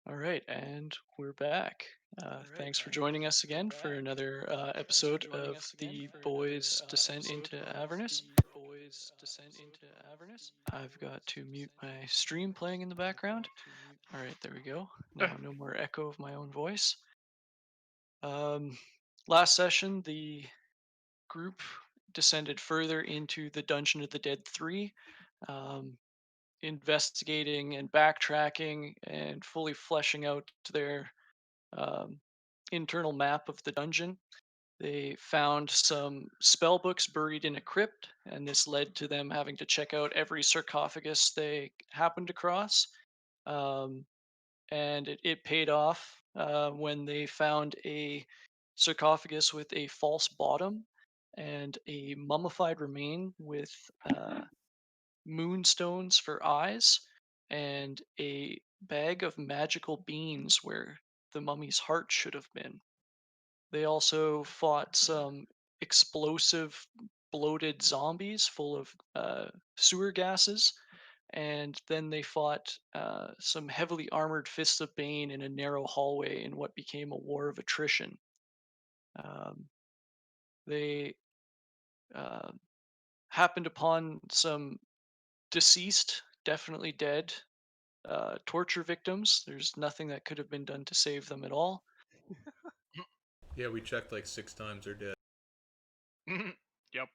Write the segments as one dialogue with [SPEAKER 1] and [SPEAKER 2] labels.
[SPEAKER 1] All right, and we're back. Thanks for joining us again for another episode of the Boys' Descent into Avernus. I've got to mute my stream playing in the background. All right, there we go. Now, no more echo of my own voice. Um, Last session, the group descended further into the Dungeon of the Dead 3, um, investigating and backtracking and fully fleshing out their um, internal map of the dungeon. They found some spell books buried in a crypt, and this led to them having to check out every sarcophagus they happened across. Um, and it paid off when they found a sarcophagus with a false bottom and a mummified remain with moonstones for eyes and a bag of magical beans where the mummy's heart should have been. They also fought some explosive, bloated zombies full of sewer gases, and then they fought some heavily armored fists of Bane in a narrow hallway in what became a war of attrition. Um, they uh, happened upon some deceased, definitely dead, torture victims. There's nothing that could have been done to save them at all.
[SPEAKER 2] Yeah, we checked like 6 times. They're dead.
[SPEAKER 3] Yep.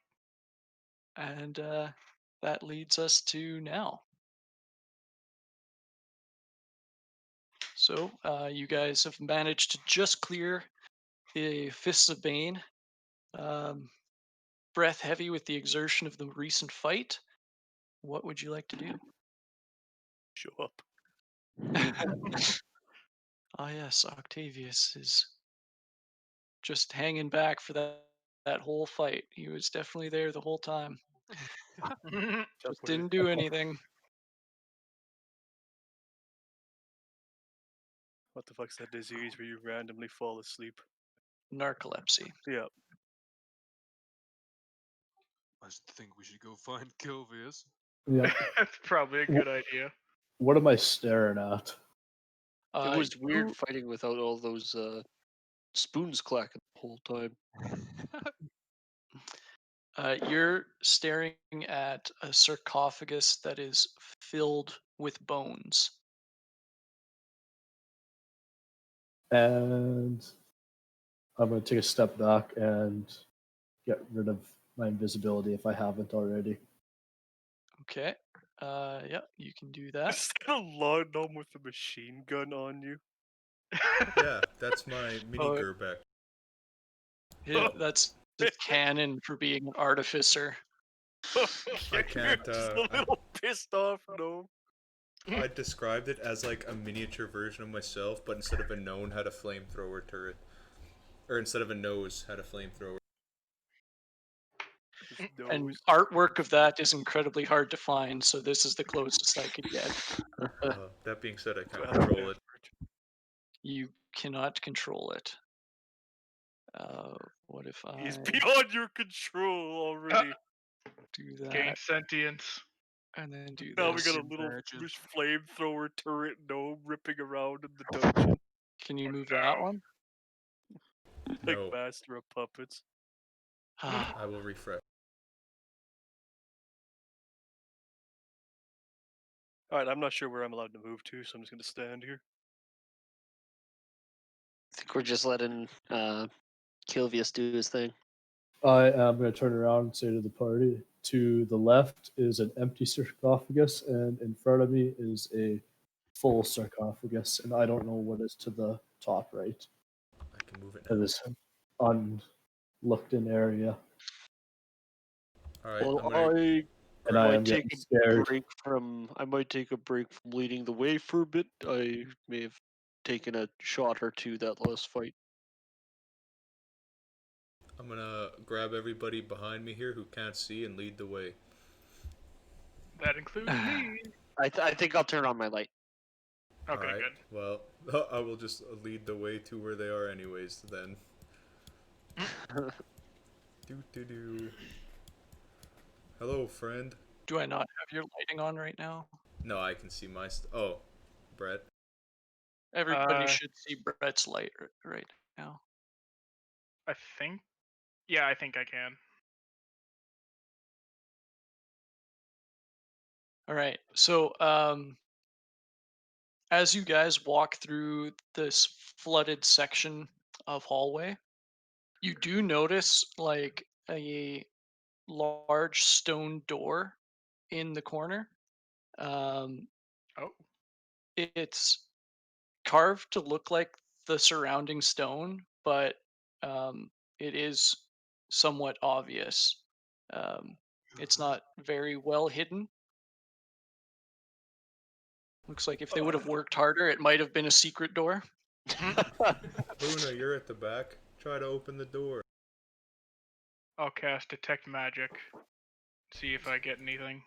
[SPEAKER 1] And that leads us to now. So you guys have managed to just clear the Fists of Bane, um, breath heavy with the exertion of the recent fight. What would you like to do?
[SPEAKER 3] Show up.
[SPEAKER 1] Ah, yes, Octavius is just hanging back for that whole fight. He was definitely there the whole time. Just didn't do anything.
[SPEAKER 3] What the fuck's that disease where you randomly fall asleep?
[SPEAKER 1] Narcolepsy.
[SPEAKER 3] Yeah.
[SPEAKER 4] I think we should go find Kilvius.
[SPEAKER 5] Yeah.
[SPEAKER 6] That's probably a good idea.
[SPEAKER 5] What am I staring at?
[SPEAKER 7] It was weird
[SPEAKER 1] You,
[SPEAKER 7] fighting without all those spoons clacking the whole time.
[SPEAKER 1] you're staring at a sarcophagus that is filled with bones.
[SPEAKER 5] And I'm going to take a step back and get rid of my invisibility if I haven't already.
[SPEAKER 1] Okay. Yeah, you can do that.
[SPEAKER 3] Is that a lawn gnome with a machine gun on you?
[SPEAKER 2] Yeah, that's my mini
[SPEAKER 1] Oh,
[SPEAKER 2] Gerbeck.
[SPEAKER 1] Yeah, that's the canon for being an artificer.
[SPEAKER 2] I can't,
[SPEAKER 3] You're just a
[SPEAKER 2] I'm-
[SPEAKER 3] little pissed off gnome.
[SPEAKER 2] I described it as like a miniature version of myself, but instead of a known, had a flamethrower turret. Or instead of a nose, had a flamethrower.
[SPEAKER 1] And artwork of that is incredibly hard to find, so this is the closest I could get.
[SPEAKER 2] That being said, I can't control it.
[SPEAKER 1] You cannot control it. What if I
[SPEAKER 3] He's beyond your control already.
[SPEAKER 1] do
[SPEAKER 6] Gain
[SPEAKER 1] that
[SPEAKER 6] sentience.
[SPEAKER 1] and then do
[SPEAKER 3] Now we
[SPEAKER 1] this?
[SPEAKER 3] got a little
[SPEAKER 4] Imagine.
[SPEAKER 3] flamethrower turret gnome ripping around in the dungeon
[SPEAKER 1] Can you move that one?
[SPEAKER 3] like
[SPEAKER 2] No,
[SPEAKER 3] master of puppets.
[SPEAKER 1] Ah,
[SPEAKER 2] I will refresh.
[SPEAKER 3] Alright, I'm not sure where I'm allowed to move to, so I'm just gonna stand here.
[SPEAKER 7] I think we're just letting Kilvius do his thing.
[SPEAKER 5] I am going to turn around and say to the party, to the left is an empty sarcophagus, and in front of me is a full sarcophagus, and I don't know what is to the top right.
[SPEAKER 2] I can move it
[SPEAKER 5] It
[SPEAKER 2] now.
[SPEAKER 5] is unlooked in area,
[SPEAKER 2] Alright,
[SPEAKER 7] Well,
[SPEAKER 2] I'm gonna...
[SPEAKER 5] and I am
[SPEAKER 7] might
[SPEAKER 5] getting
[SPEAKER 7] take a
[SPEAKER 5] scared.
[SPEAKER 7] break from. I might take a break from leading the way for a bit. I may have taken a shot or two that last fight.
[SPEAKER 2] I'm gonna grab everybody behind me here who can't see and lead the way.
[SPEAKER 6] That includes me.
[SPEAKER 7] I think I'll turn on my light.
[SPEAKER 6] Okay,
[SPEAKER 2] Alright,
[SPEAKER 6] good.
[SPEAKER 2] well, I will just lead the way to where they are anyways, then. Do. Hello, friend.
[SPEAKER 1] do I not have your lighting on right now?
[SPEAKER 2] No, I can see my oh, Brett.
[SPEAKER 1] Everybody should see Brett's light right now.
[SPEAKER 6] I think. Yeah, I think I can.
[SPEAKER 1] All right. So, as you guys walk through this flooded section of hallway, you do notice like a large stone door in the corner. Um,
[SPEAKER 6] Oh.
[SPEAKER 1] it's carved to look like the surrounding stone, but um, it is somewhat obvious. Um, it's not very well hidden. Looks like if they would have worked harder, it might have been a secret door.
[SPEAKER 2] Luna, you're at the back. Try to open the door.
[SPEAKER 6] I'll cast Detect Magic. See if I get anything.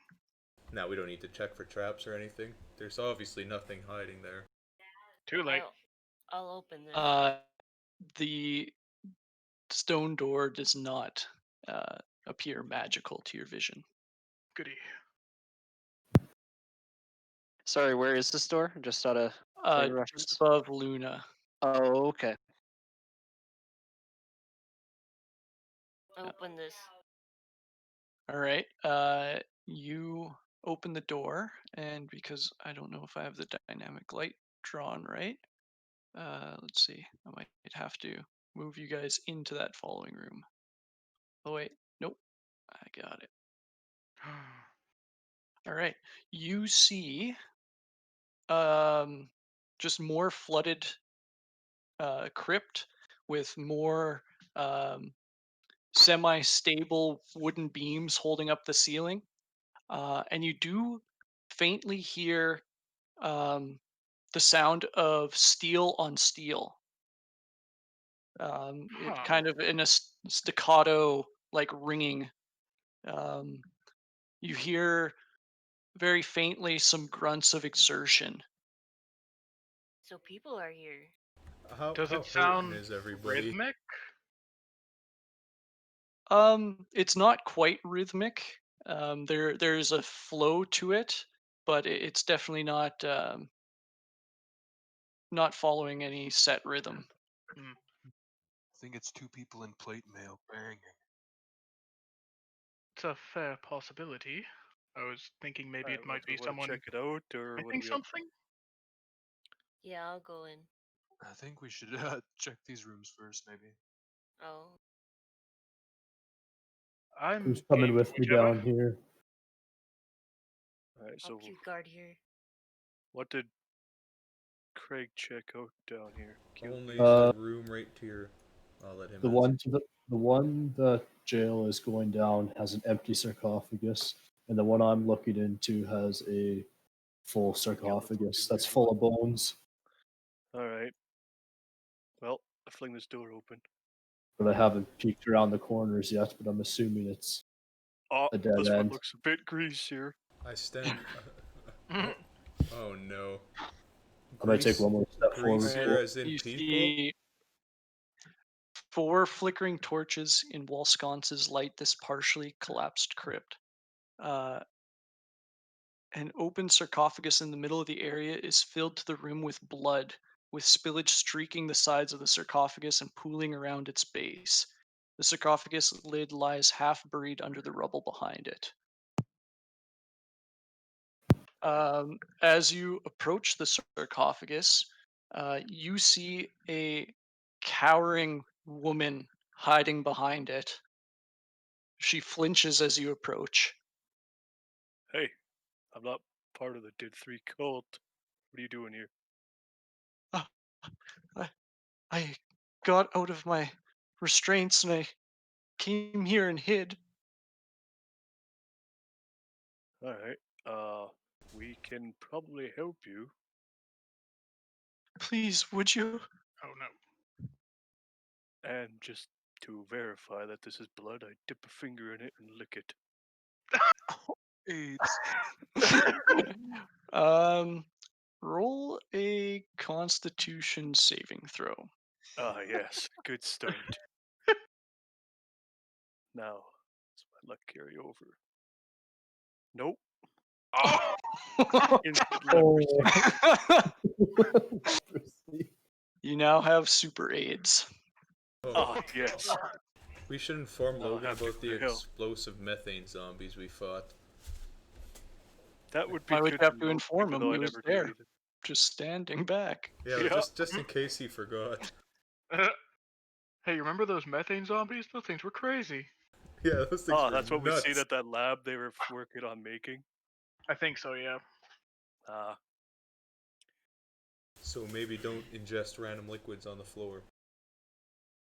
[SPEAKER 2] Now we don't need to check for traps or anything. There's obviously nothing hiding there.
[SPEAKER 6] Too late.
[SPEAKER 8] I'll open this.
[SPEAKER 1] The stone door does not appear magical to your vision.
[SPEAKER 6] Goody.
[SPEAKER 7] Sorry, where is this door? Just out of
[SPEAKER 1] Just above Luna.
[SPEAKER 7] Oh, okay.
[SPEAKER 8] Open this.
[SPEAKER 1] All right. You open the door, and because I don't know if I have the dynamic light drawn right, let's see. I might have to move you guys into that following room. Oh wait, nope. I got it. All right. You see, just more flooded crypt with more semi-stable wooden beams holding up the ceiling, and you do faintly hear the sound of steel on steel. It
[SPEAKER 6] Huh.
[SPEAKER 1] kind of in a staccato, like ringing. Um, you hear very faintly some grunts of exertion.
[SPEAKER 8] So people are here.
[SPEAKER 6] Does
[SPEAKER 2] How
[SPEAKER 6] it
[SPEAKER 2] hurting
[SPEAKER 6] sound
[SPEAKER 2] is everybody?
[SPEAKER 6] rhythmic?
[SPEAKER 1] It's not quite rhythmic. There's a flow to it, but it's definitely not following any set rhythm.
[SPEAKER 6] Hmm.
[SPEAKER 4] I think it's two people in plate mail banging.
[SPEAKER 6] It's a fair possibility. I was thinking maybe it might be someone
[SPEAKER 3] check it out, or what are
[SPEAKER 6] missing
[SPEAKER 3] we up?
[SPEAKER 6] something.
[SPEAKER 8] Yeah, I'll go in.
[SPEAKER 4] I think we should check these rooms first, maybe.
[SPEAKER 8] Oh,
[SPEAKER 6] I'm
[SPEAKER 5] Who's coming
[SPEAKER 6] game
[SPEAKER 5] with
[SPEAKER 6] for
[SPEAKER 5] me
[SPEAKER 6] whichever.
[SPEAKER 5] down here?
[SPEAKER 3] Alright,
[SPEAKER 8] I'll
[SPEAKER 3] so
[SPEAKER 8] keep guard here.
[SPEAKER 3] what did Craig check out down here?
[SPEAKER 2] Only
[SPEAKER 5] Uh,
[SPEAKER 2] the room right to your. I'll let him
[SPEAKER 5] The
[SPEAKER 2] answer.
[SPEAKER 5] one to the one the jail is going down has an empty sarcophagus, and the one I'm looking into has a full sarcophagus that's full of bones.
[SPEAKER 3] Alright. Well, I fling this door open.
[SPEAKER 5] But I haven't peeked around the corners yet. But I'm assuming it's
[SPEAKER 3] Oh,
[SPEAKER 5] a dead
[SPEAKER 3] this one
[SPEAKER 5] end.
[SPEAKER 3] looks a bit greasier.
[SPEAKER 2] I stand. Oh no.
[SPEAKER 5] I might take one more step forward.
[SPEAKER 2] Greasier as in
[SPEAKER 1] You
[SPEAKER 2] people?
[SPEAKER 1] see 4 flickering torches in wall sconces light this partially collapsed crypt. An open sarcophagus in the middle of the area is filled to the rim with blood, with spillage streaking the sides of the sarcophagus and pooling around its base. The sarcophagus lid lies half buried under the rubble behind it. As you approach the sarcophagus, you see a cowering woman hiding behind it. She flinches as you approach.
[SPEAKER 3] Hey, I'm not part of the Did 3 cult. What are you doing here?
[SPEAKER 1] I got out of my restraints and I came here and hid.
[SPEAKER 3] Alright, we can probably help you.
[SPEAKER 1] Please, would you?
[SPEAKER 6] Oh no.
[SPEAKER 3] And just to verify that this is blood, I dip a finger in it and lick it.
[SPEAKER 4] AIDS.
[SPEAKER 1] Roll a Constitution saving throw.
[SPEAKER 3] Ah, yes, good start. Now, does my luck carry over? Nope.
[SPEAKER 6] Oh,
[SPEAKER 3] Instant
[SPEAKER 5] Oh.
[SPEAKER 3] leprosy.
[SPEAKER 1] You now have super AIDS.
[SPEAKER 3] Ah, yes.
[SPEAKER 2] We should inform
[SPEAKER 3] I'll
[SPEAKER 2] Logan
[SPEAKER 3] have to
[SPEAKER 2] about the
[SPEAKER 3] go to hell.
[SPEAKER 2] explosive methane zombies we fought.
[SPEAKER 3] That would be
[SPEAKER 1] Why would
[SPEAKER 3] good
[SPEAKER 1] you have
[SPEAKER 3] to
[SPEAKER 1] to
[SPEAKER 3] know,
[SPEAKER 1] inform
[SPEAKER 3] even
[SPEAKER 1] him?
[SPEAKER 3] though
[SPEAKER 1] He
[SPEAKER 3] I
[SPEAKER 1] was
[SPEAKER 3] never do
[SPEAKER 1] there,
[SPEAKER 3] anything.
[SPEAKER 1] just standing back.
[SPEAKER 2] Yeah,
[SPEAKER 3] Yeah.
[SPEAKER 2] just in case he forgot.
[SPEAKER 6] hey, you remember those methane zombies? Those things were crazy.
[SPEAKER 2] Yeah, those things
[SPEAKER 3] Oh,
[SPEAKER 2] were
[SPEAKER 3] that's what we
[SPEAKER 2] nuts.
[SPEAKER 3] seen at that lab they were working on making.
[SPEAKER 6] I think so, yeah.
[SPEAKER 3] Ah,
[SPEAKER 2] So maybe don't ingest random liquids on the floor.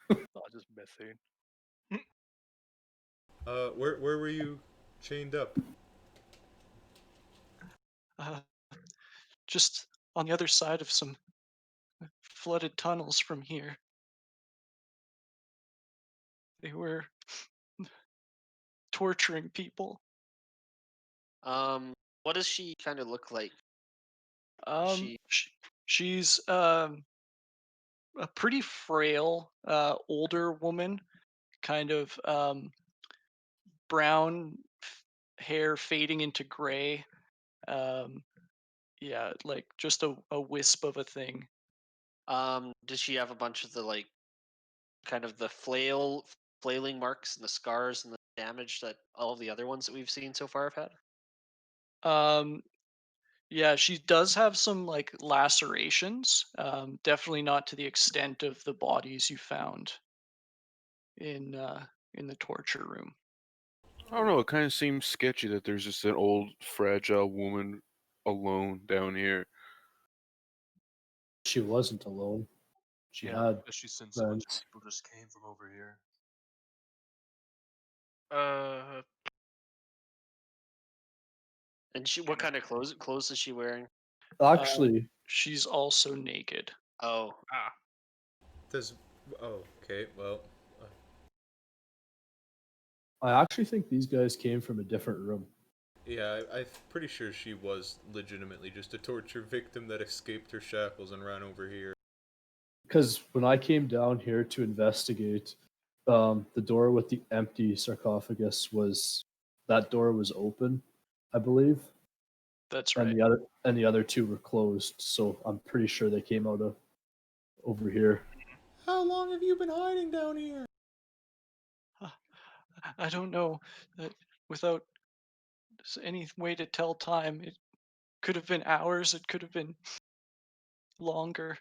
[SPEAKER 3] not just methane.
[SPEAKER 2] Where were you chained up?
[SPEAKER 1] Uh, just on the other side of some flooded tunnels from here. They were torturing people.
[SPEAKER 7] What does she kind of look like?
[SPEAKER 1] Um,
[SPEAKER 7] She
[SPEAKER 1] she's a pretty frail, older woman, kind of brown hair fading into gray. Um, yeah, like just a wisp of a thing.
[SPEAKER 7] does she have a bunch of the like kind of the flailing marks and the scars and the damage that all of the other ones that we've seen so far have had?
[SPEAKER 1] Um, yeah, she does have some like lacerations. Definitely not to the extent of the bodies you found in the torture room.
[SPEAKER 9] I don't know. It kind of seems sketchy that there's just an old, fragile woman alone down here.
[SPEAKER 5] She wasn't alone. She
[SPEAKER 4] Yeah,
[SPEAKER 5] had
[SPEAKER 4] especially since a bunch of
[SPEAKER 5] friends.
[SPEAKER 4] people just came from over here.
[SPEAKER 6] Uh,
[SPEAKER 7] And what kind of clothes is she wearing?
[SPEAKER 5] Actually,
[SPEAKER 1] She's also naked.
[SPEAKER 7] Oh,
[SPEAKER 6] ah.
[SPEAKER 2] Does oh okay well
[SPEAKER 5] I actually think these guys came from a different room.
[SPEAKER 2] yeah I'm pretty sure she was legitimately just a torture victim that escaped her shackles and ran over here.
[SPEAKER 5] Because when I came down here to investigate, the door with the empty sarcophagus that door was open, I believe,
[SPEAKER 1] That's
[SPEAKER 5] and
[SPEAKER 1] right.
[SPEAKER 5] the other two were closed. So I'm pretty sure they came out of over here.
[SPEAKER 2] How long have you been hiding down here?
[SPEAKER 1] I don't know. Without any way to tell time, it could have been hours. It could have been longer.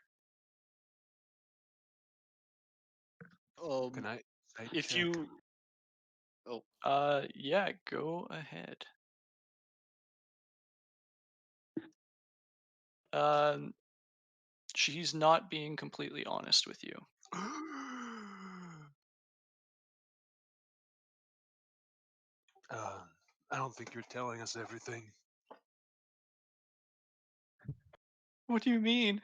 [SPEAKER 4] Can I
[SPEAKER 7] if
[SPEAKER 4] check?
[SPEAKER 7] you oh
[SPEAKER 1] Yeah. Go ahead. Um, she's not being completely honest with you.
[SPEAKER 4] I don't think you're telling us everything.
[SPEAKER 1] What do you mean?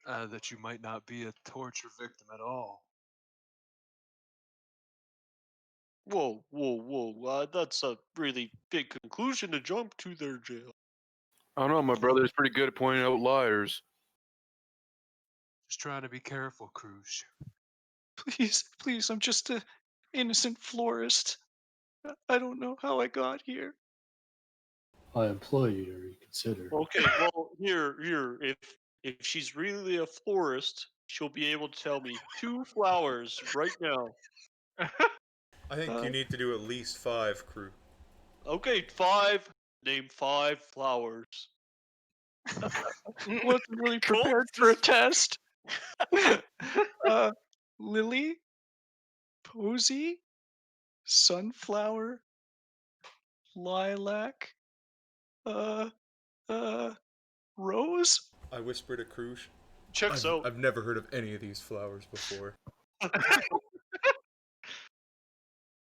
[SPEAKER 4] Uh, that you might not be a torture victim at all.
[SPEAKER 7] whoa, that's a really big conclusion to jump to there, jail.
[SPEAKER 9] I don't know. My brother's pretty good at pointing out liars.
[SPEAKER 4] Just trying to be careful, Cruz.
[SPEAKER 1] Please, please. I'm just a innocent florist. I don't know how I got here.
[SPEAKER 5] I implore you to reconsider.
[SPEAKER 7] Okay, well here if she's really a florist, she'll be able to tell me 2 flowers right now.
[SPEAKER 2] I think you
[SPEAKER 1] Uh,
[SPEAKER 2] need to do at least 5, crew.
[SPEAKER 7] Okay, 5. Name 5 flowers.
[SPEAKER 1] wasn't really
[SPEAKER 7] Cool.
[SPEAKER 1] prepared for a test. uh, lily, posy, sunflower, lilac, uh, uh, rose.
[SPEAKER 2] I whispered to Krush.
[SPEAKER 7] Checks out.
[SPEAKER 2] I've never heard of any of these flowers before.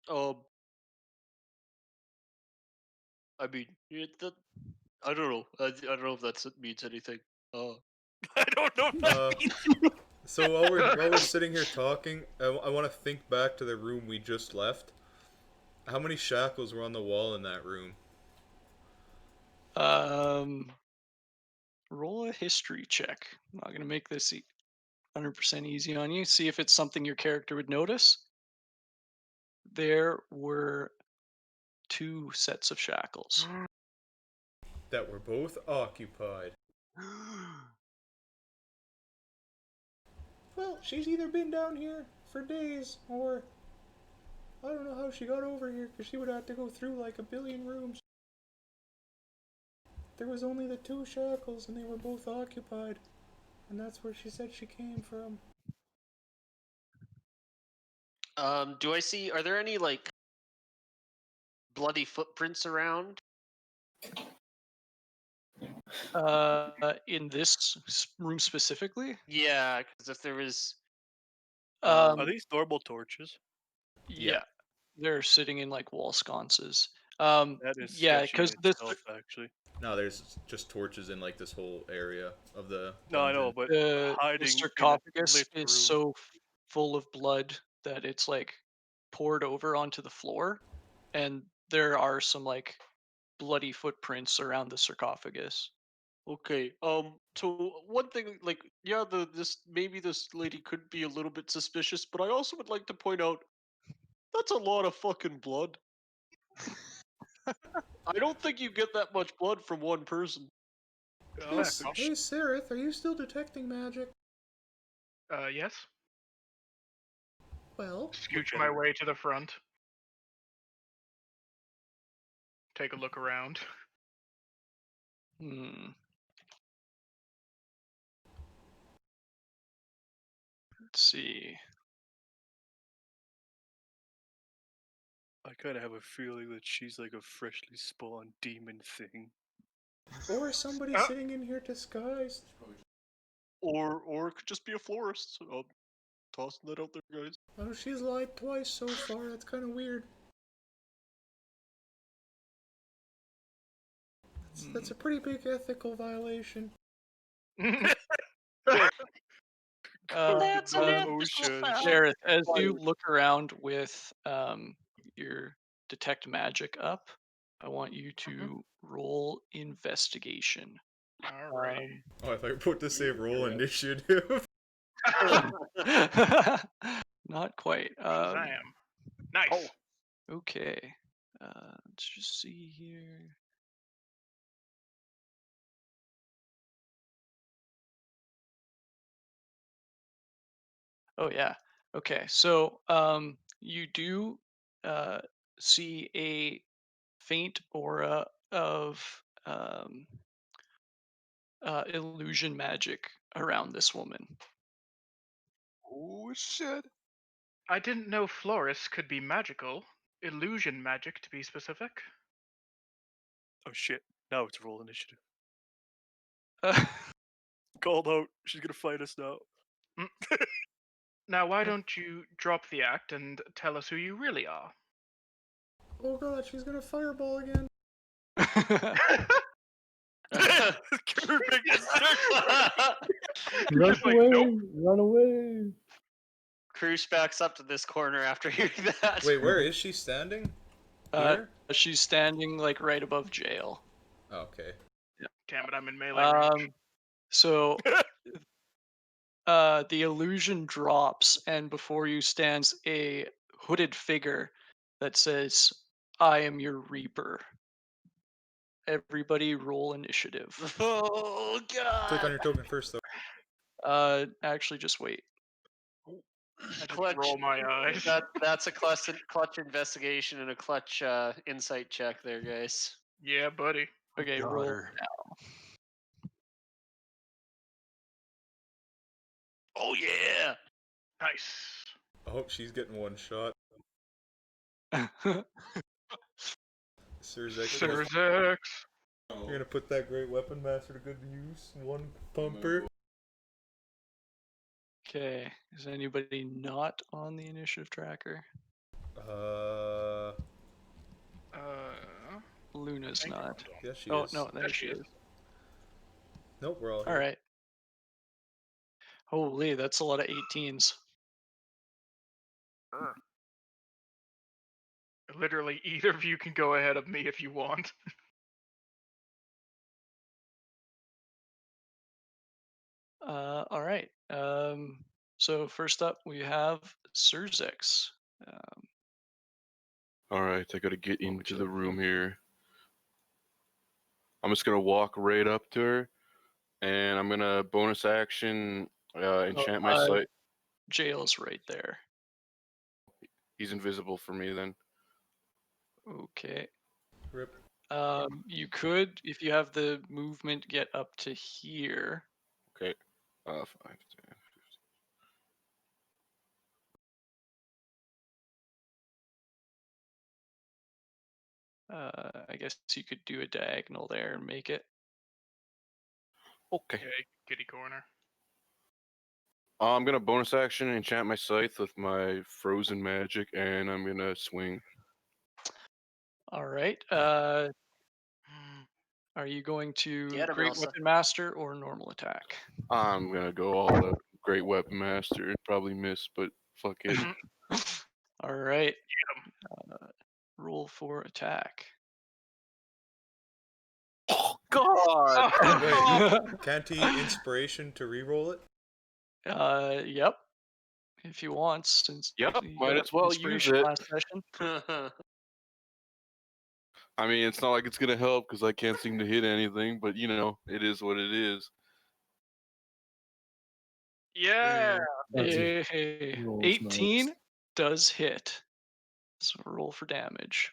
[SPEAKER 7] Um, I mean, I don't know. I don't know if that means anything. I don't know if that
[SPEAKER 2] Uh,
[SPEAKER 7] means.
[SPEAKER 2] So while we're sitting here talking, I want to think back to the room we just left. How many shackles were on the wall in that room?
[SPEAKER 1] Um, roll a history check. I'm not gonna make this 100% easy on you. See if it's something your character would notice. There were 2 sets of shackles.
[SPEAKER 2] That were both occupied. Well, she's either been down here for days, or I don't know how she got over here, because she would have to go through like a billion rooms. There was only the 2 shackles, and they were both occupied. And that's where she said she came from.
[SPEAKER 7] Do I see? Are there any like bloody footprints around?
[SPEAKER 1] In this room specifically,
[SPEAKER 7] Yeah, because if there was,
[SPEAKER 1] um,
[SPEAKER 3] Are these normal torches?
[SPEAKER 1] yeah, they're sitting in like wall sconces.
[SPEAKER 3] That is
[SPEAKER 1] Yeah,
[SPEAKER 3] sketchy in
[SPEAKER 1] because this
[SPEAKER 3] itself, actually.
[SPEAKER 2] No, there's just torches in like this whole area of the
[SPEAKER 3] No, I
[SPEAKER 2] dungeon.
[SPEAKER 3] know, but
[SPEAKER 1] the
[SPEAKER 3] hiding in a
[SPEAKER 1] sarcophagus
[SPEAKER 3] lit
[SPEAKER 1] is
[SPEAKER 3] room.
[SPEAKER 1] so full of blood that it's like poured over onto the floor, and there are some like bloody footprints around the sarcophagus.
[SPEAKER 7] Okay. So one thing, like, yeah, this lady could be a little bit suspicious, but I also would like to point out that's a lot of fucking blood. I don't think you get that much blood from one person.
[SPEAKER 6] Oh,
[SPEAKER 2] Hey, Sereth, are you still detecting magic?
[SPEAKER 6] yes.
[SPEAKER 2] Well,
[SPEAKER 6] Scooch my way to the front. Take a look around.
[SPEAKER 1] Hmm. Let's see.
[SPEAKER 3] I kind of have a feeling that she's like a freshly spawned demon thing,
[SPEAKER 2] or somebody
[SPEAKER 6] Oh.
[SPEAKER 2] sitting in here disguised.
[SPEAKER 7] Or it could just be a florist. So I'm tossing that out there, guys.
[SPEAKER 2] Oh, she's lied twice so far. That's kind of weird. That's a pretty big ethical violation.
[SPEAKER 7] That's an ethical
[SPEAKER 3] Ocean.
[SPEAKER 7] foul.
[SPEAKER 1] Jareth, as you look around with your detect magic up, I want you to roll investigation.
[SPEAKER 6] Alright.
[SPEAKER 2] Oh, I thought you were about to say roll initiative.
[SPEAKER 1] Not quite.
[SPEAKER 6] Shazam. Nice.
[SPEAKER 1] Okay. Let's just see here. Oh yeah. Okay. So you do see a faint aura of illusion magic around this woman.
[SPEAKER 4] Oh shit!
[SPEAKER 6] I didn't know florists could be magical. Illusion magic, to be specific.
[SPEAKER 3] Oh shit! Now it's roll initiative.
[SPEAKER 1] Uh,
[SPEAKER 3] Called out. She's gonna fight us now.
[SPEAKER 6] Now, why don't you drop the act and tell us who you really are?
[SPEAKER 2] Oh god, she's gonna fireball again.
[SPEAKER 5] Run
[SPEAKER 6] like,
[SPEAKER 5] away!
[SPEAKER 6] nope.
[SPEAKER 5] Run away!
[SPEAKER 7] Cruz backs up to this corner after hearing that.
[SPEAKER 2] Wait, where is she standing? Here?
[SPEAKER 1] She's standing like right above jail.
[SPEAKER 2] Oh, okay.
[SPEAKER 6] Damn it, I'm in melee range.
[SPEAKER 1] So the illusion drops, and before you stands a hooded figure that says, "I am your reaper." Everybody roll initiative.
[SPEAKER 7] Oh god!
[SPEAKER 2] Click on your token first, though.
[SPEAKER 1] Actually, just wait.
[SPEAKER 6] I just
[SPEAKER 7] Clutch.
[SPEAKER 6] roll my eyes.
[SPEAKER 7] That's a clutch investigation and a clutch insight check there, guys.
[SPEAKER 6] Yeah, buddy.
[SPEAKER 1] Okay,
[SPEAKER 4] Got
[SPEAKER 1] roll
[SPEAKER 4] her.
[SPEAKER 7] Oh yeah!
[SPEAKER 6] Nice.
[SPEAKER 2] I hope she's getting one shot.
[SPEAKER 1] now.
[SPEAKER 6] Sirzex.
[SPEAKER 2] You're gonna put that great weapon master to good use. One pumper.
[SPEAKER 1] Okay, is anybody not on the initiative tracker? Luna's
[SPEAKER 6] Thank you,
[SPEAKER 1] not.
[SPEAKER 6] Rondon.
[SPEAKER 2] Yes, she
[SPEAKER 1] Oh
[SPEAKER 2] is.
[SPEAKER 1] no, there
[SPEAKER 6] There
[SPEAKER 1] she
[SPEAKER 6] she
[SPEAKER 1] is.
[SPEAKER 6] is.
[SPEAKER 2] Nope, we're all
[SPEAKER 1] All
[SPEAKER 2] here.
[SPEAKER 1] right. Holy, that's a lot of 18s.
[SPEAKER 6] Literally, either of you can go ahead of me if you want.
[SPEAKER 1] All right. So first up, we have Surzex.
[SPEAKER 9] All right, I gotta get into the
[SPEAKER 1] Okay.
[SPEAKER 9] room here. I'm just gonna walk right up to her, and I'm gonna bonus action enchant my sight.
[SPEAKER 1] Jail's right there.
[SPEAKER 9] He's invisible for me then.
[SPEAKER 1] Okay.
[SPEAKER 2] Rip.
[SPEAKER 1] You could, if you have the movement, get up to here.
[SPEAKER 9] Okay. 5, 10.
[SPEAKER 1] I guess you could do a diagonal there and make it.
[SPEAKER 9] Okay.
[SPEAKER 6] Yeah, kitty corner.
[SPEAKER 9] I'm gonna bonus action enchant my scythe with my frozen magic, and I'm gonna swing.
[SPEAKER 1] All right. Are you going to
[SPEAKER 7] Get him,
[SPEAKER 1] Great
[SPEAKER 7] Elsa.
[SPEAKER 1] Weapon Master or normal attack?
[SPEAKER 9] I'm gonna go all out. Great Weapon Master. It'd probably miss, but fuck it.
[SPEAKER 1] All right. Roll for attack.
[SPEAKER 9] Oh God!
[SPEAKER 2] Wait, can't he inspiration to re-roll it?
[SPEAKER 1] Yep. If you want, since
[SPEAKER 9] Yep,
[SPEAKER 1] you
[SPEAKER 9] might
[SPEAKER 1] got
[SPEAKER 9] as well use
[SPEAKER 1] inspiration
[SPEAKER 9] it.
[SPEAKER 1] last session.
[SPEAKER 9] I mean, it's not like it's gonna help because I can't seem to hit anything, but you know, it is what it is.
[SPEAKER 6] Yeah.
[SPEAKER 5] That's
[SPEAKER 1] Hey,
[SPEAKER 5] rolls
[SPEAKER 1] 18
[SPEAKER 5] nice.
[SPEAKER 1] does hit. So roll for damage.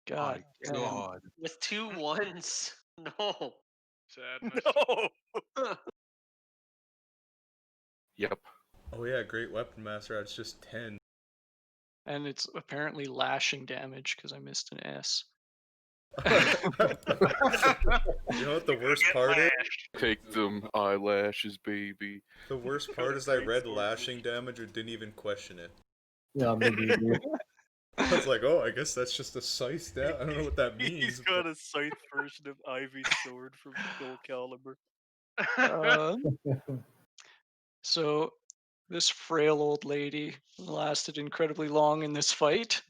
[SPEAKER 1] God
[SPEAKER 4] My
[SPEAKER 1] damn.
[SPEAKER 4] God.
[SPEAKER 7] With 2 ones. No.
[SPEAKER 6] Sadness.
[SPEAKER 7] No.
[SPEAKER 9] Yep.
[SPEAKER 2] Oh yeah, Great Weapon Master. That's just 10.
[SPEAKER 1] And it's apparently lashing damage because I missed an S.
[SPEAKER 2] You know what the worst part is?
[SPEAKER 9] Take them eyelashes, baby.
[SPEAKER 2] The worst part is I read lashing damage and didn't even question it.
[SPEAKER 5] Yeah, maybe.
[SPEAKER 2] I was like, oh, I guess that's just a scythe down. I don't know what that means.
[SPEAKER 3] He's got a scythe version of Ivy's sword from Soul Calibur.
[SPEAKER 1] So this frail old lady lasted incredibly long in this fight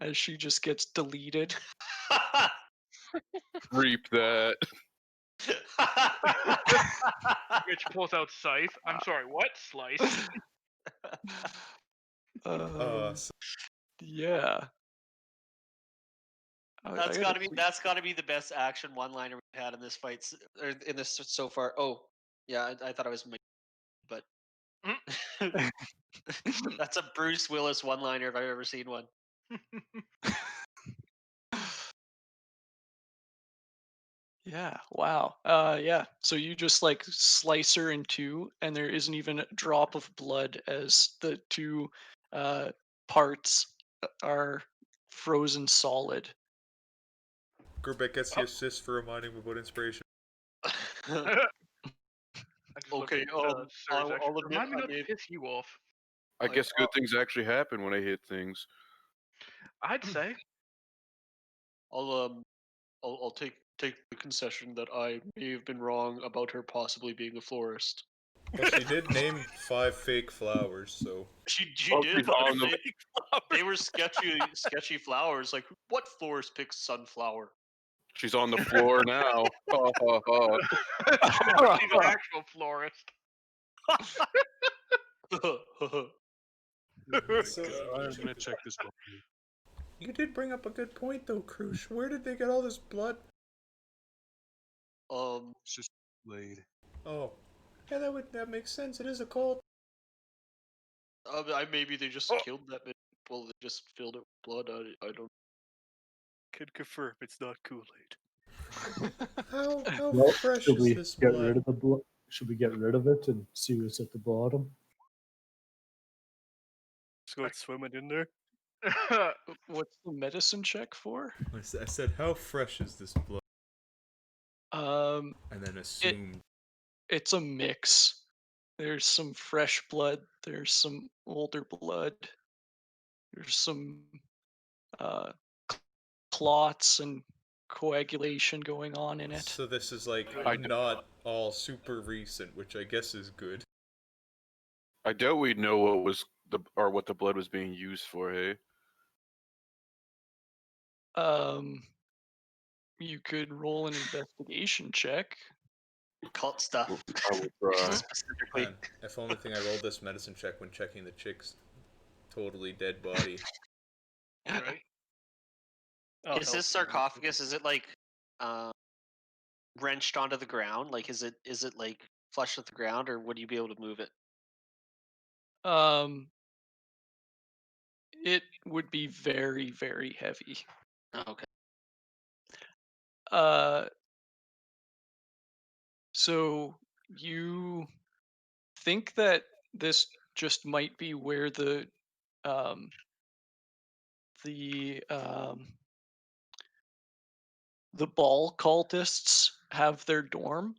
[SPEAKER 1] as she just gets deleted.
[SPEAKER 9] Reap that.
[SPEAKER 6] Mitch pulls out scythe. I'm sorry, what? Slice.
[SPEAKER 2] So
[SPEAKER 1] Yeah. I
[SPEAKER 7] That's
[SPEAKER 1] gotta
[SPEAKER 7] gotta be the best action one-liner we've had in this fight or in this so far. Oh, yeah, I thought I was, but that's a Bruce Willis one-liner if I've ever seen one.
[SPEAKER 1] Yeah, wow. Yeah. So you just like slice her in two, and there isn't even a drop of blood as the two parts are frozen solid.
[SPEAKER 2] Gerbeck gets the assist for reminding me about inspiration.
[SPEAKER 6] I just looked
[SPEAKER 7] Okay,
[SPEAKER 6] at,
[SPEAKER 7] I'll
[SPEAKER 6] Surzex.
[SPEAKER 7] admit
[SPEAKER 6] Remind me
[SPEAKER 7] I
[SPEAKER 6] not to
[SPEAKER 7] made-
[SPEAKER 6] piss you off.
[SPEAKER 9] I guess good things actually happen when I hit things.
[SPEAKER 6] I'd say.
[SPEAKER 7] I'll take the concession that I may have been wrong about her possibly being a florist.
[SPEAKER 2] Well, she did name 5 fake flowers, so.
[SPEAKER 7] She
[SPEAKER 9] Oh,
[SPEAKER 7] did,
[SPEAKER 9] she's
[SPEAKER 7] but
[SPEAKER 9] on the-
[SPEAKER 7] they were sketchy flowers. Like, what florist picks sunflower?
[SPEAKER 9] She's on the floor now. Ha, ha, ha.
[SPEAKER 6] She's an actual florist.
[SPEAKER 2] So,
[SPEAKER 4] I'm gonna check this one.
[SPEAKER 2] you did bring up a good point, though, Krush. Where did they get all this blood?
[SPEAKER 4] It's just laid.
[SPEAKER 2] Oh. Yeah, that makes sense. It is a cult.
[SPEAKER 7] Maybe they just killed that many people. They just filled it with blood. I don't.
[SPEAKER 3] Can confirm it's not Kool-Aid.
[SPEAKER 2] How
[SPEAKER 5] Well,
[SPEAKER 2] fresh
[SPEAKER 5] should
[SPEAKER 2] is
[SPEAKER 5] we
[SPEAKER 2] this
[SPEAKER 5] get
[SPEAKER 2] blood?
[SPEAKER 5] rid of the blood? Should we get rid of it and see what's at the bottom?
[SPEAKER 3] Just go swimming in there.
[SPEAKER 1] What's the medicine check for?
[SPEAKER 2] I said, how fresh is this blood?
[SPEAKER 1] Um,
[SPEAKER 2] And then assumed.
[SPEAKER 1] it's a mix. There's some fresh blood. There's some older blood. There's some clots and coagulation going on in it.
[SPEAKER 2] So this is like
[SPEAKER 9] I d-
[SPEAKER 2] not all super recent, which I guess is good.
[SPEAKER 9] I doubt we'd know what the blood was being used for. Hey,
[SPEAKER 1] You could roll an investigation check.
[SPEAKER 7] Cult stuff.
[SPEAKER 9] I will try.
[SPEAKER 7] Specifically.
[SPEAKER 2] Man, if only thing I rolled this medicine check when checking the chick's totally dead body.
[SPEAKER 6] Right.
[SPEAKER 3] I'll
[SPEAKER 7] Is
[SPEAKER 3] help
[SPEAKER 7] this
[SPEAKER 3] you with it.
[SPEAKER 7] sarcophagus? Is it like wrenched onto the ground? Like, is it like flush with the ground, or would you be able to move it?
[SPEAKER 1] It would be very, very heavy.
[SPEAKER 7] Oh, okay.
[SPEAKER 1] So you think that this just might be where um, the um, the ball cultists have their dorm,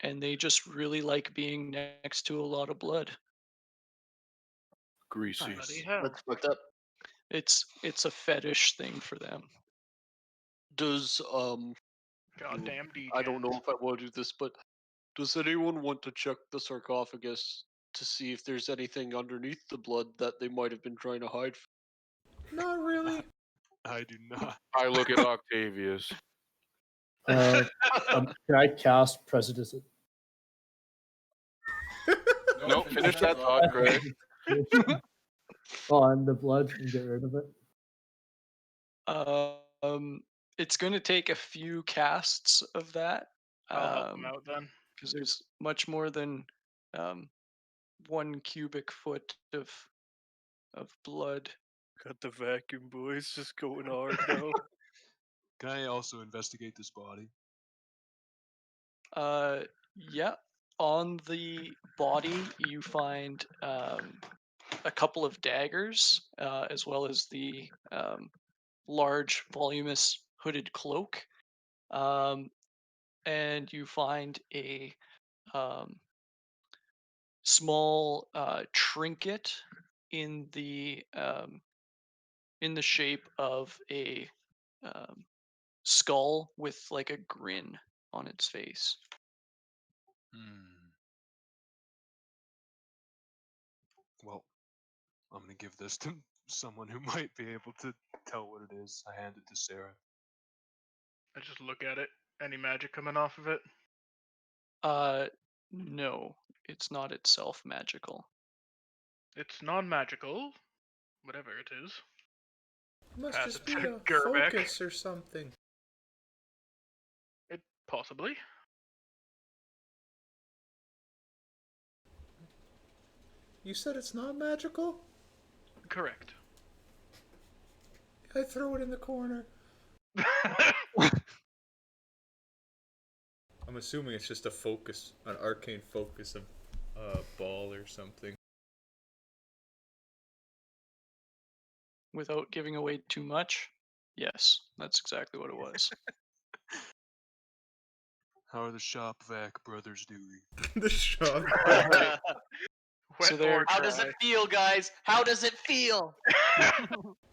[SPEAKER 1] and they just really like being next to a lot of blood.
[SPEAKER 9] Greasy.
[SPEAKER 6] Bloody hell.
[SPEAKER 7] That's fucked up.
[SPEAKER 1] It's a fetish thing for them.
[SPEAKER 7] Does
[SPEAKER 6] Goddamn DJ.
[SPEAKER 7] I don't know if I want to do this, but does anyone want to check the sarcophagus to see if there's anything underneath the blood that they might have been trying to hide?
[SPEAKER 2] Not really.
[SPEAKER 4] I do not.
[SPEAKER 9] I look at Octavius.
[SPEAKER 5] Can I cast Prejudice?
[SPEAKER 9] Nope, finish that thought, Craig.
[SPEAKER 5] On the blood and get rid of it.
[SPEAKER 1] It's going to take a few casts of that.
[SPEAKER 6] I'll help them out then.
[SPEAKER 1] Because there's much more than 1 cubic foot of blood.
[SPEAKER 3] Got the vacuum boys just going hard now.
[SPEAKER 4] Can I also investigate this body?
[SPEAKER 1] Yeah. On the body, you find a couple of daggers, as well as the large, voluminous hooded cloak. And you find a small trinket in the shape of a skull with like a grin on its face.
[SPEAKER 4] Well, I'm gonna give this to someone who might be able to tell what it is. I hand it to Sarah.
[SPEAKER 6] I just look at it. Any magic coming off of it?
[SPEAKER 1] No, it's not itself magical.
[SPEAKER 6] It's non-magical, whatever it is.
[SPEAKER 2] Must
[SPEAKER 6] Pass
[SPEAKER 2] just
[SPEAKER 6] it
[SPEAKER 2] be
[SPEAKER 6] to
[SPEAKER 2] a
[SPEAKER 6] Gerbeck.
[SPEAKER 2] focus or something.
[SPEAKER 6] It possibly.
[SPEAKER 2] You said it's not magical?
[SPEAKER 6] Correct.
[SPEAKER 2] I throw it in the corner. I'm assuming it's just a focus, an arcane focus of a ball or something.
[SPEAKER 1] Without giving away too much, yes, that's exactly what it was.
[SPEAKER 4] How are the shop vac brothers doing?
[SPEAKER 2] The shop.
[SPEAKER 1] So
[SPEAKER 6] Wet
[SPEAKER 1] they're-
[SPEAKER 6] or
[SPEAKER 7] How does it
[SPEAKER 6] dry.
[SPEAKER 7] feel, guys? How does it feel?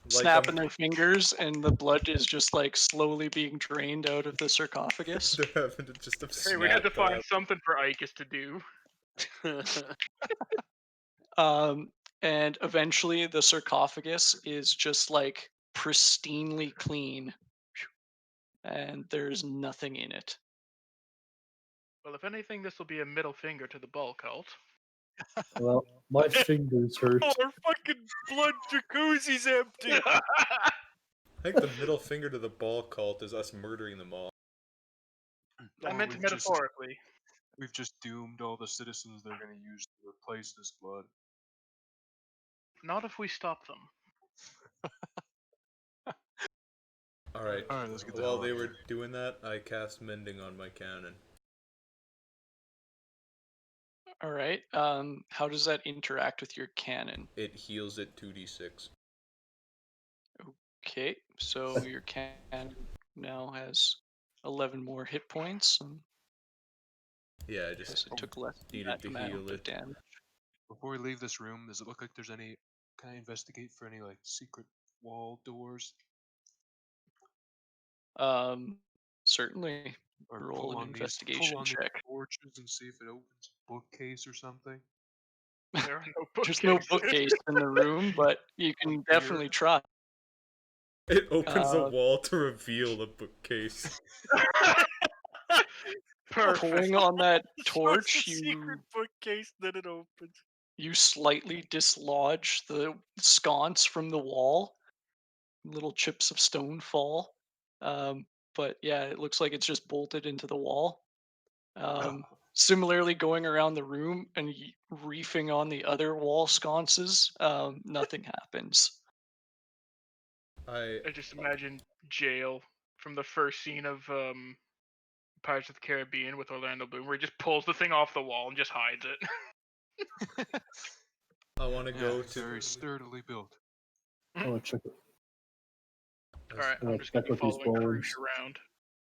[SPEAKER 1] Snapping their fingers, and the blood is just like slowly being drained out of the sarcophagus.
[SPEAKER 2] They're having to just a
[SPEAKER 6] Hey, we had to
[SPEAKER 2] snap
[SPEAKER 6] find
[SPEAKER 2] up.
[SPEAKER 6] something for Icus to do.
[SPEAKER 1] And eventually the sarcophagus is just like pristinely clean, and there's nothing in it.
[SPEAKER 6] Well, if anything, this will be a middle finger to the ball cult.
[SPEAKER 5] Well, my fingers hurt.
[SPEAKER 3] Our fucking blood jacuzzi's empty.
[SPEAKER 2] I think the middle finger to the ball cult is us murdering them all.
[SPEAKER 6] I
[SPEAKER 4] Or
[SPEAKER 6] meant
[SPEAKER 4] we've
[SPEAKER 6] metaphorically.
[SPEAKER 4] We've just doomed all the citizens they're gonna use to replace this blood.
[SPEAKER 6] Not if we stop them.
[SPEAKER 2] Alright,
[SPEAKER 4] Alright, let's get the
[SPEAKER 2] while
[SPEAKER 4] hell
[SPEAKER 2] they
[SPEAKER 4] out of
[SPEAKER 2] were
[SPEAKER 4] here.
[SPEAKER 2] doing that, I cast Mending on my cannon.
[SPEAKER 1] All right. How does that interact with your cannon?
[SPEAKER 2] It heals it 2d6.
[SPEAKER 1] Okay, so your cannon now has 11 more hit points. And
[SPEAKER 2] Yeah, I
[SPEAKER 1] I guess
[SPEAKER 2] just
[SPEAKER 1] it took less than
[SPEAKER 2] needed
[SPEAKER 1] that
[SPEAKER 2] to
[SPEAKER 1] amount
[SPEAKER 2] heal
[SPEAKER 1] of
[SPEAKER 2] it.
[SPEAKER 1] damage.
[SPEAKER 4] Before we leave this room, does it look like there's any? Can I investigate for any like secret wall doors?
[SPEAKER 1] Certainly.
[SPEAKER 4] Or
[SPEAKER 1] Roll
[SPEAKER 4] pull
[SPEAKER 1] an
[SPEAKER 4] on
[SPEAKER 1] investigation
[SPEAKER 4] these
[SPEAKER 1] check.
[SPEAKER 4] torches and see if it opens a bookcase or something.
[SPEAKER 6] There are no
[SPEAKER 1] There's no
[SPEAKER 6] bookcases.
[SPEAKER 1] bookcase in the room, but you can definitely try.
[SPEAKER 2] It opens the
[SPEAKER 1] Uh,
[SPEAKER 2] wall to reveal a bookcase.
[SPEAKER 6] Perfect.
[SPEAKER 1] pulling on that
[SPEAKER 3] Throws the
[SPEAKER 1] torch,
[SPEAKER 3] secret bookcase, then it opens.
[SPEAKER 1] you slightly dislodge the sconce from the wall. Little chips of stone fall. Um, but yeah, it looks like it's just bolted into the wall. Similarly, going around the room and reefing on the other wall sconces, nothing happens.
[SPEAKER 2] I
[SPEAKER 6] I just imagine jail from the first scene of Pirates of the Caribbean with Orlando Bloom, where he just pulls the thing off the wall and just hides it.
[SPEAKER 2] I want to
[SPEAKER 4] Yeah,
[SPEAKER 2] go to
[SPEAKER 4] very sturdily built.
[SPEAKER 5] I want to check it.
[SPEAKER 6] All right,
[SPEAKER 5] Yeah,
[SPEAKER 6] I'm just gonna
[SPEAKER 5] check
[SPEAKER 6] be
[SPEAKER 5] with these
[SPEAKER 6] following Cruz
[SPEAKER 5] bones.
[SPEAKER 6] around.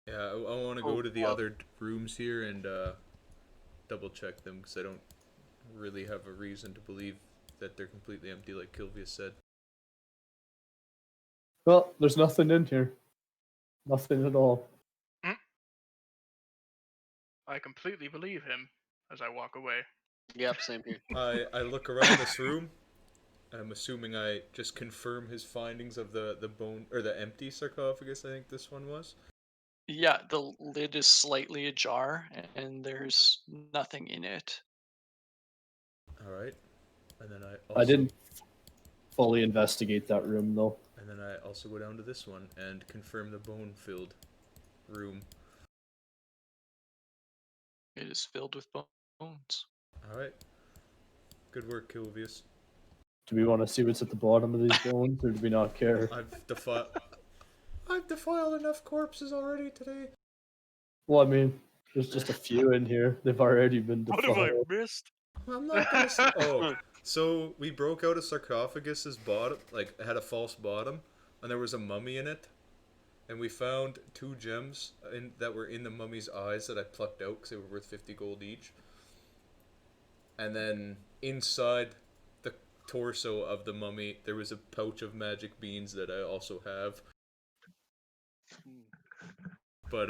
[SPEAKER 2] Yeah, I want to
[SPEAKER 7] Oh,
[SPEAKER 2] go to the other rooms here and double check them because I don't really have a reason to believe that they're completely empty, like Kilvia said.
[SPEAKER 5] Well, there's nothing in here. Nothing at all.
[SPEAKER 6] I completely believe him as I walk away.
[SPEAKER 7] Yep, same here.
[SPEAKER 2] I look around this room. I'm assuming I just confirm his findings of the bone or the empty sarcophagus. I think this one was.
[SPEAKER 1] Yeah, the lid is slightly ajar and there's nothing in it.
[SPEAKER 2] All right, and then I also
[SPEAKER 5] I didn't fully investigate that room though.
[SPEAKER 2] and then I also go down to this one and confirm the bone-filled room.
[SPEAKER 1] It is filled with bones.
[SPEAKER 2] All right, good work, Kilvius.
[SPEAKER 5] Do we want to see what's at the bottom of these bones, or do we not care?
[SPEAKER 2] I've defiled enough corpses already today.
[SPEAKER 5] Well, I mean, there's just a few in here. They've already been
[SPEAKER 3] What have I
[SPEAKER 5] defiled.
[SPEAKER 3] missed?
[SPEAKER 2] I'm not gonna say. Oh, so we broke out a sarcophagus's bottom, like it had a false bottom, and there was a mummy in it, and we found 2 gems that were in the mummy's eyes that I plucked out because they were worth 50 gold each. And then inside the torso of the mummy, there was a pouch of magic beans that I also have. But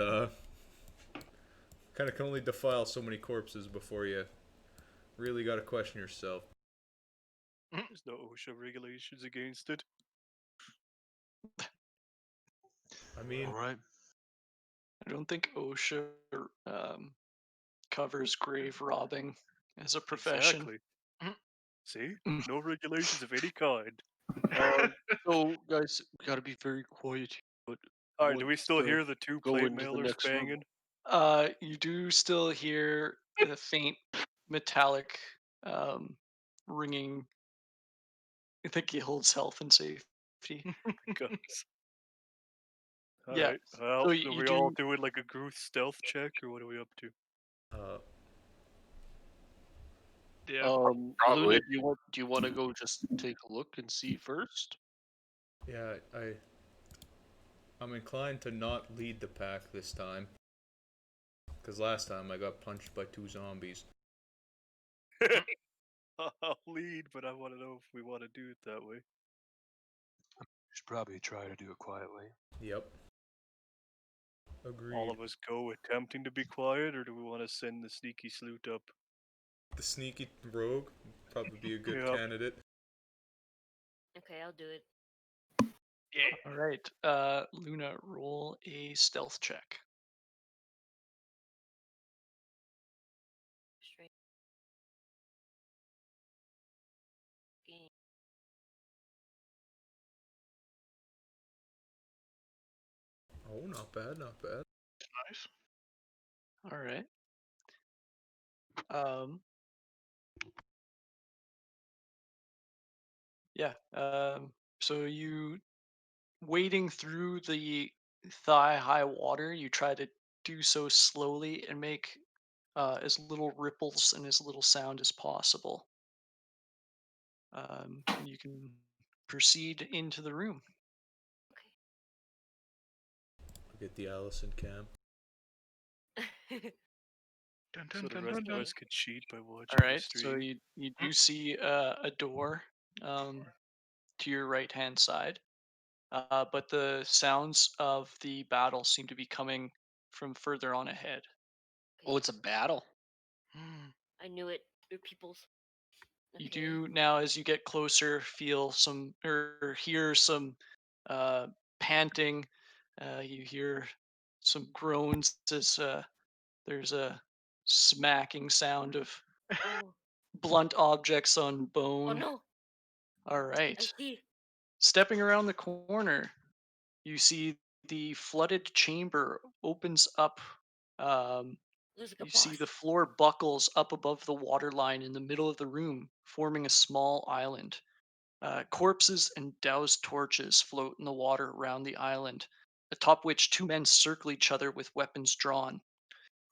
[SPEAKER 2] kind of can only defile so many corpses before you really got to question yourself.
[SPEAKER 3] There's no OSHA regulations against it.
[SPEAKER 2] I mean,
[SPEAKER 4] All right.
[SPEAKER 1] I don't think OSHA covers grave robbing as a profession.
[SPEAKER 3] Exactly. See? No regulations of any kind.
[SPEAKER 7] So, guys, we gotta be very quiet. But
[SPEAKER 3] Alright, do we still hear the 2
[SPEAKER 7] go
[SPEAKER 3] plate
[SPEAKER 7] into the
[SPEAKER 3] mailers
[SPEAKER 7] next room.
[SPEAKER 3] banging?
[SPEAKER 1] You do still hear the faint metallic ringing the guild's health and safety.
[SPEAKER 3] Guys.
[SPEAKER 1] Yeah,
[SPEAKER 3] Alright, well,
[SPEAKER 1] so
[SPEAKER 3] are
[SPEAKER 1] you
[SPEAKER 3] we all
[SPEAKER 1] do.
[SPEAKER 3] doing like a goose stealth check, or what are we up to?
[SPEAKER 2] uh,
[SPEAKER 6] Yeah.
[SPEAKER 7] Luna,
[SPEAKER 9] Probably.
[SPEAKER 7] do you want to go just take a look and see first?
[SPEAKER 2] yeah, I'm inclined to not lead the pack this time. Because last time I got punched by 2 zombies.
[SPEAKER 3] I'll lead, but I want to know if we want to do it that way.
[SPEAKER 4] We should probably try to do it quietly.
[SPEAKER 2] Yep. Agreed.
[SPEAKER 3] All of us go attempting to be quiet, or do we want to send the sneaky sleuth up?
[SPEAKER 2] The sneaky rogue probably be a good
[SPEAKER 3] Yep.
[SPEAKER 2] candidate.
[SPEAKER 8] Okay, I'll do it.
[SPEAKER 6] Yeah.
[SPEAKER 1] All right, Luna, roll a stealth check.
[SPEAKER 8] Straight. Game.
[SPEAKER 2] Oh, not bad, not bad.
[SPEAKER 6] Nice.
[SPEAKER 1] All right. Um. Yeah. So you wading through the thigh-high water, you try to do so slowly and make as little ripples and as little sound as possible. You can proceed into the room.
[SPEAKER 2] I'll get the Allison cam.
[SPEAKER 8] Okay.
[SPEAKER 6] Dun,
[SPEAKER 3] So
[SPEAKER 6] dun,
[SPEAKER 3] the
[SPEAKER 6] dun,
[SPEAKER 3] rest
[SPEAKER 6] dun,
[SPEAKER 3] of
[SPEAKER 6] dun.
[SPEAKER 3] us could cheat by watching
[SPEAKER 1] All
[SPEAKER 3] the
[SPEAKER 1] right. So
[SPEAKER 3] stream.
[SPEAKER 1] you do see a door to your right hand side, but the sounds of the battle seem to be coming from further on ahead.
[SPEAKER 7] Oh, it's a battle.
[SPEAKER 8] I knew it. They're peoples.
[SPEAKER 1] You
[SPEAKER 8] Okay.
[SPEAKER 1] do now, as you get closer, feel some or hear some uh, panting. You hear some groans as There's a smacking sound of
[SPEAKER 8] Oh,
[SPEAKER 1] blunt objects on
[SPEAKER 8] oh
[SPEAKER 1] bone.
[SPEAKER 8] no!
[SPEAKER 1] All
[SPEAKER 8] I
[SPEAKER 1] right.
[SPEAKER 8] see.
[SPEAKER 1] Stepping around the corner, you see the flooded chamber opens up. Um,
[SPEAKER 8] There's like a
[SPEAKER 1] you see the
[SPEAKER 8] boss.
[SPEAKER 1] floor buckles up above the water line in the middle of the room, forming a small island. Corpses and doused torches float in the water around the island, atop which two men circle each other with weapons drawn.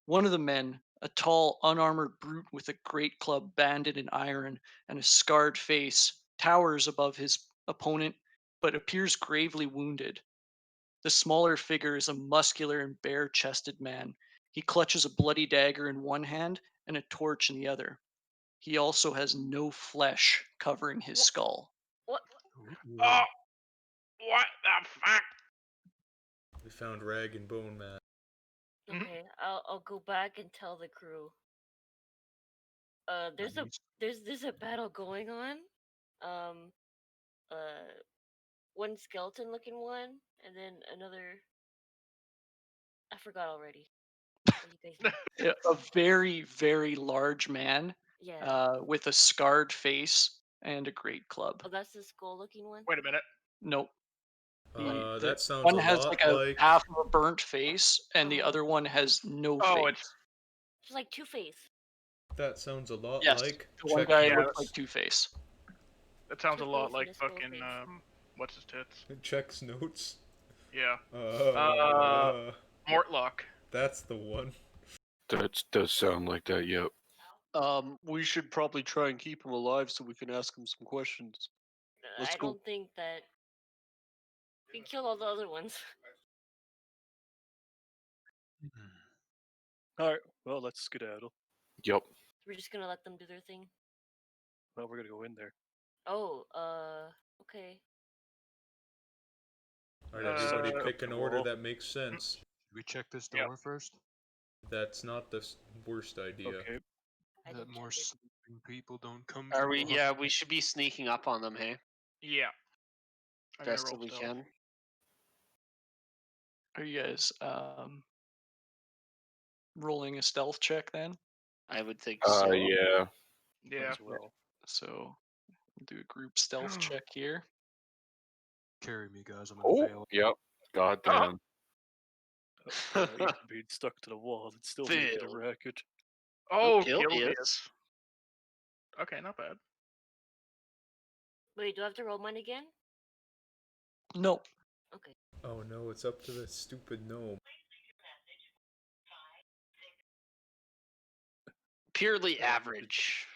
[SPEAKER 1] One of the men, a tall, unarmored brute with a great club banded in iron and a scarred face, towers above his opponent but appears gravely wounded. The smaller figure is a muscular and bare chested man. He clutches a bloody dagger in one hand and a torch in the other. He also has no flesh covering his
[SPEAKER 8] What?
[SPEAKER 1] skull.
[SPEAKER 8] What?
[SPEAKER 6] Oh, what the fuck?
[SPEAKER 2] We found Rag and Bone Man.
[SPEAKER 6] Mhm.
[SPEAKER 8] Okay, I'll go back and tell the crew. There's a
[SPEAKER 4] Nice.
[SPEAKER 8] there's a battle going on. Um, uh, one skeleton looking one, and then another. I forgot already. What you guys know?
[SPEAKER 1] A very, very large man
[SPEAKER 8] Yeah.
[SPEAKER 1] with a scarred face and a great club.
[SPEAKER 8] Oh, that's the skull looking one.
[SPEAKER 6] Wait a minute.
[SPEAKER 1] Nope. The
[SPEAKER 2] That sounds
[SPEAKER 1] one
[SPEAKER 2] a
[SPEAKER 1] has like
[SPEAKER 2] lot
[SPEAKER 1] a
[SPEAKER 2] like.
[SPEAKER 1] half of a burnt face, and the
[SPEAKER 8] Oh,
[SPEAKER 1] other one has no
[SPEAKER 6] Oh,
[SPEAKER 1] face.
[SPEAKER 6] it's
[SPEAKER 8] it's like Two Face.
[SPEAKER 2] That sounds a lot
[SPEAKER 1] Yes,
[SPEAKER 2] like.
[SPEAKER 1] the one
[SPEAKER 2] Check
[SPEAKER 1] guy
[SPEAKER 6] Yeah,
[SPEAKER 1] looks like
[SPEAKER 2] notes.
[SPEAKER 1] Two Face.
[SPEAKER 6] that sounds a lot
[SPEAKER 8] Two-Face and
[SPEAKER 6] like
[SPEAKER 8] a skull
[SPEAKER 6] fucking
[SPEAKER 8] face.
[SPEAKER 6] what's his tits?
[SPEAKER 2] Checks notes.
[SPEAKER 6] Yeah.
[SPEAKER 2] Uh,
[SPEAKER 6] Mortlock.
[SPEAKER 2] that's the one.
[SPEAKER 9] That does sound like that. Yep.
[SPEAKER 7] We should probably try and keep him alive so we can ask him some questions. Let's
[SPEAKER 8] I
[SPEAKER 7] go.
[SPEAKER 8] don't think that we killed all the other ones.
[SPEAKER 3] All right. Well, let's skedaddle.
[SPEAKER 9] Yep.
[SPEAKER 8] We're just gonna let them do their thing.
[SPEAKER 3] Well, we're gonna go in there.
[SPEAKER 8] Oh, okay.
[SPEAKER 2] Alright, everybody
[SPEAKER 6] Uh,
[SPEAKER 2] pick an order that makes sense.
[SPEAKER 4] Should we check this
[SPEAKER 6] Yep.
[SPEAKER 4] door first?
[SPEAKER 2] That's not the worst idea.
[SPEAKER 3] Okay.
[SPEAKER 8] I
[SPEAKER 4] That
[SPEAKER 8] didn't
[SPEAKER 4] more
[SPEAKER 8] check it.
[SPEAKER 4] sleeping people don't come
[SPEAKER 7] Are
[SPEAKER 4] from
[SPEAKER 7] we?
[SPEAKER 4] behind.
[SPEAKER 7] Yeah, we should be sneaking up on them. Hey,
[SPEAKER 6] yeah. I'm gonna
[SPEAKER 7] best
[SPEAKER 6] roll
[SPEAKER 7] that we
[SPEAKER 6] stealth.
[SPEAKER 7] can.
[SPEAKER 1] Are you guys rolling a stealth check then?
[SPEAKER 7] I would think so.
[SPEAKER 9] Yeah.
[SPEAKER 3] Might
[SPEAKER 6] Yeah.
[SPEAKER 3] as well.
[SPEAKER 1] So we'll do a group stealth check here.
[SPEAKER 4] Carry me, guys. I'm gonna
[SPEAKER 9] Oh.
[SPEAKER 4] fail.
[SPEAKER 9] Yep. God damn.
[SPEAKER 3] Even being stuck to the wall, it's still making a
[SPEAKER 7] Fail.
[SPEAKER 3] racket.
[SPEAKER 6] Oh,
[SPEAKER 7] Kill
[SPEAKER 6] Kildius.
[SPEAKER 7] is.
[SPEAKER 6] Okay, not bad.
[SPEAKER 8] Wait, do I have to roll mine again?
[SPEAKER 1] Nope.
[SPEAKER 8] Okay.
[SPEAKER 2] Oh no, it's up to the stupid gnome.
[SPEAKER 7] Purely average.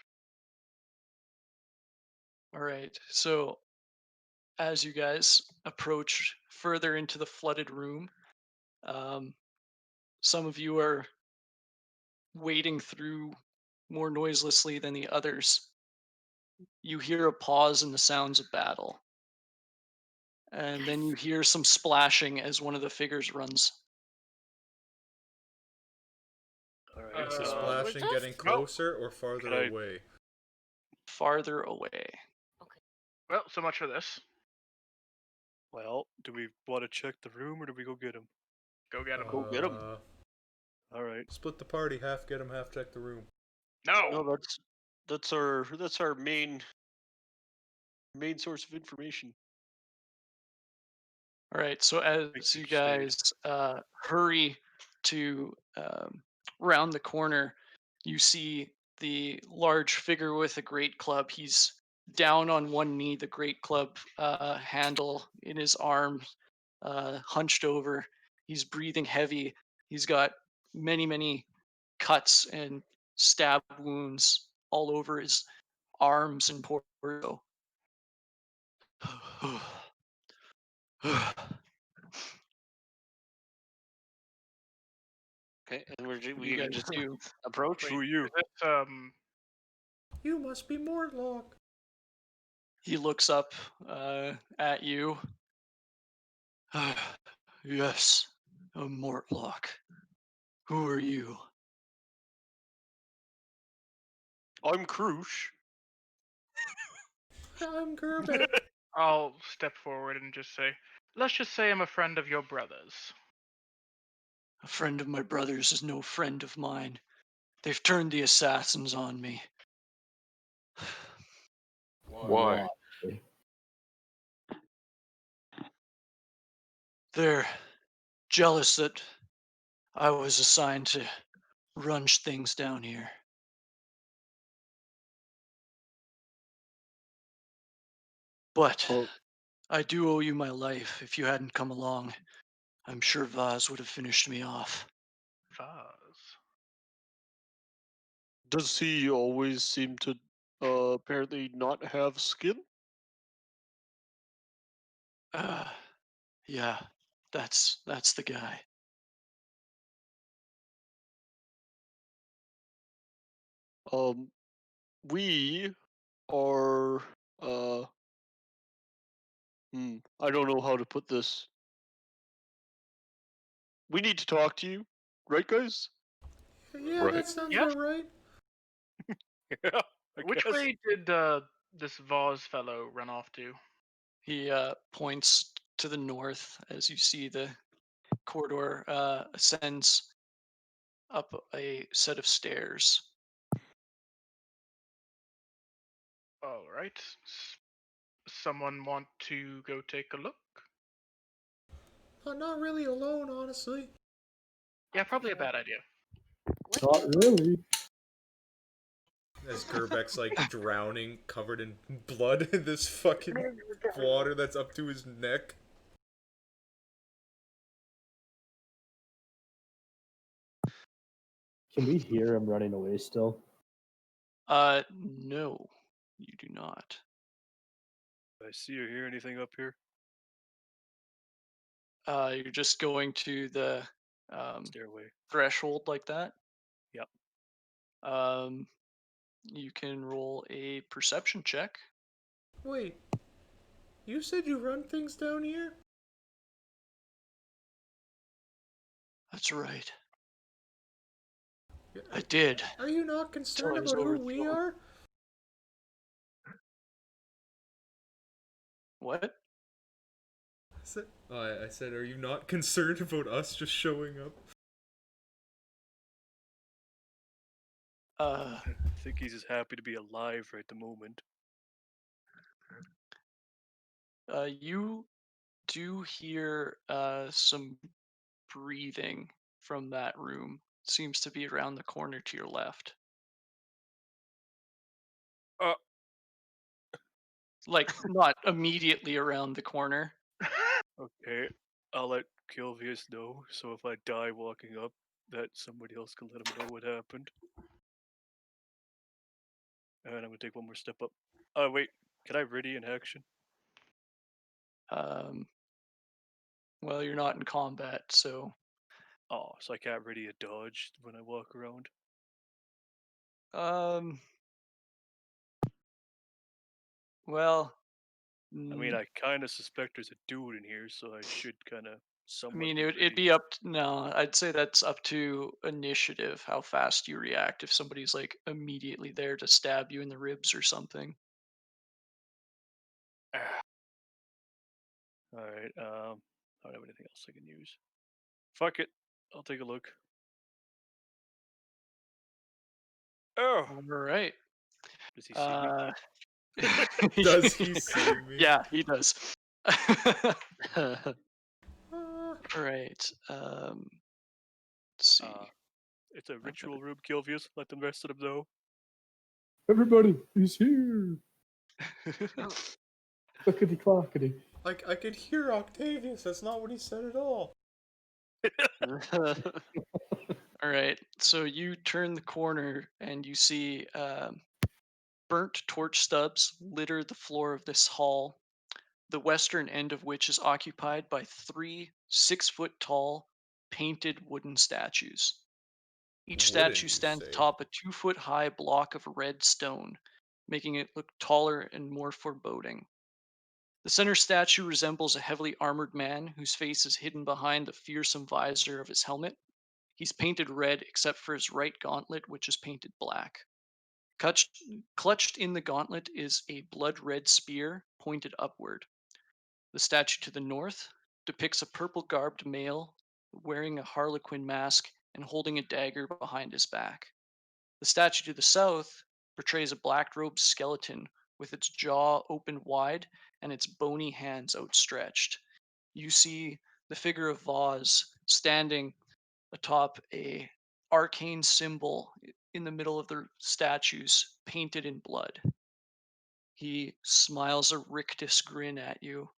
[SPEAKER 1] All right. So as you guys approach further into the flooded room, um, some of you are wading through more noiselessly than the others. You hear a pause in the sounds of battle. And then you hear some splashing as one of the figures runs.
[SPEAKER 3] All right.
[SPEAKER 2] Is the
[SPEAKER 6] Uh,
[SPEAKER 2] splashing
[SPEAKER 8] where's
[SPEAKER 2] getting
[SPEAKER 8] us?
[SPEAKER 2] closer or farther
[SPEAKER 3] Can I-
[SPEAKER 2] away?
[SPEAKER 1] Farther away.
[SPEAKER 6] well, so much for this.
[SPEAKER 3] Well, do we want to check the room or do we go get him?
[SPEAKER 6] Go get him.
[SPEAKER 7] Go get 'em.
[SPEAKER 3] All right.
[SPEAKER 2] Split the party, half get 'em, half check the room.
[SPEAKER 6] No.
[SPEAKER 7] No, that's our main source of information.
[SPEAKER 1] All right. So as
[SPEAKER 3] Thank
[SPEAKER 1] you
[SPEAKER 3] you,
[SPEAKER 1] guys hurry to round the corner, you see the large figure with a great club. He's down on one knee, the great club handle in his arms, hunched over. He's breathing heavy. He's got many, many cuts and stab wounds all over his arms and torso.
[SPEAKER 7] Okay, and
[SPEAKER 1] What do
[SPEAKER 7] we
[SPEAKER 1] you
[SPEAKER 7] can
[SPEAKER 1] guys
[SPEAKER 7] just
[SPEAKER 1] do?
[SPEAKER 7] approach.
[SPEAKER 3] Who are you?
[SPEAKER 6] Is this,
[SPEAKER 2] You must be Mortlock.
[SPEAKER 1] He looks up at you. Yes, a Mortlock. Who are you?
[SPEAKER 7] I'm Krush.
[SPEAKER 2] I'm Gerbet.
[SPEAKER 6] I'll step forward and just say, let's just say I'm a friend of your brother's.
[SPEAKER 1] A friend of my brother's is no friend of mine. They've turned the assassins on me.
[SPEAKER 9] Why?
[SPEAKER 1] They're jealous that I was assigned to run things down here. But
[SPEAKER 3] Oh,
[SPEAKER 1] I do owe you my life. If you hadn't come along, I'm sure Vaz would have finished me off.
[SPEAKER 6] Vaz.
[SPEAKER 7] Does he always seem to apparently not have skin?
[SPEAKER 1] Uh, yeah, that's the guy.
[SPEAKER 7] Um, we are I don't know how to put this. We need to talk to you, right, guys?
[SPEAKER 2] Yeah,
[SPEAKER 9] Right.
[SPEAKER 2] that sounds
[SPEAKER 6] Yep.
[SPEAKER 2] about right.
[SPEAKER 3] yeah. I
[SPEAKER 6] Which
[SPEAKER 3] guess.
[SPEAKER 6] way did this Vaz fellow run off to?
[SPEAKER 1] He points to the north as you see the corridor ascends up a set of stairs.
[SPEAKER 6] All right. Someone want to go take a look?
[SPEAKER 2] I'm not really alone, honestly.
[SPEAKER 6] Yeah, probably a bad idea.
[SPEAKER 5] Not really.
[SPEAKER 2] As Gerbeck's like drowning, covered in blood in this fucking water that's up to his neck.
[SPEAKER 5] Can we hear him running away still?
[SPEAKER 1] No, you do not.
[SPEAKER 3] Do I see or hear anything up here?
[SPEAKER 1] You're just going to the
[SPEAKER 3] Stairway.
[SPEAKER 1] threshold like that.
[SPEAKER 3] Yep.
[SPEAKER 1] You can roll a perception check.
[SPEAKER 2] Wait, you said you run things down here?
[SPEAKER 1] That's right. I did.
[SPEAKER 2] Are you not concerned
[SPEAKER 1] Till I was
[SPEAKER 2] about who we
[SPEAKER 1] overthrown.
[SPEAKER 2] are?
[SPEAKER 1] What?
[SPEAKER 2] I said, are you not concerned about us just showing up?
[SPEAKER 1] Uh,
[SPEAKER 3] I think he's just happy to be alive right the moment.
[SPEAKER 1] you do hear some breathing from that room. Seems to be around the corner to your left.
[SPEAKER 3] Uh.
[SPEAKER 1] Like, not immediately around the corner.
[SPEAKER 3] Okay, I'll let Kilvius know, so if I die walking up, that somebody else can let him know what happened. And I'm gonna take one more step up. Oh wait, can I ready in action?
[SPEAKER 1] Well, you're not in combat, so
[SPEAKER 3] Oh, so I can't ready a dodge when I walk around.
[SPEAKER 1] well,
[SPEAKER 3] I mean, I kind of suspect there's a dude in here, so I should kind of
[SPEAKER 1] I
[SPEAKER 3] somewhat
[SPEAKER 1] mean,
[SPEAKER 3] be
[SPEAKER 1] it'd
[SPEAKER 3] ready.
[SPEAKER 1] be up to, no, I'd say that's up to initiative, how fast you react if somebody's like immediately there to stab you in the ribs or something.
[SPEAKER 3] Alright, I don't have anything else I can use. Fuck it, I'll take a look. Oh!
[SPEAKER 1] All right.
[SPEAKER 3] Does he see me?
[SPEAKER 1] Uh,
[SPEAKER 2] Does he see me?
[SPEAKER 1] Yeah, he does.
[SPEAKER 2] Ah.
[SPEAKER 1] All right. Let's see.
[SPEAKER 3] It's a ritual room, Kilvius. Let the rest of them know.
[SPEAKER 5] Everybody, he's here. Clickety clockety.
[SPEAKER 2] Like, I could hear Octavius. That's not what he said at all.
[SPEAKER 1] All right. So you turn the corner and you see burnt torch stubs litter the floor of this hall, the western end of which is occupied by 3 6-foot tall painted wooden statues. Each
[SPEAKER 2] Wooden,
[SPEAKER 1] statue
[SPEAKER 2] you
[SPEAKER 1] stands
[SPEAKER 2] say?
[SPEAKER 1] atop a 2-foot high block of red stone, making it look taller and more foreboding. The center statue resembles a heavily armored man whose face is hidden behind the fearsome visor of his helmet. He's painted red except for his right gauntlet, which is painted black. Clutched in the gauntlet is a blood red spear pointed upward. The statue to the north depicts a purple garbed male wearing a harlequin mask and holding a dagger behind his back. The statue to the south portrays a black-robed skeleton with its jaw opened wide and its bony hands outstretched. You see the figure of Voz standing atop a arcane symbol in the middle of the statues painted in blood. He smiles a rictus grin at you,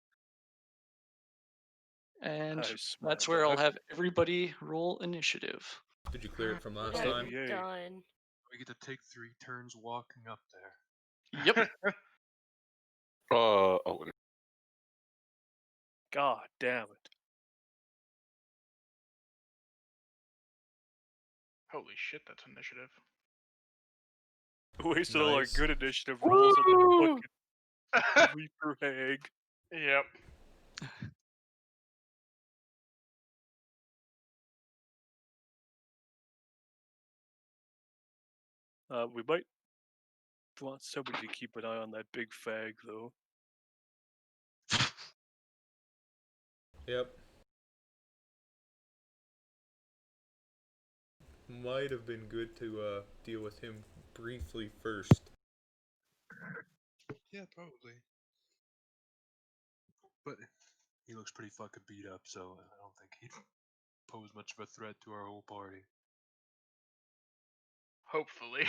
[SPEAKER 1] and
[SPEAKER 3] I smile
[SPEAKER 1] that's where I'll
[SPEAKER 3] back.
[SPEAKER 1] have everybody roll initiative.
[SPEAKER 2] Did you clear it from last
[SPEAKER 8] Well
[SPEAKER 2] time?
[SPEAKER 3] Yay.
[SPEAKER 8] done.
[SPEAKER 4] We get to take 3 turns walking up there.
[SPEAKER 1] Yep.
[SPEAKER 9] Oh,
[SPEAKER 3] God damn it.
[SPEAKER 6] Holy shit, that's initiative.
[SPEAKER 3] Wasted all our
[SPEAKER 2] Nice.
[SPEAKER 3] good initiative rolls on the
[SPEAKER 6] Woo!
[SPEAKER 3] fucking Reaper Hag.
[SPEAKER 6] Yep.
[SPEAKER 3] We might want somebody to keep an eye on that big fag, though.
[SPEAKER 2] Yep. Might have been good to deal with him briefly first.
[SPEAKER 4] Yeah, probably. But he looks pretty fucking beat up, so I don't think he'd pose much of a threat to our whole party.
[SPEAKER 6] Hopefully.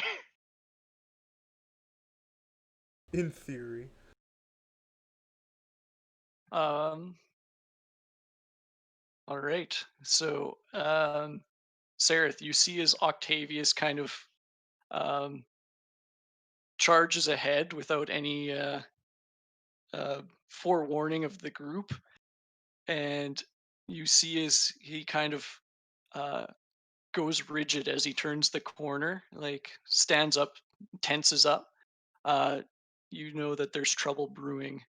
[SPEAKER 2] In theory.
[SPEAKER 1] All right. So, Sareth, you see as Octavius kind of um, charges ahead without any forewarning of the group, and you see as he kind of uh, goes rigid as he turns the corner, like stands up, tenses up. Uh, you know that there's trouble brewing.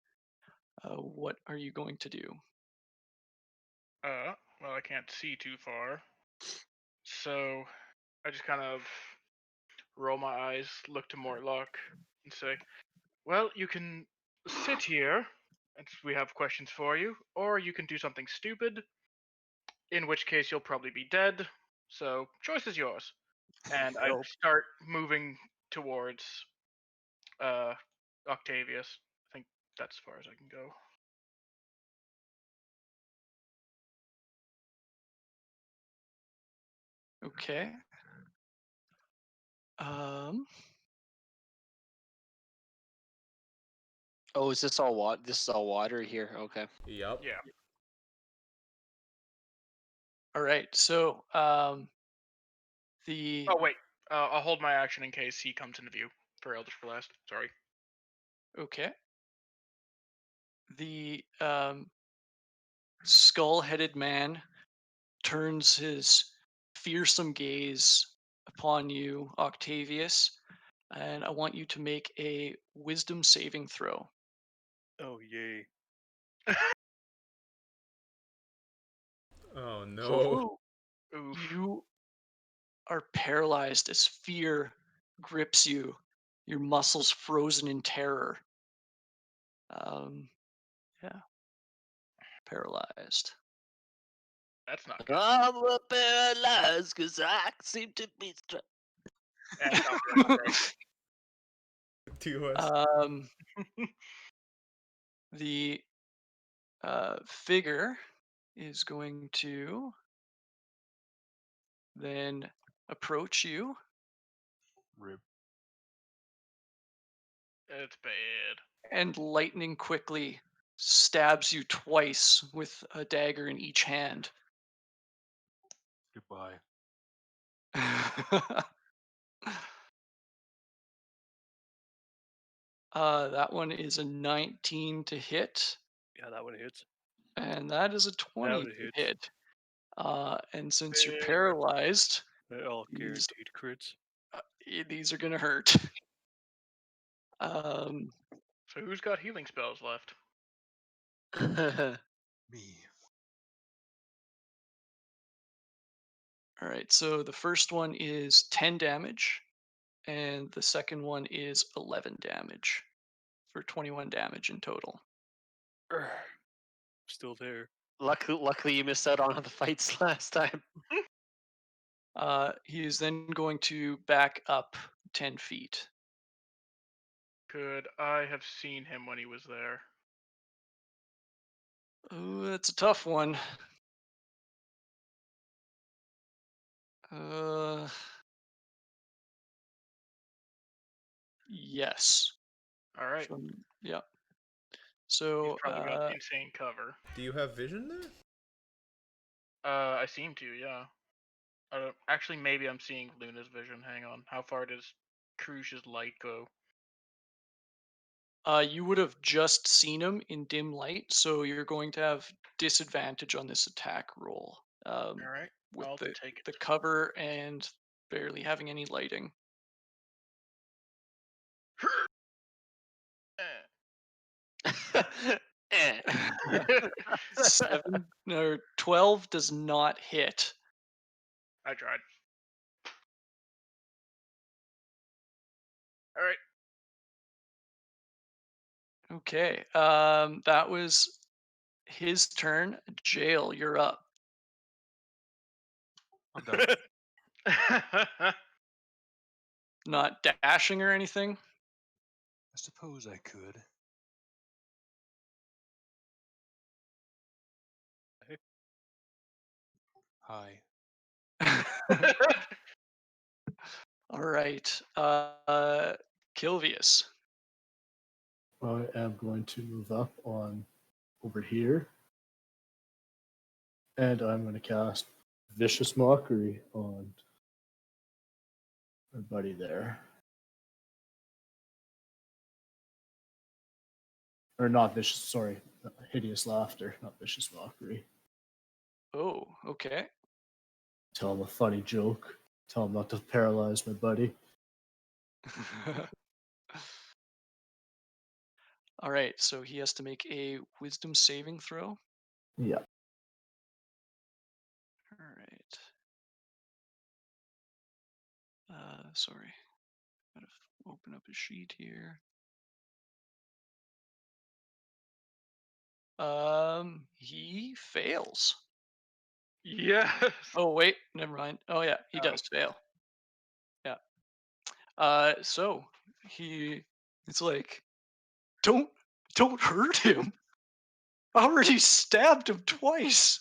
[SPEAKER 1] What are you going to do?
[SPEAKER 6] Well, I can't see too far. So I just kind of roll my eyes, look to Mortlock, and say, well, you can sit here, and we have questions for you, or you can do something stupid, in which case you'll probably be dead. So choice is yours. And I
[SPEAKER 3] Nope.
[SPEAKER 6] start moving towards Octavius. I think that's as far as I can go.
[SPEAKER 1] Okay. Um,
[SPEAKER 7] Oh, is this all water? This is all water here. Okay.
[SPEAKER 2] Yep.
[SPEAKER 6] Yeah.
[SPEAKER 1] all right. So, the
[SPEAKER 6] Oh wait, I'll hold my action in case he comes into view for Eldritch Blast. Sorry.
[SPEAKER 1] okay. The skull-headed man turns his fearsome gaze upon you, Octavius, and I want you to make a wisdom saving throw.
[SPEAKER 3] Oh, yay.
[SPEAKER 2] Oh no.
[SPEAKER 6] Oof.
[SPEAKER 1] You are paralyzed as fear grips you, your muscles frozen in terror. Yeah, paralyzed.
[SPEAKER 6] That's not good.
[SPEAKER 7] I'm paralyzed because I seem to be struck.
[SPEAKER 6] And copyright strike.
[SPEAKER 2] To us.
[SPEAKER 1] The figure is going to then approach you
[SPEAKER 4] Rip.
[SPEAKER 6] It's bad.
[SPEAKER 1] and lightning quickly stabs you twice with a dagger in each hand.
[SPEAKER 4] Goodbye.
[SPEAKER 1] That one is a 19 to hit,
[SPEAKER 3] Yeah, that one hits.
[SPEAKER 1] and that is a 20
[SPEAKER 3] one
[SPEAKER 1] to
[SPEAKER 3] hits.
[SPEAKER 1] hit. And since you're
[SPEAKER 6] Big rip.
[SPEAKER 1] paralyzed,
[SPEAKER 3] They're all
[SPEAKER 1] These-
[SPEAKER 3] guaranteed crits.
[SPEAKER 1] these are gonna hurt. Um,
[SPEAKER 6] So who's got healing spells left?
[SPEAKER 4] Me.
[SPEAKER 1] all right, so the first one is 10 damage, and the second one is 11 damage for 21 damage in total.
[SPEAKER 3] Still there.
[SPEAKER 7] Luckily, you missed out on the fights last time.
[SPEAKER 1] He is then going to back up 10 feet.
[SPEAKER 6] Could I have seen him when he was there?
[SPEAKER 1] Ooh, that's a tough one. Yes.
[SPEAKER 6] All right.
[SPEAKER 1] Yeah.
[SPEAKER 6] He's
[SPEAKER 1] So,
[SPEAKER 6] probably got insane cover.
[SPEAKER 2] Do you have vision there?
[SPEAKER 6] I seem to, yeah. Actually, maybe I'm seeing Luna's vision. Hang on. How far does Krush's light go?
[SPEAKER 1] you would have just seen him in dim light, so you're going to have disadvantage on this attack roll.
[SPEAKER 6] All right.
[SPEAKER 1] With
[SPEAKER 6] I'll
[SPEAKER 1] the
[SPEAKER 6] take
[SPEAKER 1] the
[SPEAKER 6] it.
[SPEAKER 1] cover and barely having any lighting.
[SPEAKER 7] Eh.
[SPEAKER 1] 7 or 12 does not hit.
[SPEAKER 6] I tried. All right.
[SPEAKER 1] Okay. That was his turn. Jail, you're up.
[SPEAKER 4] I'm done.
[SPEAKER 1] Not dashing or anything.
[SPEAKER 4] I suppose I could. Hi.
[SPEAKER 1] All right. Kilvius.
[SPEAKER 5] I am going to move up on over here. And I'm going to cast Vicious Mockery on our buddy there. Or not Vicious, sorry. Hideous Laughter, not Vicious Mockery.
[SPEAKER 1] Oh, okay.
[SPEAKER 5] Tell him a funny joke. Tell him not to paralyze my buddy.
[SPEAKER 1] All right, so he has to make a wisdom saving throw.
[SPEAKER 5] Yeah.
[SPEAKER 1] All right. Sorry. Gotta open up a sheet here. He fails.
[SPEAKER 6] Yes.
[SPEAKER 1] Oh wait, never mind. Oh yeah, he
[SPEAKER 6] Oh.
[SPEAKER 1] does fail. Yeah. So it's like, don't hurt him. I already stabbed him twice.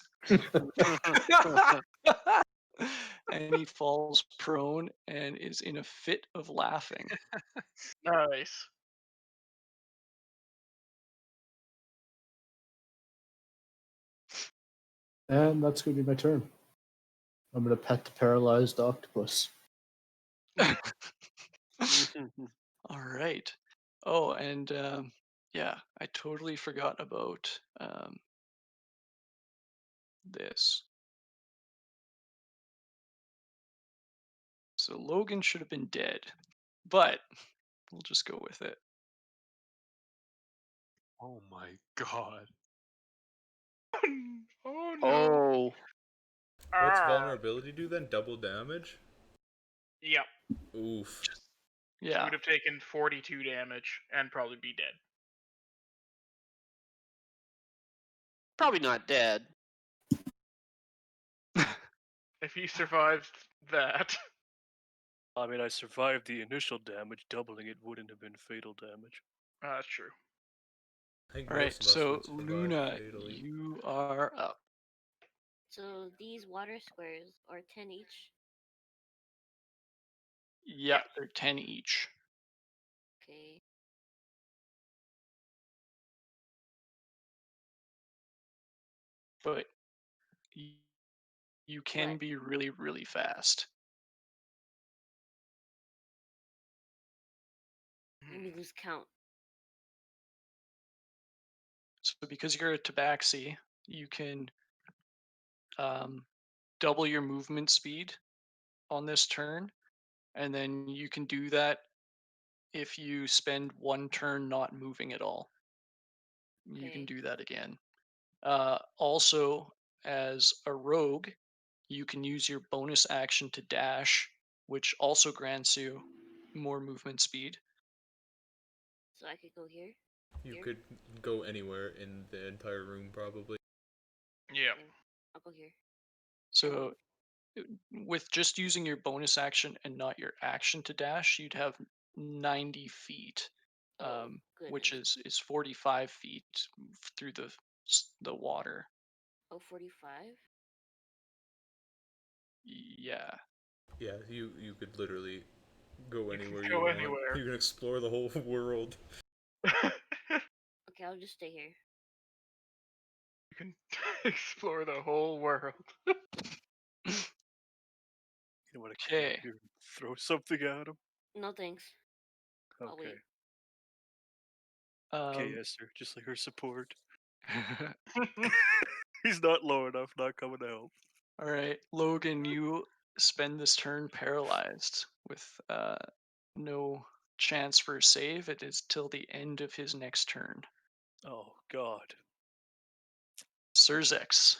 [SPEAKER 1] And he falls prone and is in a fit of laughing.
[SPEAKER 6] Nice.
[SPEAKER 5] And that's going to be my turn. I'm going to pet the paralyzed octopus.
[SPEAKER 1] All right. Oh, and yeah, I totally forgot about this. So Logan should have been dead, but we'll just go with it.
[SPEAKER 4] Oh my god.
[SPEAKER 6] Oh no.
[SPEAKER 7] Oh.
[SPEAKER 2] What's
[SPEAKER 6] Ah.
[SPEAKER 2] vulnerability do then? Double damage?
[SPEAKER 6] Yep.
[SPEAKER 2] Oof.
[SPEAKER 6] He
[SPEAKER 1] Yeah.
[SPEAKER 6] would have taken 42 damage and probably be dead.
[SPEAKER 7] Probably not dead.
[SPEAKER 6] If he survived that.
[SPEAKER 3] I mean, I survived the initial damage. Doubling it wouldn't have been fatal damage.
[SPEAKER 6] That's true.
[SPEAKER 2] I think
[SPEAKER 1] All right,
[SPEAKER 2] most of us
[SPEAKER 1] so
[SPEAKER 2] would survive
[SPEAKER 1] Luna,
[SPEAKER 2] fatally.
[SPEAKER 1] you are up.
[SPEAKER 8] So these water squares are 10 each.
[SPEAKER 1] Yeah, they're 10 each.
[SPEAKER 8] Okay.
[SPEAKER 1] But you can
[SPEAKER 8] What?
[SPEAKER 1] be really, really fast.
[SPEAKER 8] Let me lose count.
[SPEAKER 1] So because you're a tabaxi, you can double your movement speed on this turn, and then you can do that if you spend one turn not moving at all. You can
[SPEAKER 8] Okay.
[SPEAKER 1] do that again. Also, as a rogue, you can use your bonus action to dash, which also grants you more movement speed.
[SPEAKER 8] So I could go here.
[SPEAKER 2] You
[SPEAKER 8] Here?
[SPEAKER 2] could go anywhere in the entire room, probably.
[SPEAKER 6] Yeah.
[SPEAKER 8] I'll go here.
[SPEAKER 1] So with just using your bonus action and not your action to dash, you'd have 90 feet,
[SPEAKER 8] Oh,
[SPEAKER 1] which
[SPEAKER 8] goodness.
[SPEAKER 1] is 45 feet through the water.
[SPEAKER 8] Oh, 45?
[SPEAKER 1] Yeah.
[SPEAKER 2] Yeah, you could literally go
[SPEAKER 6] You can
[SPEAKER 2] anywhere you
[SPEAKER 6] go
[SPEAKER 2] want.
[SPEAKER 6] anywhere.
[SPEAKER 2] You can explore the whole world.
[SPEAKER 8] Okay, I'll just stay here.
[SPEAKER 6] You can explore the whole world.
[SPEAKER 3] You don't want to come up
[SPEAKER 1] Okay.
[SPEAKER 3] here and throw something at him?
[SPEAKER 8] No thanks. I'll
[SPEAKER 3] Okay.
[SPEAKER 8] wait.
[SPEAKER 3] Okay,
[SPEAKER 1] Um,
[SPEAKER 3] Esther, just like her support. He's not low enough, not coming to help.
[SPEAKER 1] all right, Logan, you spend this turn paralyzed with no chance for a save. It is till the end of his next turn.
[SPEAKER 3] Oh, God.
[SPEAKER 1] Surzex,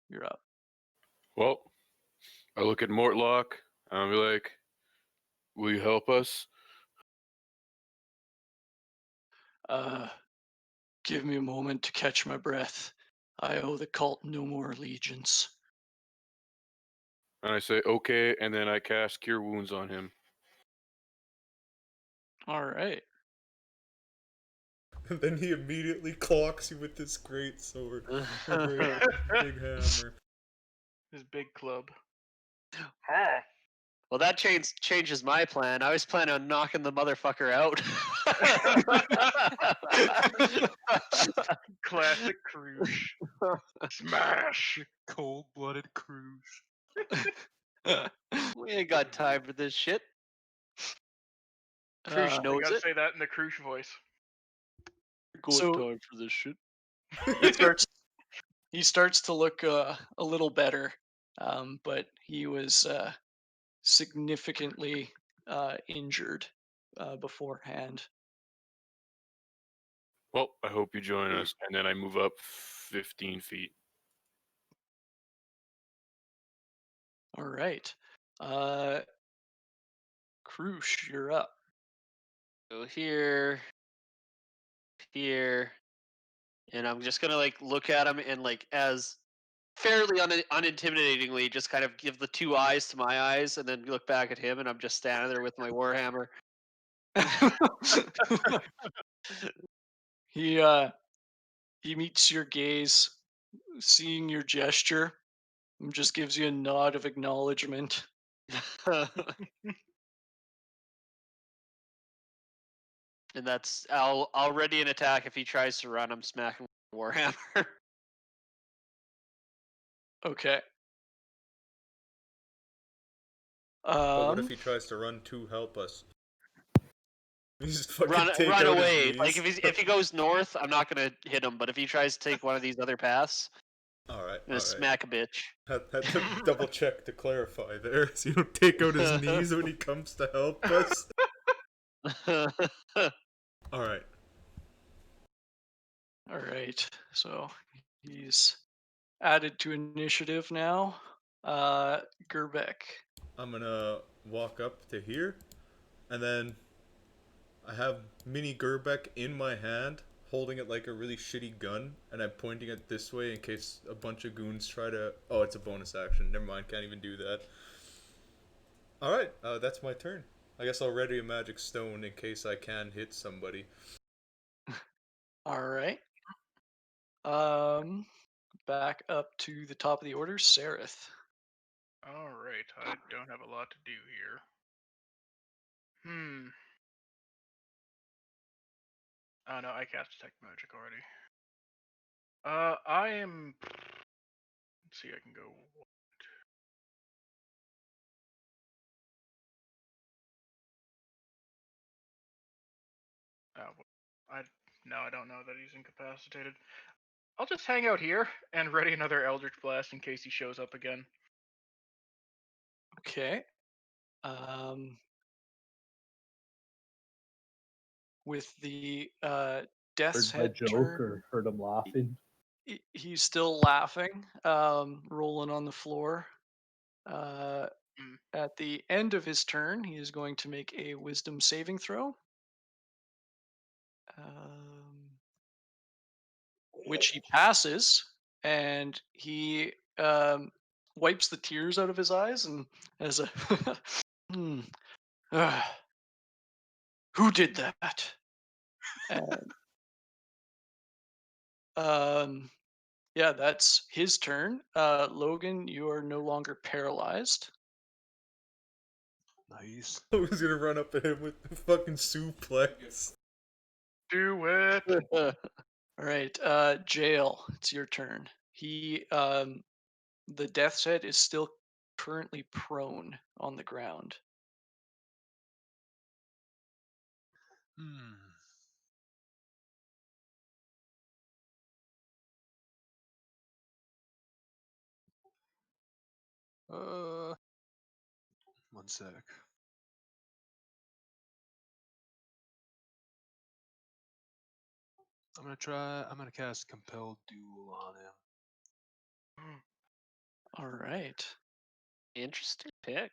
[SPEAKER 1] you're up.
[SPEAKER 9] Well, I look at Mortlock. I'll be like, "Will you help us?"
[SPEAKER 1] Give me a moment to catch my breath. I owe the cult no more allegiance.
[SPEAKER 9] And I say, "Okay," and then I cast Cure Wounds on him.
[SPEAKER 1] All right.
[SPEAKER 2] And then he immediately clocks you with this great sword. Or great big hammer.
[SPEAKER 6] His big club.
[SPEAKER 7] Well, that changes my plan. I was planning on knocking the motherfucker out.
[SPEAKER 6] Classic Krush. Smash!
[SPEAKER 4] Cold-blooded Cruise.
[SPEAKER 7] We ain't got time for this shit. Krush
[SPEAKER 1] Uh,
[SPEAKER 6] I
[SPEAKER 7] knows
[SPEAKER 6] gotta
[SPEAKER 7] it.
[SPEAKER 6] say that in the Krush voice.
[SPEAKER 1] So-
[SPEAKER 3] time for this shit.
[SPEAKER 1] he starts to look a little better, but he was significantly injured beforehand.
[SPEAKER 9] Well, I hope you join us. And then I move up 15 feet.
[SPEAKER 1] All right. Krush, you're up.
[SPEAKER 7] So here, and I'm just gonna like look at him and like as fairly unintimidatingly just kind of give the two eyes to my eyes and then look back at him and I'm just standing there with my warhammer.
[SPEAKER 1] He meets your gaze, seeing your gesture, and just gives you a nod of acknowledgement.
[SPEAKER 7] And that's I'll ready an attack if he tries to run. I'm smacking with warhammer.
[SPEAKER 1] Okay.
[SPEAKER 2] But what if he tries to run to help us? You just fucking
[SPEAKER 7] run
[SPEAKER 2] take
[SPEAKER 7] run
[SPEAKER 2] out
[SPEAKER 7] away.
[SPEAKER 2] his
[SPEAKER 7] Like
[SPEAKER 2] knees.
[SPEAKER 7] if he goes north, I'm not gonna hit him. But if he tries to take one of these other paths,
[SPEAKER 2] Alright,
[SPEAKER 7] I'm gonna smack a bitch.
[SPEAKER 2] Had to double check to clarify there, so you don't take out his knees when he comes to help us. Alright.
[SPEAKER 1] All right. So he's added to initiative now. Gerbeck.
[SPEAKER 2] I'm gonna walk up to here, and then I have Mini Gerbeck in my hand, holding it like a really shitty gun, and I'm pointing it this way in case a bunch of goons try to... Oh, it's a bonus action. Never mind, can't even do that. Alright, that's my turn. I guess I'll ready a magic stone in case I can hit somebody.
[SPEAKER 1] All right. Back up to the top of the order, Sereth.
[SPEAKER 6] Alright, I don't have a lot to do here. Oh no, I cast Detect Magic already. I am... Let's see, I can go... I don't know that he's incapacitated. I'll just hang out here and ready another Eldritch Blast in case he shows up again.
[SPEAKER 1] Okay. With the Death's
[SPEAKER 5] Heard my
[SPEAKER 1] Head
[SPEAKER 5] joke
[SPEAKER 1] turn,
[SPEAKER 5] or heard him laughing.
[SPEAKER 1] he's still laughing, rolling on the floor. At the end of his turn, he is going to make a Wisdom saving throw, which he passes, and he wipes the tears out of his eyes and has a "Hmm, ah, who did that?" And yeah, that's his turn. Logan, you are no longer paralyzed.
[SPEAKER 4] Nice.
[SPEAKER 2] I was gonna run up at him with the fucking suplex.
[SPEAKER 6] Do it.
[SPEAKER 1] All right, Jail, it's your turn. The death's head is still currently prone on the ground.
[SPEAKER 4] Hmm. One sec. I'm gonna cast Compelled Duel on him.
[SPEAKER 1] All right.
[SPEAKER 7] Interesting pick.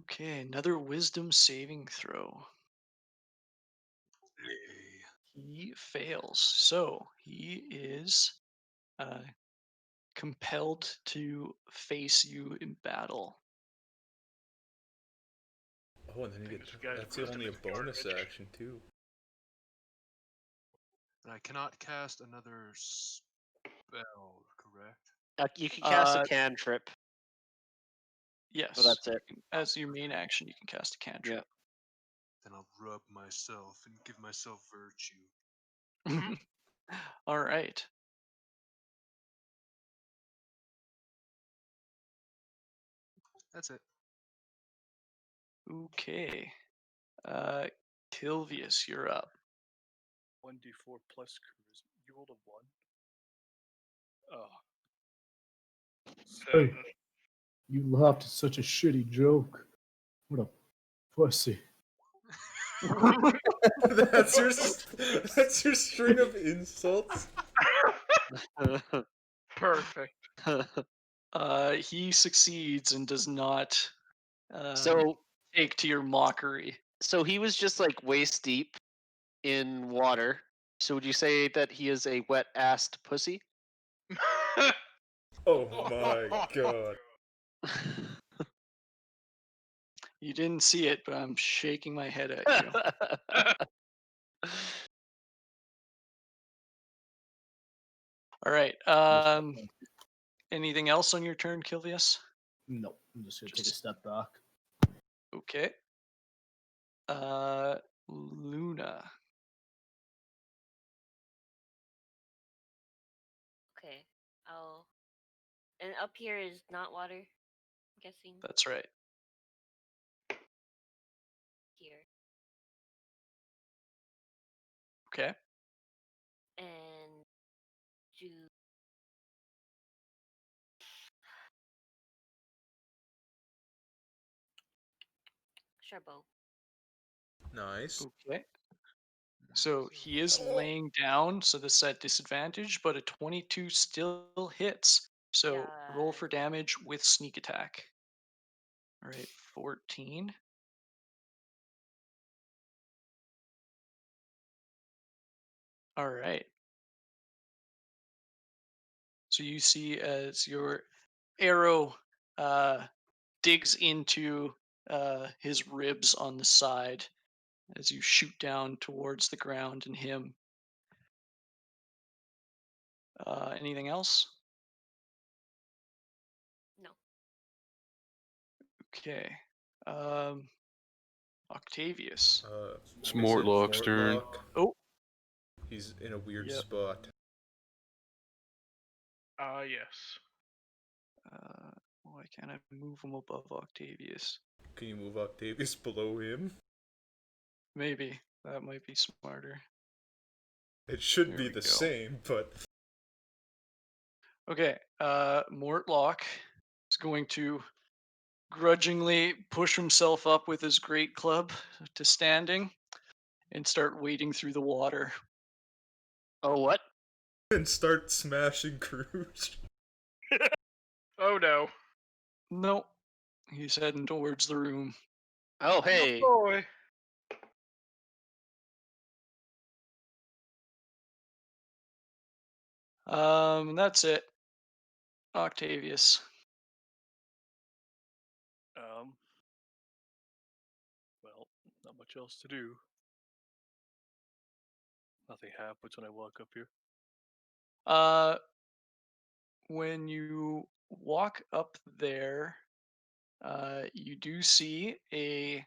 [SPEAKER 1] Okay, another wisdom saving throw. He fails, so he is compelled to face you in battle.
[SPEAKER 2] Oh, and then you
[SPEAKER 6] think
[SPEAKER 2] get
[SPEAKER 6] this guy's
[SPEAKER 2] that's
[SPEAKER 6] wisdom
[SPEAKER 2] only a
[SPEAKER 6] is
[SPEAKER 2] bonus
[SPEAKER 6] garbage.
[SPEAKER 2] action too.
[SPEAKER 4] And I cannot cast another spell, correct?
[SPEAKER 7] You can cast a
[SPEAKER 1] Uh,
[SPEAKER 7] cantrip, but
[SPEAKER 1] yes,
[SPEAKER 7] that's it.
[SPEAKER 1] as your main action, you can cast a cantrip.
[SPEAKER 4] Then I'll rub myself and give myself virtue.
[SPEAKER 1] All right.
[SPEAKER 4] That's it.
[SPEAKER 1] Okay. Tilvius, you're up.
[SPEAKER 3] 1d4 plus charisma. You rolled a 1? Oh.
[SPEAKER 6] Seven.
[SPEAKER 5] You laughed at such a shitty joke. What a pussy.
[SPEAKER 2] that's your that's your string of insults.
[SPEAKER 6] Perfect.
[SPEAKER 1] He succeeds and does not
[SPEAKER 7] so
[SPEAKER 1] take to your mockery.
[SPEAKER 7] so he was just like waist deep in water. So would you say that he is a wet-assed pussy?
[SPEAKER 2] Oh my god.
[SPEAKER 1] You didn't see it, but I'm shaking my head at you. All right. Anything else on your turn, Kilvius?
[SPEAKER 5] No, I'm just gonna take a step back.
[SPEAKER 1] Okay. Luna.
[SPEAKER 8] Okay. I'll. And up here is not water. I'm guessing
[SPEAKER 1] That's right.
[SPEAKER 8] here.
[SPEAKER 1] Okay.
[SPEAKER 8] And do. Sharbo.
[SPEAKER 2] Nice.
[SPEAKER 1] Okay. So he is laying down, so this at disadvantage, but a 22 still hits. So roll for damage with sneak attack. All right, 14. All right. So you see as your arrow digs into his ribs on the side as you shoot down towards the ground and him. Anything else?
[SPEAKER 8] No.
[SPEAKER 1] Okay. Octavius.
[SPEAKER 9] It's
[SPEAKER 2] Is it
[SPEAKER 9] Mortlock's turn.
[SPEAKER 2] Mortlock?
[SPEAKER 1] Oh.
[SPEAKER 2] He's in a weird
[SPEAKER 1] Yep.
[SPEAKER 2] spot.
[SPEAKER 6] Yes.
[SPEAKER 1] Why can't I move him above Octavius?
[SPEAKER 2] Can you move Octavius below him?
[SPEAKER 1] Maybe. That might be smarter.
[SPEAKER 2] It should
[SPEAKER 1] There
[SPEAKER 2] be
[SPEAKER 1] we
[SPEAKER 2] the
[SPEAKER 1] go.
[SPEAKER 2] same, but
[SPEAKER 1] Okay, Mortlock is going to grudgingly push himself up with his great club to standing and start wading through the water.
[SPEAKER 7] Oh, what?
[SPEAKER 2] and start smashing Cruz.
[SPEAKER 6] Oh no.
[SPEAKER 1] Nope. He's heading towards the room.
[SPEAKER 7] Oh, hey.
[SPEAKER 6] Boy.
[SPEAKER 1] That's it. Octavius.
[SPEAKER 3] Um. Well, not much else to do. Nothing happens when I walk up here.
[SPEAKER 1] Uh, when you walk up there, you do see a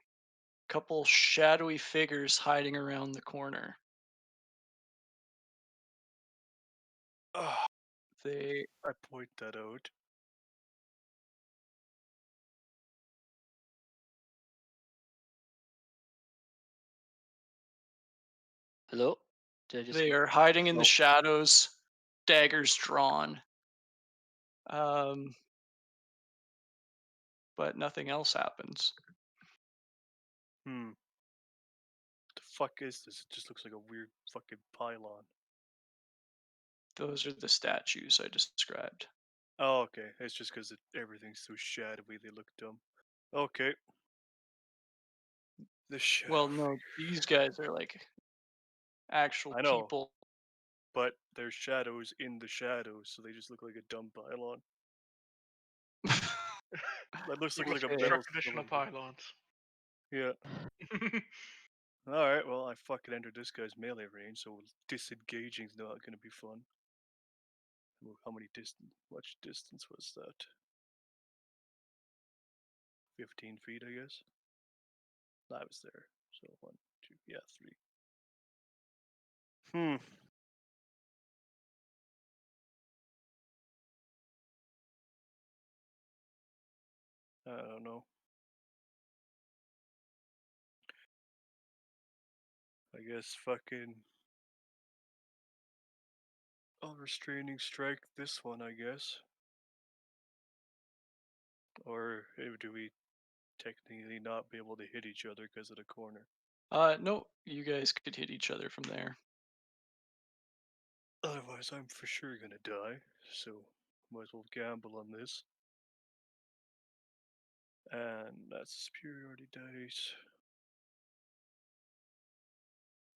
[SPEAKER 1] couple shadowy figures hiding around the corner.
[SPEAKER 3] Ah,
[SPEAKER 1] They
[SPEAKER 3] I point that out.
[SPEAKER 7] Hello? Did I just?
[SPEAKER 1] they are hiding in the
[SPEAKER 7] Nope.
[SPEAKER 1] shadows, daggers drawn. Um, but nothing else happens.
[SPEAKER 3] Hmm. The fuck is this? It just looks like a weird fucking pylon.
[SPEAKER 1] Those are the statues I described.
[SPEAKER 3] Oh, okay. It's just because everything's so shadowy, they look dumb. Okay. The shadow.
[SPEAKER 1] Well, no, these guys are like actual
[SPEAKER 3] I know,
[SPEAKER 1] people.
[SPEAKER 3] but there's shadows in the shadows, so they just look like a dumb pylon. That looks
[SPEAKER 6] You
[SPEAKER 3] like
[SPEAKER 6] must
[SPEAKER 3] a
[SPEAKER 1] Okay.
[SPEAKER 3] metal
[SPEAKER 6] construct additional
[SPEAKER 3] cylinder.
[SPEAKER 6] pylons.
[SPEAKER 3] Yeah. Alright, well, I fucking entered this guy's melee range, so disengaging's not gonna be fun. How many distance? Much distance was that? 15 feet, I guess. I was there. So 1, 2, yeah, 3. Hmm. I don't know. I guess fucking. I'll restraining strike this one, I guess. Or do we technically not be able to hit each other because of the corner?
[SPEAKER 1] No, you guys could hit each other from there.
[SPEAKER 3] Otherwise, I'm for sure gonna die. So, might as well gamble on this. And that's superiority dice.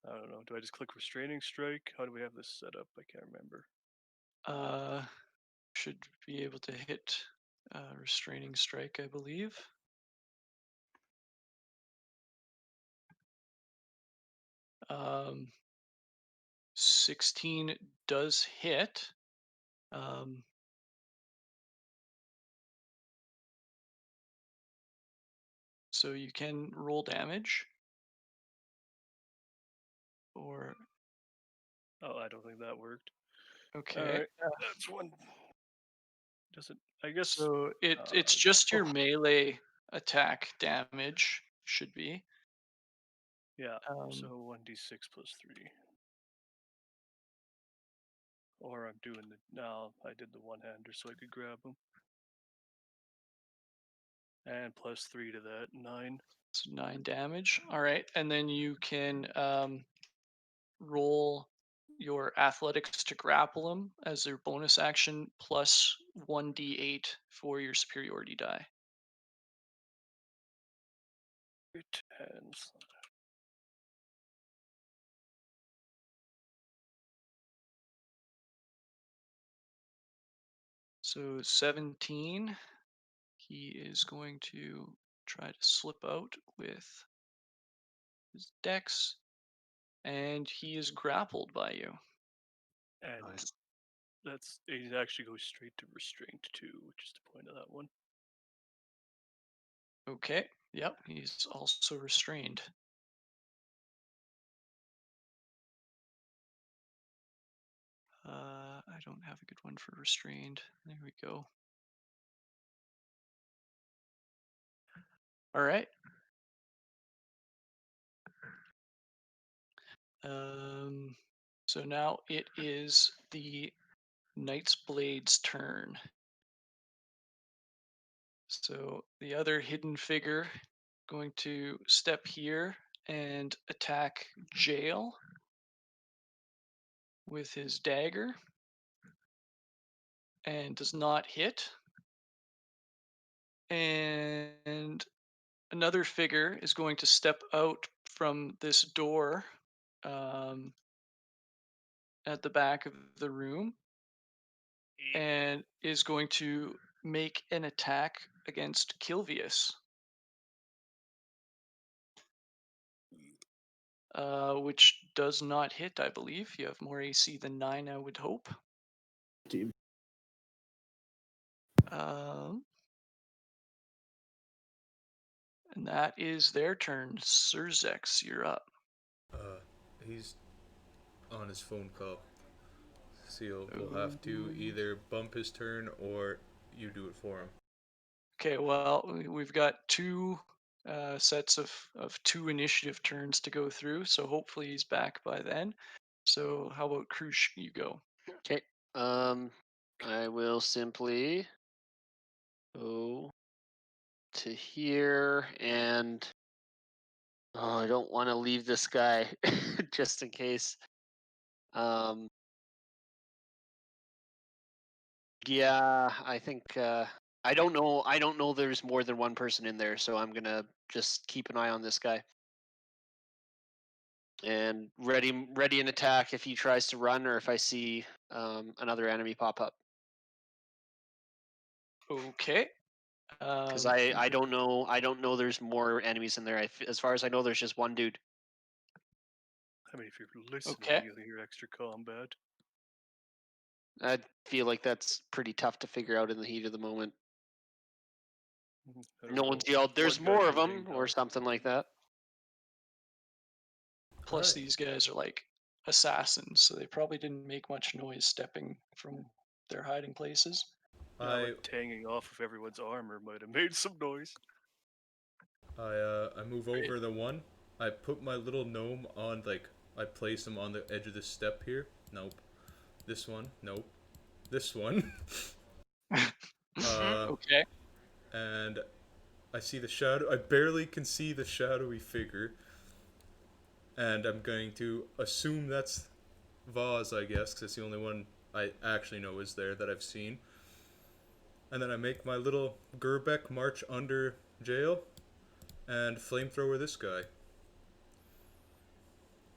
[SPEAKER 3] I don't know. Do I just click restraining strike? How do we have this set up? I can't remember.
[SPEAKER 1] Should be able to hit restraining strike, I believe. Um, 16 does hit. Um, so you can roll damage. Or
[SPEAKER 3] Oh, I don't think that worked.
[SPEAKER 1] okay.
[SPEAKER 3] Alright, that's one. Doesn't. I guess.
[SPEAKER 1] So it's just your
[SPEAKER 3] Oh,
[SPEAKER 1] melee attack damage should be.
[SPEAKER 3] yeah,
[SPEAKER 1] Um,
[SPEAKER 3] so 1d6 plus 3. Or I'm doing the. No, I did the one hander so I could grab them. And plus 3 to that. 9.
[SPEAKER 1] so 9 damage. All right, and then you can roll your athletics to grapple him as your bonus action plus 1d8 for your superiority die.
[SPEAKER 3] It hands.
[SPEAKER 1] So 17, he is going to try to slip out with his dex, and he is grappled by you.
[SPEAKER 3] And
[SPEAKER 4] Nice.
[SPEAKER 3] that's. It actually goes straight to restraint too, which is the point of that one.
[SPEAKER 1] Okay, yep, he's also restrained. I don't have a good one for restrained. There we go. All right. So now it is the Knight's Blade's turn. So the other hidden figure going to step here and attack Jail with his dagger and does not hit. And another figure is going to step out from this door um, at the back of the room and is going to make an attack against Kilvius. Which does not hit, I believe. You have more AC than 9, I would hope.
[SPEAKER 5] Team.
[SPEAKER 1] And that is their turn. Surzex, you're up.
[SPEAKER 2] He's on his phone call. So we'll have to either bump his turn or you do it for him.
[SPEAKER 1] Okay, well, we've got two sets of 2 initiative turns to go through, so hopefully he's back by then. So how about Krush, you go?
[SPEAKER 7] Okay. I will simply go to here and I don't want to leave this guy just in case. Yeah, I think I don't know. I don't know. There's more than one person in there, so I'm gonna just keep an eye on this guy and ready an attack if he tries to run or if I see another enemy pop up.
[SPEAKER 1] Okay.
[SPEAKER 7] Because I don't know there's more enemies in there. As far as I know, there's just one dude.
[SPEAKER 3] I mean, if you're listening,
[SPEAKER 1] Okay.
[SPEAKER 3] you'll hear extra combat.
[SPEAKER 7] I feel like that's pretty tough to figure out in the heat of the moment.
[SPEAKER 3] I don't
[SPEAKER 7] No
[SPEAKER 3] know.
[SPEAKER 7] one's yelled, "There's
[SPEAKER 3] One guy
[SPEAKER 7] more of
[SPEAKER 3] can hang
[SPEAKER 7] them," or
[SPEAKER 3] dog.
[SPEAKER 7] something like that.
[SPEAKER 1] Plus,
[SPEAKER 2] Alright.
[SPEAKER 1] these guys are like assassins, so they probably didn't make much noise stepping from their hiding places.
[SPEAKER 3] Yeah,
[SPEAKER 2] I
[SPEAKER 3] like tanging off of everyone's armor might have made some noise.
[SPEAKER 2] I move over the one. I put my little gnome on, like, I place him on the edge of the step here. Nope. This one. Nope. This one.
[SPEAKER 1] Okay.
[SPEAKER 2] And I see the shadow. I barely can see the shadowy figure. And I'm going to assume that's Vaz, I guess, because it's the only one I actually know is there that I've seen. And then I make my little Gerbeck march under jail and flamethrower this guy.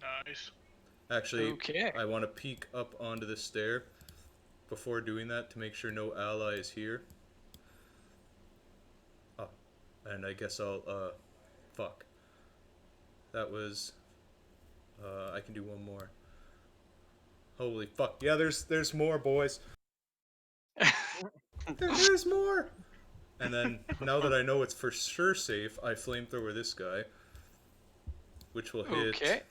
[SPEAKER 6] Nice.
[SPEAKER 2] Actually,
[SPEAKER 1] Okay.
[SPEAKER 2] I want to peek up onto the stair before doing that to make sure no ally is here. Oh, and I guess I'll, fuck. That was, I can do one more. Holy fuck. Yeah, there's more, boys. There's more! And then, now that I know it's for sure safe, I flamethrower this guy, which will hit
[SPEAKER 1] Okay.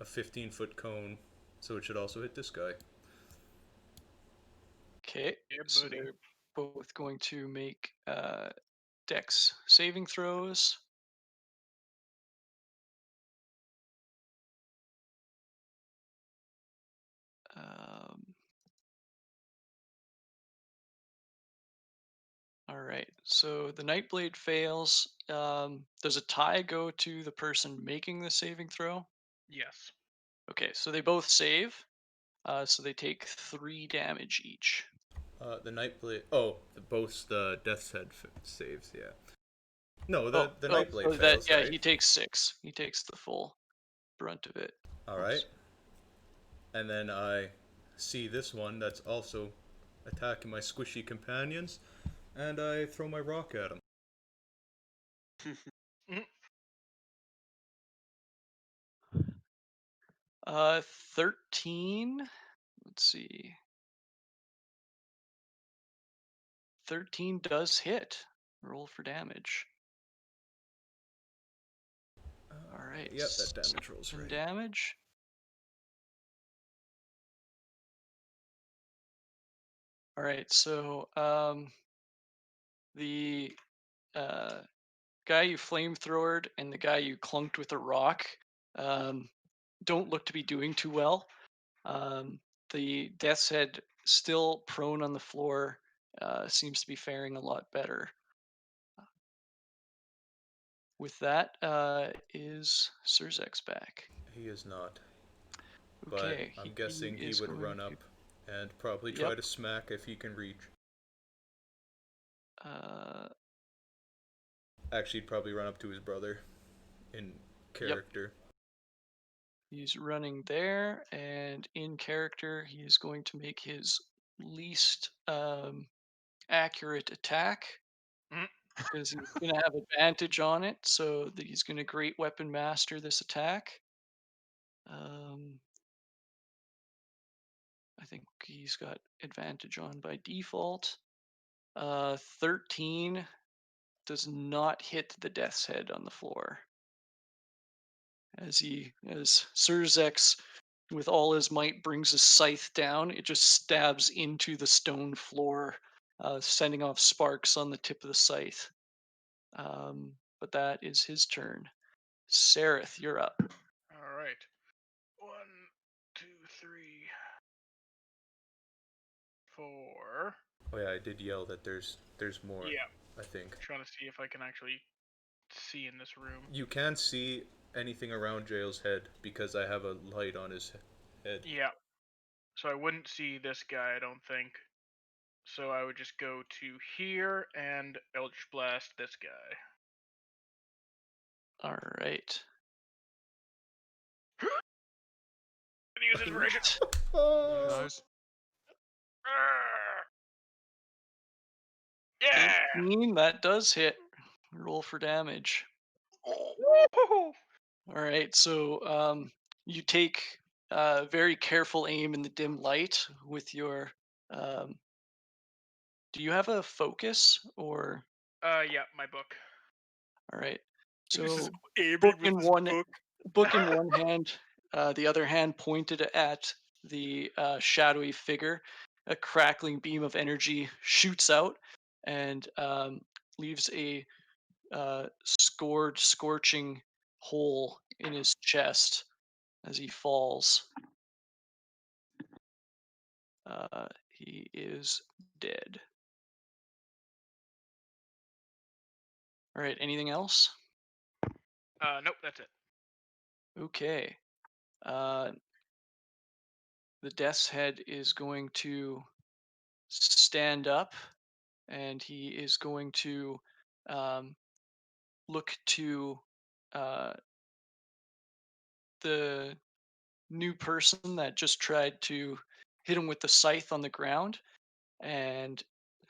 [SPEAKER 2] a 15-foot cone, so it should also hit this guy.
[SPEAKER 1] Okay.
[SPEAKER 6] Yeah,
[SPEAKER 1] So
[SPEAKER 6] buddy.
[SPEAKER 1] they're both going to make Dex saving throws. All right. So the Nightblade fails. Does a tie go to the person making the saving throw?
[SPEAKER 6] Yes.
[SPEAKER 1] Okay. So they both save. So they take 3 damage each.
[SPEAKER 2] The Nightblade. Oh, both the Death's Head saves, yeah. No, the
[SPEAKER 1] Oh,
[SPEAKER 2] Nightblade
[SPEAKER 1] so that
[SPEAKER 2] fails,
[SPEAKER 1] yeah,
[SPEAKER 2] right?
[SPEAKER 1] he takes 6. He takes the full brunt of it.
[SPEAKER 2] Alright. And then I see this one that's also attacking my squishy companions, and I throw my rock at him.
[SPEAKER 1] 13. Let's see. 13 does hit. Roll for damage. All right.
[SPEAKER 2] Yep, that damage rolls
[SPEAKER 1] 7
[SPEAKER 2] right.
[SPEAKER 1] damage. All right. So the guy you flamethrowered and the guy you clunked with a rock don't look to be doing too well. The Death's Head, still prone on the floor, seems to be faring a lot better. With that, is Surzex back.
[SPEAKER 2] He is not.
[SPEAKER 1] Okay,
[SPEAKER 2] But I'm guessing he
[SPEAKER 1] is
[SPEAKER 2] would
[SPEAKER 1] going
[SPEAKER 2] run
[SPEAKER 1] to.
[SPEAKER 2] up and probably
[SPEAKER 1] Yep.
[SPEAKER 2] try to smack if he can reach. Actually, he'd probably run up to his brother in character.
[SPEAKER 1] He's running there, and in character, he is going to make his least accurate attack
[SPEAKER 6] Mhm.
[SPEAKER 1] because he's going to have advantage on it. So that he's going to great weapon master this attack. I think he's got advantage on by default. 13 does not hit the death's head on the floor. As Surzex, with all his might, brings his scythe down, it just stabs into the stone floor, sending off sparks on the tip of the scythe. But that is his turn. Sereth, you're up.
[SPEAKER 6] All right. 1, 2, 3, 4.
[SPEAKER 2] Oh yeah, I did yell that there's more.
[SPEAKER 6] Yeah.
[SPEAKER 2] I think
[SPEAKER 6] Trying to see if I can actually see in this room.
[SPEAKER 2] you can't see anything around Jail's head because I have a light on his head.
[SPEAKER 6] Yeah. So I wouldn't see this guy, I don't think. So I would just go to here and Eldritch Blast this guy.
[SPEAKER 1] All right.
[SPEAKER 6] And use inspiration.
[SPEAKER 4] Nice.
[SPEAKER 6] Yeah.
[SPEAKER 1] 18, that does hit. Roll for damage.
[SPEAKER 6] Woo-hoo-hoo.
[SPEAKER 1] All right, so you take very careful aim in the dim light with your. Do you have a focus or?
[SPEAKER 6] Yeah, my book.
[SPEAKER 1] All right,
[SPEAKER 3] This is
[SPEAKER 1] so
[SPEAKER 3] aiming
[SPEAKER 1] book
[SPEAKER 3] with
[SPEAKER 1] in
[SPEAKER 3] his
[SPEAKER 1] one
[SPEAKER 3] book.
[SPEAKER 1] book in one hand, the other hand pointed at the shadowy figure. A crackling beam of energy shoots out and leaves a scorching hole in his chest as he falls. He is dead. All right, anything else?
[SPEAKER 6] Nope, that's it.
[SPEAKER 1] Okay. Uh, the Death's Head is going to stand up and he is going to um, look to uh, the new person that just tried to hit him with the scythe on the ground. And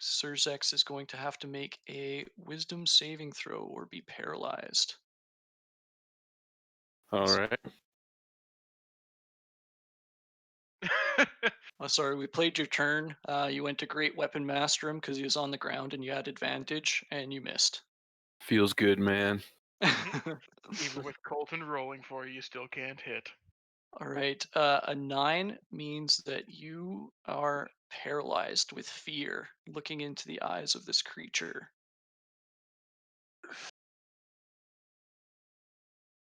[SPEAKER 1] Surzex is going to have to make a wisdom saving throw or be paralyzed.
[SPEAKER 9] All right.
[SPEAKER 1] Oh, sorry, we played your turn. You went to great weapon master him because he was on the ground and you had advantage, and you missed.
[SPEAKER 9] Feels good, man.
[SPEAKER 6] Even with Colton rolling for you, you still can't hit.
[SPEAKER 1] All right, a 9 means that you are paralyzed with fear, looking into the eyes of this creature.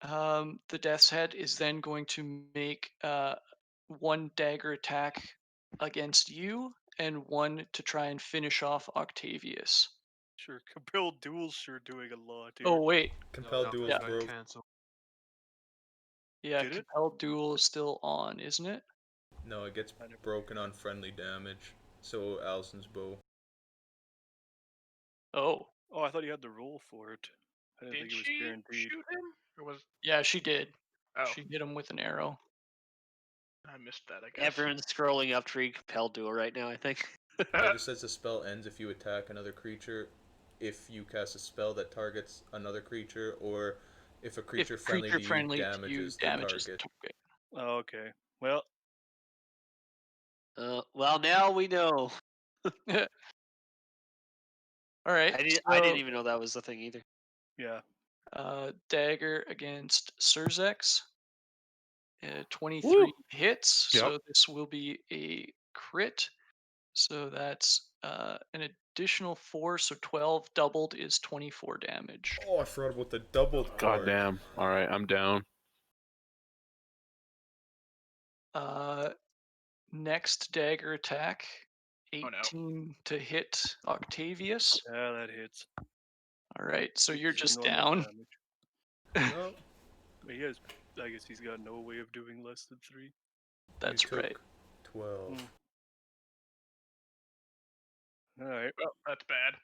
[SPEAKER 1] The Death's Head is then going to make one dagger attack against you and one to try and finish off Octavius.
[SPEAKER 3] Sure, compelled duel's sure doing a lot here.
[SPEAKER 1] Oh wait,
[SPEAKER 2] Compelled
[SPEAKER 4] No,
[SPEAKER 2] duels
[SPEAKER 1] yeah.
[SPEAKER 4] got
[SPEAKER 2] broke.
[SPEAKER 4] canceled.
[SPEAKER 1] yeah,
[SPEAKER 3] Did it?
[SPEAKER 1] compelled duel is still on, isn't it?
[SPEAKER 2] No, it gets
[SPEAKER 3] I never-
[SPEAKER 2] broken on friendly damage. So Allison's bow.
[SPEAKER 1] Oh,
[SPEAKER 3] Oh, I thought you had the roll for it. I didn't
[SPEAKER 6] Did
[SPEAKER 3] think it was
[SPEAKER 6] she
[SPEAKER 3] guaranteed.
[SPEAKER 6] shoot him? Or was
[SPEAKER 1] yeah, she did.
[SPEAKER 6] oh
[SPEAKER 1] She hit him with an arrow.
[SPEAKER 6] I missed that? I guess.
[SPEAKER 7] Everyone's scrolling up to read Compelled Duel right now, I think.
[SPEAKER 2] It just says the spell ends if you attack another creature, if you cast a spell that targets another creature, or if a creature
[SPEAKER 1] If
[SPEAKER 2] friendly
[SPEAKER 1] creature
[SPEAKER 2] to you
[SPEAKER 1] friendly to you
[SPEAKER 2] damages the
[SPEAKER 1] damages the
[SPEAKER 2] target.
[SPEAKER 3] Oh, okay. Well,
[SPEAKER 7] Well, now we know.
[SPEAKER 1] target. All right.
[SPEAKER 7] I didn't even know that was the thing either.
[SPEAKER 3] yeah.
[SPEAKER 1] Dagger against Surzex. 23
[SPEAKER 9] Woo!
[SPEAKER 1] hits,
[SPEAKER 9] Yep.
[SPEAKER 1] so this will be a crit. So that's an additional 4, so 12 doubled is 24 damage.
[SPEAKER 2] Oh, I forgot about the doubled
[SPEAKER 9] God
[SPEAKER 2] part.
[SPEAKER 9] damn. All right, I'm down.
[SPEAKER 1] Next dagger attack,
[SPEAKER 6] Oh, no.
[SPEAKER 1] 18 to hit Octavius.
[SPEAKER 3] Yeah, that hits.
[SPEAKER 1] All right, so you're
[SPEAKER 3] This is
[SPEAKER 1] just
[SPEAKER 3] normal
[SPEAKER 1] down.
[SPEAKER 3] damage.
[SPEAKER 2] No,
[SPEAKER 3] But he has, I guess he's got no way of doing less than 3.
[SPEAKER 1] That's
[SPEAKER 2] you took
[SPEAKER 1] right.
[SPEAKER 2] 12.
[SPEAKER 3] Alright.
[SPEAKER 6] Well, that's bad.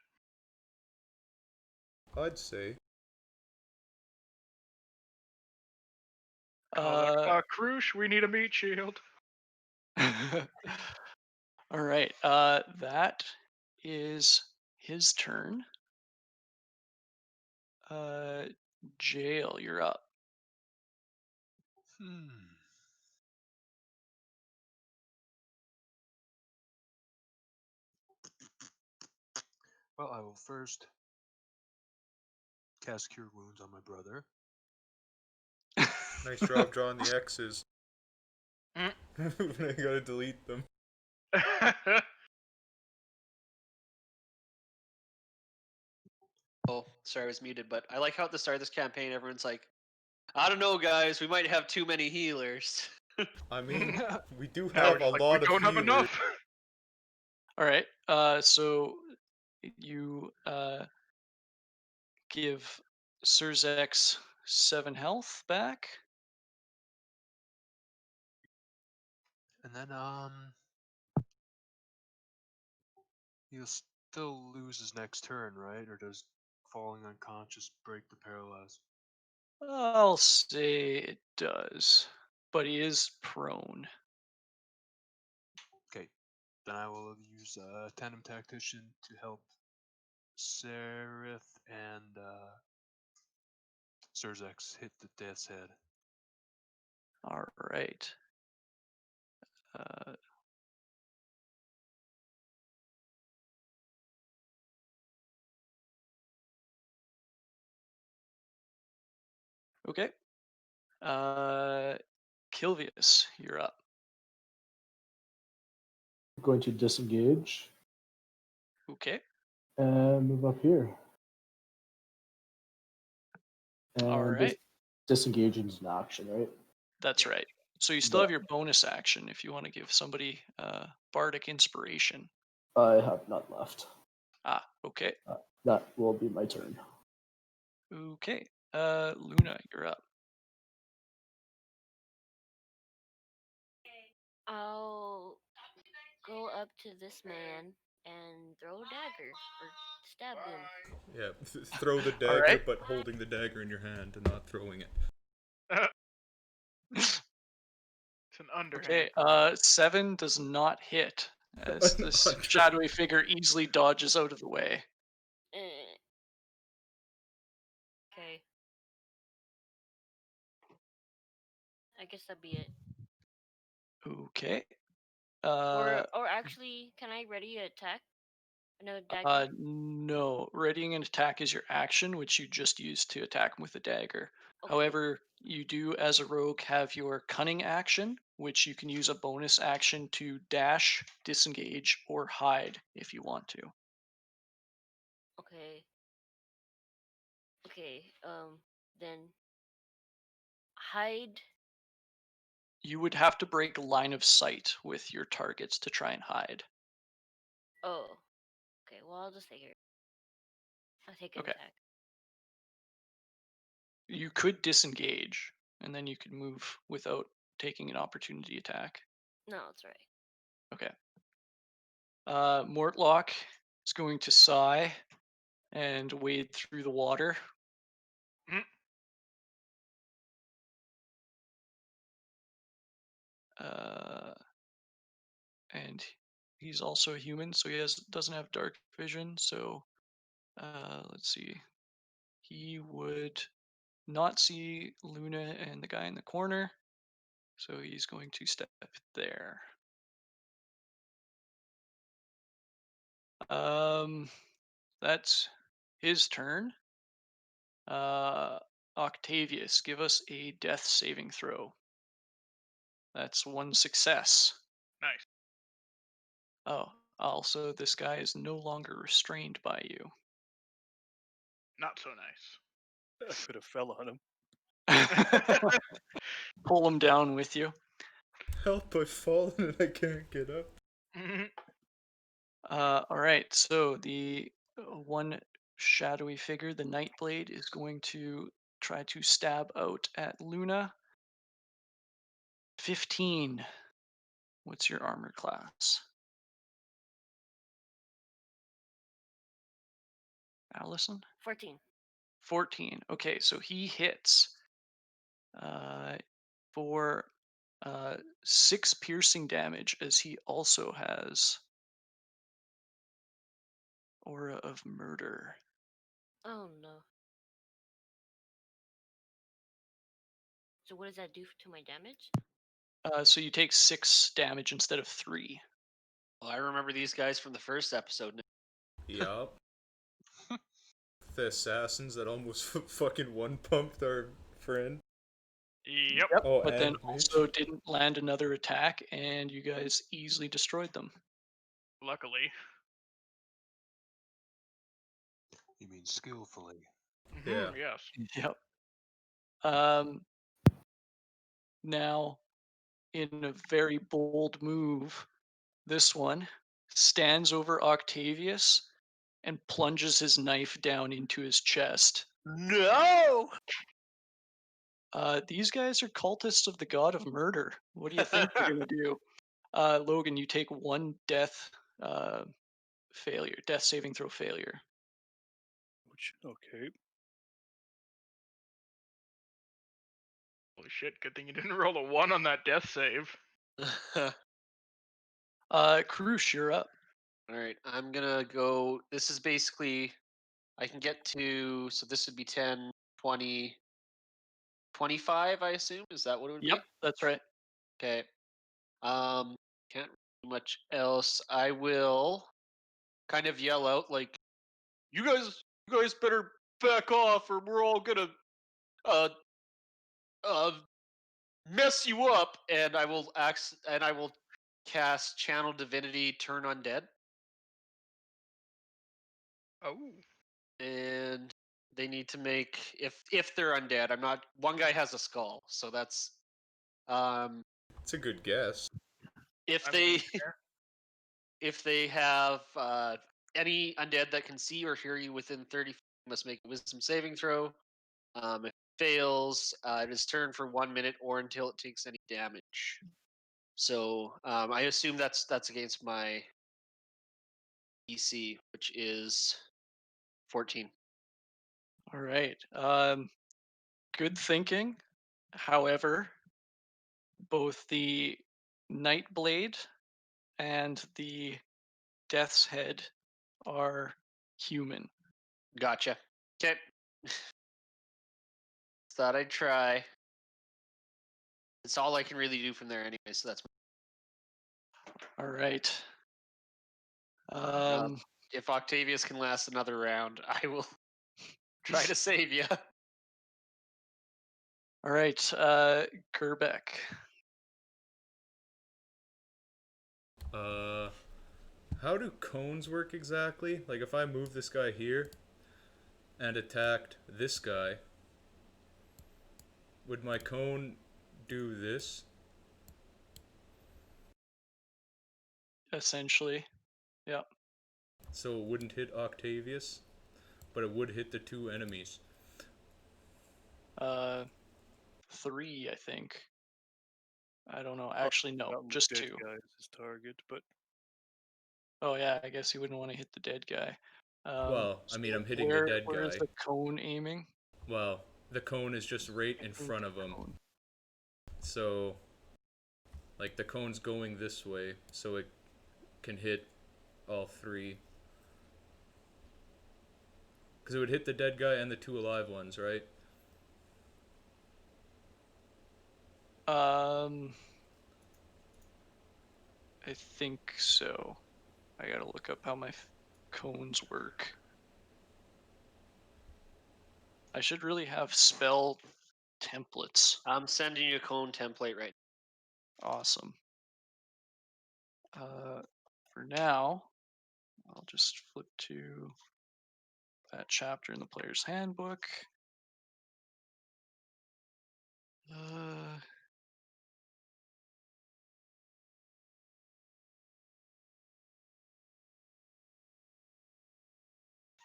[SPEAKER 2] I'd say.
[SPEAKER 6] Crush, we need a meat shield.
[SPEAKER 1] All right. That is his turn. Jail, you're up.
[SPEAKER 4] Hmm. Well, I will first cast Cure Wounds on my brother.
[SPEAKER 2] Nice job drawing the X's.
[SPEAKER 6] Mm.
[SPEAKER 2] I gotta delete them.
[SPEAKER 7] Oh, sorry, I was muted. But I like how at the start of this campaign, everyone's like, "I don't know, guys. We might have too many healers."
[SPEAKER 2] I mean, we do
[SPEAKER 6] Now
[SPEAKER 2] have
[SPEAKER 6] it's
[SPEAKER 2] a
[SPEAKER 6] like,
[SPEAKER 2] lot
[SPEAKER 6] we
[SPEAKER 2] of
[SPEAKER 6] don't have
[SPEAKER 2] healers.
[SPEAKER 6] enough.
[SPEAKER 1] All right. So you give Surzex 7 health back.
[SPEAKER 4] And then he'll still lose his next turn, right? Or does falling unconscious break the paralyze?
[SPEAKER 1] I'll say it does, but he is prone.
[SPEAKER 4] Okay. Then I will use Tandem Tactician to help Sereth and Surzex hit the death's head.
[SPEAKER 1] All right. Uh, okay. Kilvius, you're up.
[SPEAKER 5] I'm going to disengage
[SPEAKER 1] Okay.
[SPEAKER 5] and move up here.
[SPEAKER 1] All
[SPEAKER 5] And
[SPEAKER 1] right.
[SPEAKER 5] disengaging is an action, right?
[SPEAKER 1] That's
[SPEAKER 6] Yeah.
[SPEAKER 1] right. So you still have your bonus action if you want to give somebody bardic inspiration.
[SPEAKER 5] I have none left.
[SPEAKER 1] Okay.
[SPEAKER 5] That will be my turn.
[SPEAKER 1] Okay. Luna, you're up.
[SPEAKER 8] I'll go up to this man and throw a dagger or stab him.
[SPEAKER 2] Yeah, throw the
[SPEAKER 1] All
[SPEAKER 2] dagger,
[SPEAKER 1] right.
[SPEAKER 2] but holding the dagger in your hand and not throwing it.
[SPEAKER 6] It's an underhand.
[SPEAKER 1] Okay. 7 does not hit as
[SPEAKER 2] An
[SPEAKER 1] this
[SPEAKER 2] under-
[SPEAKER 1] shadowy figure easily dodges out of the way.
[SPEAKER 8] Eh. Okay. I guess that'd be it.
[SPEAKER 1] Okay.
[SPEAKER 8] Or actually, can I ready an attack? Another dagger?
[SPEAKER 1] No. Readying an attack is your action, which you just used to attack him with a dagger.
[SPEAKER 8] Okay.
[SPEAKER 1] However, you do, as a rogue, have your cunning action, which you can use a bonus action to dash, disengage, or hide if you want to.
[SPEAKER 8] Okay. Okay. Then hide.
[SPEAKER 1] You would have to break line of sight with your targets to try and hide.
[SPEAKER 8] Oh. Okay. Well, I'll just take it. I'll take an
[SPEAKER 1] Okay.
[SPEAKER 8] attack.
[SPEAKER 1] You could disengage, and then you could move without taking an opportunity attack.
[SPEAKER 8] No, that's right.
[SPEAKER 1] Okay. Mortlock is going to sigh and wade through the water.
[SPEAKER 6] Mhm.
[SPEAKER 1] And he's also a human, so he doesn't have dark vision. So let's see. He would not see Luna and the guy in the corner, so he's going to step there. That's his turn. Octavius, give us a death saving throw. That's 1 success.
[SPEAKER 6] Nice.
[SPEAKER 1] Oh, also, this guy is no longer restrained by you.
[SPEAKER 6] Not so nice.
[SPEAKER 3] I could have fell on him.
[SPEAKER 1] Pull him down with you.
[SPEAKER 2] Help, I've fallen and I can't get up.
[SPEAKER 6] Mhm.
[SPEAKER 1] All right, so the one shadowy figure, the Nightblade, is going to try to stab out at Luna. 15. What's your armor class? Allison?
[SPEAKER 8] 14.
[SPEAKER 1] 14. Okay, so he hits for 6 piercing damage as he also has Aura of Murder.
[SPEAKER 8] Oh no. So what does that do to my damage?
[SPEAKER 1] So you take 6 damage instead of 3.
[SPEAKER 7] Well, I remember these guys from the first episode.
[SPEAKER 2] Yup. The assassins that almost fucking one-pumped our friend.
[SPEAKER 6] Yep.
[SPEAKER 2] Oh,
[SPEAKER 1] But then
[SPEAKER 2] and me.
[SPEAKER 1] also didn't land another attack, and you guys easily destroyed them.
[SPEAKER 6] Luckily.
[SPEAKER 4] You mean skillfully?
[SPEAKER 2] Yeah.
[SPEAKER 6] Yes.
[SPEAKER 1] Yep. Um, Now, in a very bold move, this one stands over Octavius and plunges his knife down into his chest.
[SPEAKER 7] No!
[SPEAKER 1] These guys are cultists of the god of murder. What do you think they're gonna do? Logan, you take 1 death failure, death saving throw failure.
[SPEAKER 3] Which, okay.
[SPEAKER 6] Holy shit! Good thing you didn't roll a 1 on that death save.
[SPEAKER 1] Krush, you're up.
[SPEAKER 7] All right, I'm gonna go. This is basically, I can get to, so this would be 10, 20, 25, I assume? Is that what it would
[SPEAKER 1] Yep,
[SPEAKER 7] be?
[SPEAKER 1] that's right.
[SPEAKER 7] Okay. Can't do much else. I will kind of yell out like, you guys better back off or we're all gonna uh uh mess you up, and I will cast Channel Divinity Turn Undead.
[SPEAKER 6] Oh.
[SPEAKER 7] And they need to make, if they're undead, I'm not, one guy has a skull, so that's
[SPEAKER 2] It's a good guess.
[SPEAKER 7] if
[SPEAKER 6] I
[SPEAKER 7] they
[SPEAKER 6] mean, fair.
[SPEAKER 7] if they have any undead that can see or hear you within 30 feet must make a wisdom saving throw. If it fails, it is turned for 1 minute or until it takes any damage. So I assume that's against my DC, which is 14.
[SPEAKER 1] All right. Good thinking. However, both the Nightblade and the Death's Head are human.
[SPEAKER 7] Gotcha. Okay. Thought I'd try. It's all I can really do from there anyway, so that's
[SPEAKER 1] All right.
[SPEAKER 7] if Octavius can last another round, I will try to save you.
[SPEAKER 1] All right. Gerbeck.
[SPEAKER 2] How do cones work exactly? Like, if I move this guy here and attacked this guy, would my cone do this?
[SPEAKER 1] Essentially. Yeah.
[SPEAKER 2] So it wouldn't hit Octavius, but it would hit the 2 enemies.
[SPEAKER 1] 3, I think. I don't know. Actually, no.
[SPEAKER 3] Not
[SPEAKER 1] Just
[SPEAKER 3] dead
[SPEAKER 1] 2.
[SPEAKER 3] guy as his target, but
[SPEAKER 1] Oh yeah, I guess he wouldn't want to hit the dead guy.
[SPEAKER 2] Well, I
[SPEAKER 1] So
[SPEAKER 2] mean, I'm hitting the dead
[SPEAKER 1] where is
[SPEAKER 2] guy.
[SPEAKER 1] the cone aiming?
[SPEAKER 2] Well, the cone is just right in front of him.
[SPEAKER 1] Cone.
[SPEAKER 2] So, like, the cone's going this way, so it can hit all 3. Because it would hit the dead guy and the 2 alive ones, right?
[SPEAKER 1] I think so. I gotta look up how my cones work. I should really have spell templates.
[SPEAKER 7] I'm sending you a cone template right
[SPEAKER 1] Awesome. For now, I'll just flip to that chapter in the player's handbook.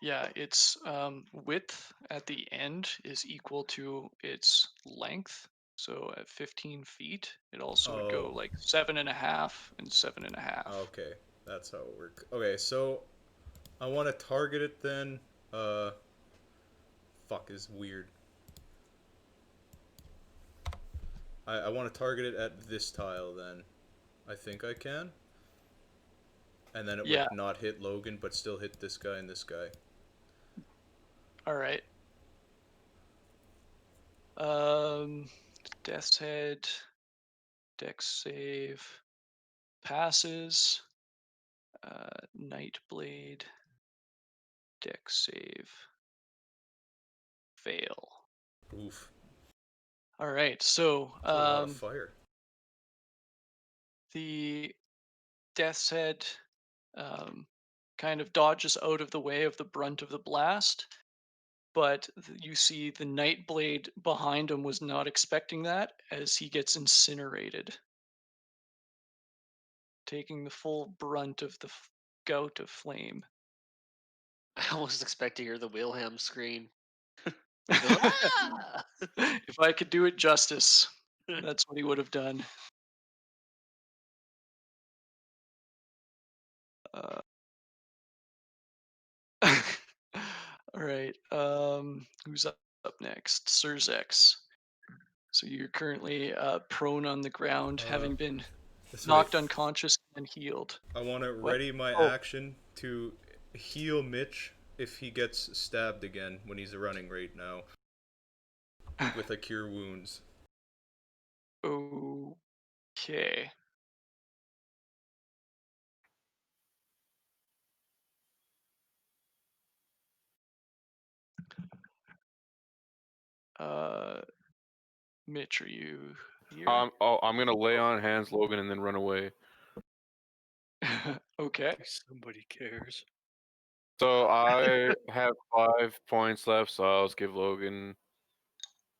[SPEAKER 1] Yeah, its width at the end is equal to its length. So at 15 feet, it also would go
[SPEAKER 2] Oh.
[SPEAKER 1] like 7.5 and 7.5.
[SPEAKER 2] Okay, that's how it works. Okay, so I want to target it then. Fuck is weird. I want to target it at this tile then. I think I can. And then it
[SPEAKER 1] Yeah.
[SPEAKER 2] would not hit Logan, but still hit this guy and this guy.
[SPEAKER 1] All right. Death's Head, Dex save, passes. Nightblade, Dex save, fail.
[SPEAKER 2] Oof.
[SPEAKER 1] All right. So
[SPEAKER 2] That's a lot of fire.
[SPEAKER 1] the Death's Head kind of dodges out of the way of the brunt of the blast, but you see the Nightblade behind him was not expecting that as he gets incinerated, taking the full brunt of the gout of flame.
[SPEAKER 7] I almost expect to hear the Wilhelm scream. Ah!
[SPEAKER 1] If I could do it justice, that's what he would have done. Uh, all right. Who's up next? Surzex. So you're currently prone on the ground, having been
[SPEAKER 2] So
[SPEAKER 1] knocked unconscious and healed.
[SPEAKER 2] I want to
[SPEAKER 1] What?
[SPEAKER 2] ready my
[SPEAKER 1] Oh.
[SPEAKER 2] action to heal Mitch if he gets stabbed again when he's running right now with a cure wounds.
[SPEAKER 1] Okay. Mitch, are you here?
[SPEAKER 9] I'm gonna lay on hands, Logan, and then run away.
[SPEAKER 1] Okay.
[SPEAKER 3] Somebody cares.
[SPEAKER 9] So I have 5 points left, so I'll just give Logan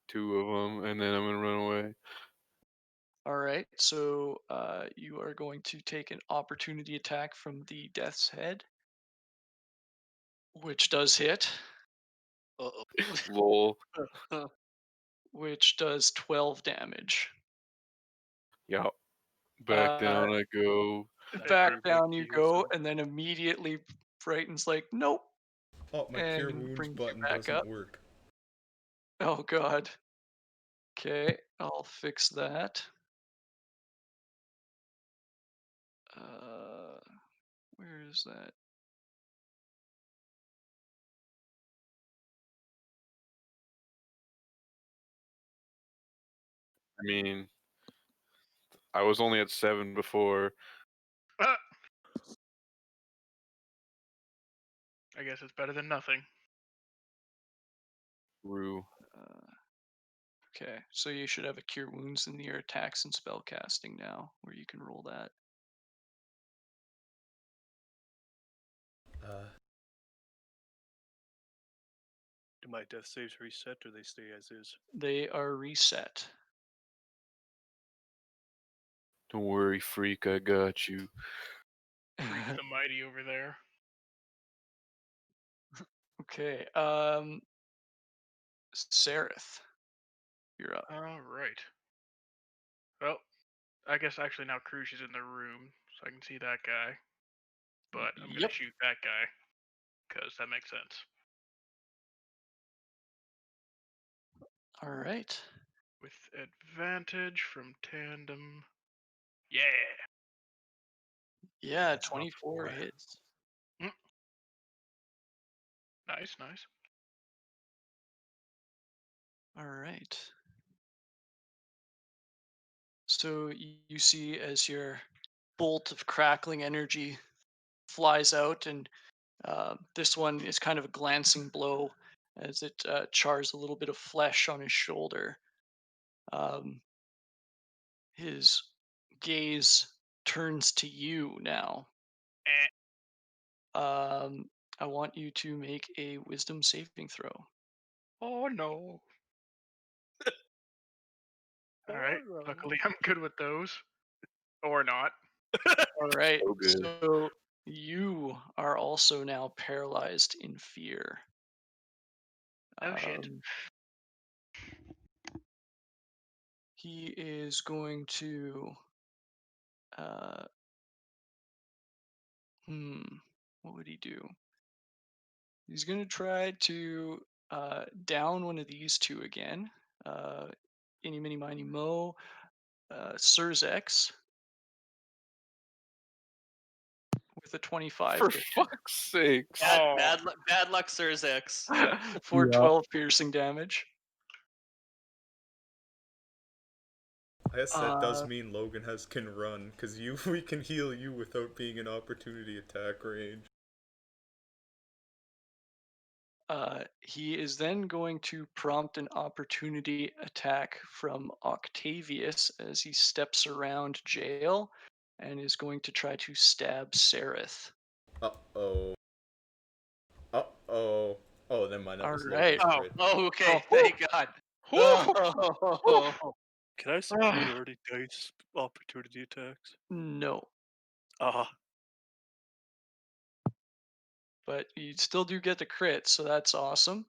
[SPEAKER 9] 2 of them, and then I'm gonna run away.
[SPEAKER 1] All right. So you are going to take an opportunity attack from the Death's Head, which does hit,
[SPEAKER 7] Uh-oh.
[SPEAKER 9] Lol.
[SPEAKER 1] which does 12 damage.
[SPEAKER 9] Yeah. Back down I go.
[SPEAKER 1] Back
[SPEAKER 3] Very
[SPEAKER 1] down
[SPEAKER 3] big
[SPEAKER 1] you
[SPEAKER 3] deal,
[SPEAKER 1] go,
[SPEAKER 3] so-
[SPEAKER 1] and then immediately Brighton's like, nope,
[SPEAKER 2] Oh, my cure
[SPEAKER 1] and
[SPEAKER 2] wounds
[SPEAKER 1] brings you
[SPEAKER 2] button
[SPEAKER 1] back
[SPEAKER 2] doesn't
[SPEAKER 1] up.
[SPEAKER 2] work.
[SPEAKER 1] Oh god. Okay, I'll fix that. Where is that?
[SPEAKER 9] I mean, I was only at 7 before.
[SPEAKER 6] Ah! I guess it's better than nothing.
[SPEAKER 9] Rue.
[SPEAKER 1] Okay, so you should have a cure wounds in your attacks and spell casting now, where you can roll that.
[SPEAKER 3] Do my death saves reset or they stay as is?
[SPEAKER 1] They are reset.
[SPEAKER 9] Don't worry, freak, I got you.
[SPEAKER 6] Freak the mighty over there.
[SPEAKER 1] Okay, Sereth, you're up.
[SPEAKER 6] All right. Well, I guess actually now Krush is in the room, so I can see that guy. But I'm gonna
[SPEAKER 1] Yep.
[SPEAKER 6] shoot that guy, because that makes sense.
[SPEAKER 1] All right.
[SPEAKER 6] With advantage from tandem. Yeah.
[SPEAKER 1] Yeah,
[SPEAKER 2] That's not
[SPEAKER 1] 24
[SPEAKER 2] bad.
[SPEAKER 1] hits.
[SPEAKER 6] Nice, nice.
[SPEAKER 1] All right. So you see as your bolt of crackling energy flies out, and this one is kind of a glancing blow as it chars a little bit of flesh on his shoulder. Um, his gaze turns to you now.
[SPEAKER 6] Eh.
[SPEAKER 1] I want you to make a wisdom saving throw.
[SPEAKER 6] Oh no. All right. Luckily, I'm good with those, or not.
[SPEAKER 1] All right.
[SPEAKER 9] So good.
[SPEAKER 1] So you are also now paralyzed in fear.
[SPEAKER 6] Oh shit.
[SPEAKER 1] He is going to. Uh, what would he do? He's going to try to down one of these two again. Eeny, Mini, Miny, Mo. Surzex with a 25
[SPEAKER 9] For
[SPEAKER 1] to hit
[SPEAKER 9] fuck's sakes.
[SPEAKER 7] Bad luck, Surzex.
[SPEAKER 1] for
[SPEAKER 5] Yeah.
[SPEAKER 1] 12 piercing damage.
[SPEAKER 2] I guess that does mean Logan can run, because we can heal you without being in opportunity attack range.
[SPEAKER 1] He is then going to prompt an opportunity attack from Octavius as he steps around jail and is going to try to stab Sereth.
[SPEAKER 2] Uh-oh. Uh-oh. Oh, never mind, that was
[SPEAKER 1] Alright.
[SPEAKER 2] Logan's crit.
[SPEAKER 7] Oh, okay.
[SPEAKER 6] Oh,
[SPEAKER 7] Thank God. Oh.
[SPEAKER 3] Can I speed already dice opportunity attacks?
[SPEAKER 1] No,
[SPEAKER 3] Ah,
[SPEAKER 1] but you still do get the crit, so that's awesome.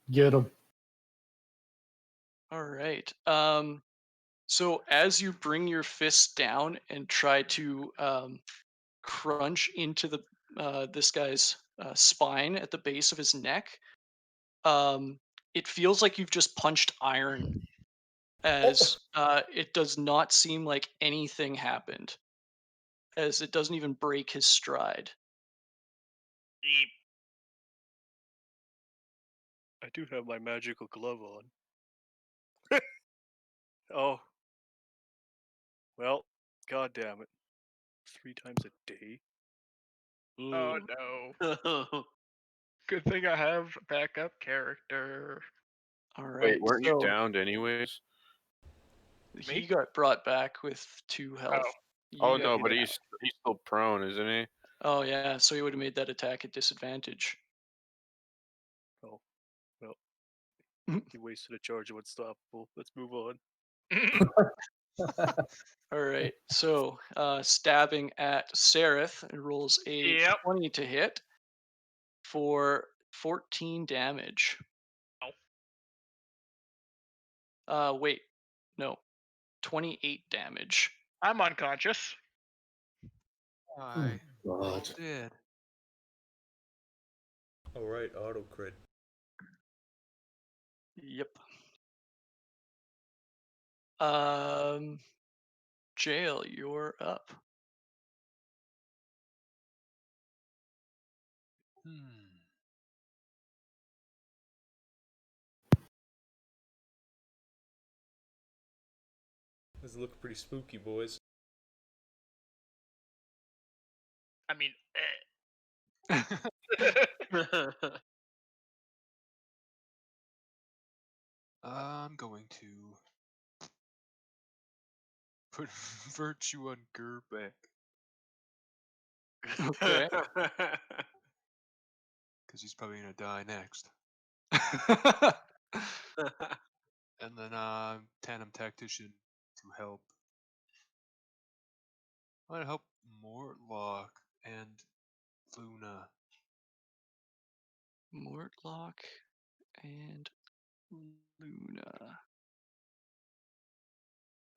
[SPEAKER 5] Get him.
[SPEAKER 1] Alright. So as you bring your fist down and try to crunch into this guy's spine at the base of his neck, it feels like you've just punched iron, as it does not seem like anything happened, as it doesn't even break his stride.
[SPEAKER 6] Eep.
[SPEAKER 3] I do have my magical glove on. Oh. Well, god damn it. 3 times a day?
[SPEAKER 6] Oh no. Good thing I have backup character.
[SPEAKER 1] All
[SPEAKER 9] Wait,
[SPEAKER 1] right,
[SPEAKER 9] weren't you
[SPEAKER 1] so
[SPEAKER 9] downed anyways?
[SPEAKER 1] he
[SPEAKER 6] Me?
[SPEAKER 1] got brought back with 2 health.
[SPEAKER 6] Oh.
[SPEAKER 9] Oh
[SPEAKER 1] You
[SPEAKER 9] no,
[SPEAKER 1] got-
[SPEAKER 9] but he's still prone, isn't he?
[SPEAKER 1] Oh yeah, so he would have made that attack at disadvantage.
[SPEAKER 3] Oh, well. You wasted a charge of unstoppable. Let's move on.
[SPEAKER 1] All right, so stabbing at Sereth, it rolls a
[SPEAKER 6] Yep.
[SPEAKER 1] 20 to hit for 14 damage. Wait, no, 28 damage.
[SPEAKER 6] I'm unconscious.
[SPEAKER 4] I
[SPEAKER 5] God.
[SPEAKER 4] did.
[SPEAKER 2] Alright, auto crit.
[SPEAKER 1] Yep. Jail, you're up.
[SPEAKER 2] This look pretty spooky, boys.
[SPEAKER 6] I mean,
[SPEAKER 4] I'm going to put virtue on Gerbeck
[SPEAKER 1] Okay.
[SPEAKER 4] because he's probably gonna die next. And then tandem tactician to help. I'm gonna help Mortlock and Luna.
[SPEAKER 1] Mortlock and Luna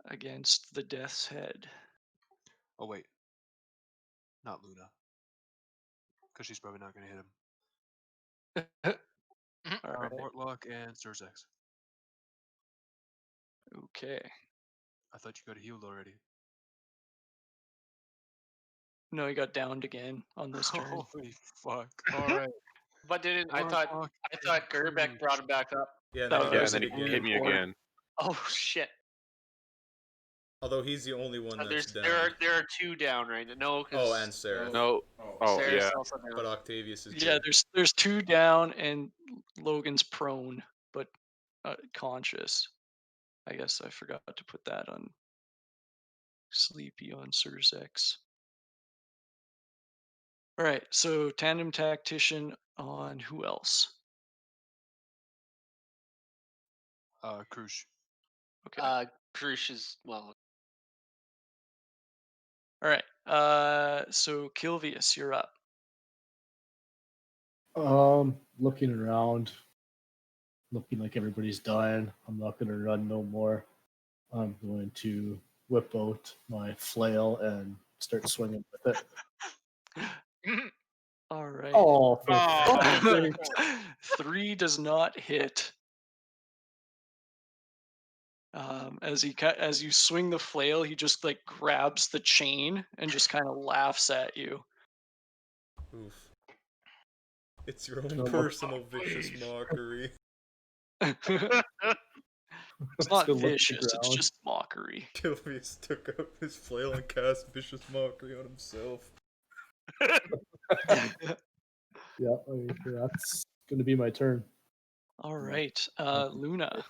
[SPEAKER 1] against the Death's Head.
[SPEAKER 4] Oh wait, not Luna, because she's probably not gonna hit him.
[SPEAKER 1] All right.
[SPEAKER 4] Mortlock and Surzex.
[SPEAKER 1] Okay.
[SPEAKER 4] I thought you got healed already.
[SPEAKER 1] No, he got downed again on this turn.
[SPEAKER 4] Holy fuck! All right.
[SPEAKER 7] But didn't I
[SPEAKER 4] Mortlock
[SPEAKER 7] thought
[SPEAKER 4] and
[SPEAKER 7] Gerbeck brought him back up.
[SPEAKER 2] Yeah, and
[SPEAKER 1] That
[SPEAKER 2] then he
[SPEAKER 1] was
[SPEAKER 9] Yeah,
[SPEAKER 2] does
[SPEAKER 9] and
[SPEAKER 2] it
[SPEAKER 9] then he
[SPEAKER 2] again.
[SPEAKER 9] hit me
[SPEAKER 1] Or-
[SPEAKER 9] again.
[SPEAKER 7] Oh shit!
[SPEAKER 2] Although he's the only one that's down.
[SPEAKER 7] There are 2 down right now. No, 'cause,
[SPEAKER 2] Oh, and Seraph.
[SPEAKER 9] No. Oh
[SPEAKER 7] Sarah's
[SPEAKER 9] yeah.
[SPEAKER 7] also down.
[SPEAKER 2] But Octavius is
[SPEAKER 1] Yeah,
[SPEAKER 2] dead.
[SPEAKER 1] there's 2 down and Logan's prone but conscious. I guess I forgot to put that on Sleepy on Surzex. All right, so tandem tactician on who else?
[SPEAKER 4] Krush.
[SPEAKER 1] Okay.
[SPEAKER 7] Krush is well.
[SPEAKER 1] All right. So Kilvius, you're up.
[SPEAKER 5] Looking around, looking like everybody's dying. I'm not gonna run no more. I'm going to whip out my flail and start swinging with it.
[SPEAKER 1] All right.
[SPEAKER 5] Oh, for
[SPEAKER 6] Aw.
[SPEAKER 5] fuck's sake.
[SPEAKER 1] 3 does not hit. As you swing the flail, he just like grabs the chain and just kind of laughs at you.
[SPEAKER 2] Oof. It's your own
[SPEAKER 5] Oh, look.
[SPEAKER 2] personal vicious mockery.
[SPEAKER 1] It's
[SPEAKER 5] Let's
[SPEAKER 1] not
[SPEAKER 5] go look at the
[SPEAKER 1] vicious, it's
[SPEAKER 5] ground.
[SPEAKER 1] just mockery.
[SPEAKER 2] Kilvius took out his flail and cast vicious mockery on himself.
[SPEAKER 5] Yeah, that's gonna be my turn.
[SPEAKER 1] All right, Luna.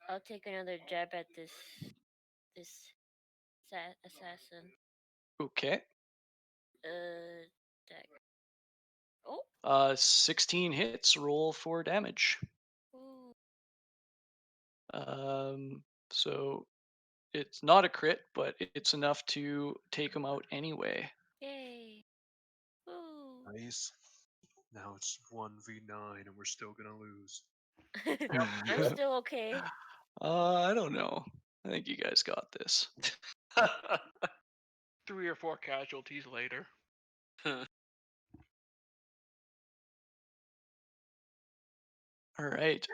[SPEAKER 8] I'll take another jab at this assassin.
[SPEAKER 1] Okay.
[SPEAKER 8] Deck. Oh.
[SPEAKER 1] 16 hits. Roll for damage.
[SPEAKER 8] Ooh.
[SPEAKER 1] So it's not a crit, but it's enough to take him out anyway.
[SPEAKER 8] Yay. Ooh.
[SPEAKER 4] Nice. Now it's 1v9 and we're still gonna lose.
[SPEAKER 8] I'm still okay.
[SPEAKER 1] I don't know. I think you guys got this.
[SPEAKER 6] 3 or 4 casualties later.
[SPEAKER 1] All right.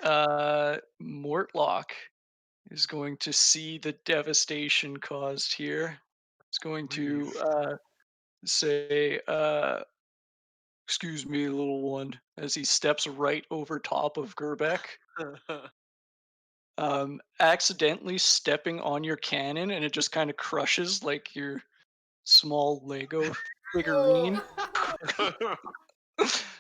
[SPEAKER 1] Mortlock is going to see the devastation caused here. He's going to say, "Excuse me, little one," as he steps right over top of Gerbeck, accidentally stepping on your cannon, and it just kind of crushes like your small Lego figurine.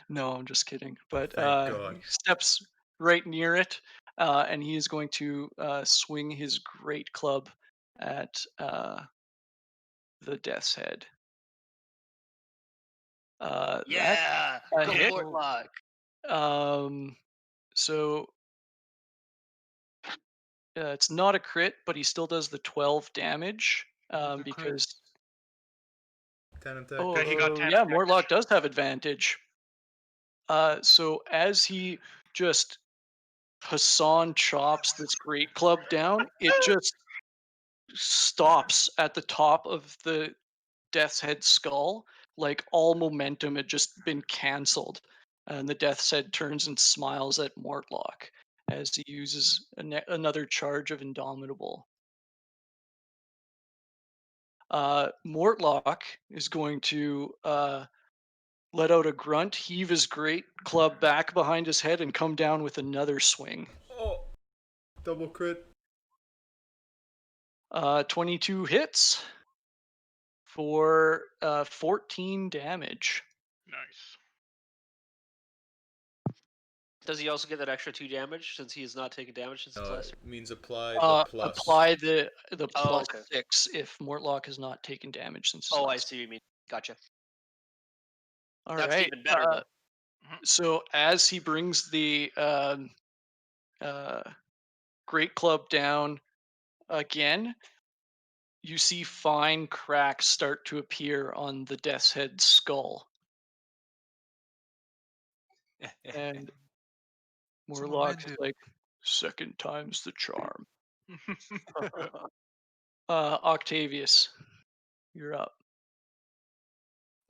[SPEAKER 1] No, I'm just kidding. But
[SPEAKER 2] Thank God.
[SPEAKER 1] he steps right near it, and he is going to swing his great club at the Death's Head.
[SPEAKER 7] Yeah,
[SPEAKER 1] That's a
[SPEAKER 7] go
[SPEAKER 1] hit.
[SPEAKER 7] Mortlock.
[SPEAKER 1] So it's not a crit, but he still does the 12 damage
[SPEAKER 4] The crit.
[SPEAKER 1] because
[SPEAKER 2] 10 attack.
[SPEAKER 1] oh
[SPEAKER 6] Okay, he got 10
[SPEAKER 1] yeah,
[SPEAKER 6] attack
[SPEAKER 1] Mortlock does have advantage. So as he just Hassan chops this great club down, it just stops at the top of the Death's Head skull. Like all momentum had just been cancelled. And the Death's Head turns and smiles at Mortlock as he uses another charge of Indomitable. Mortlock is going to let out a grunt, heave his great club back behind his head, and come down with another swing.
[SPEAKER 2] Oh! Double crit.
[SPEAKER 1] 22 hits for 14 damage.
[SPEAKER 6] Nice.
[SPEAKER 7] Does he also get that extra 2 damage since he is not taking damage since his last?
[SPEAKER 2] It means apply the plus.
[SPEAKER 1] Apply the
[SPEAKER 7] Oh,
[SPEAKER 1] plus
[SPEAKER 7] okay.
[SPEAKER 1] 6 if Mortlock has not taken damage since his
[SPEAKER 7] Oh, I
[SPEAKER 1] last.
[SPEAKER 7] see what you mean. Gotcha.
[SPEAKER 1] All
[SPEAKER 7] That's
[SPEAKER 1] right.
[SPEAKER 7] even better then.
[SPEAKER 1] So as he brings the great club down again, you see fine cracks start to appear on the Death's Head skull. And Morlock is like, second time's the charm. Octavius, you're up.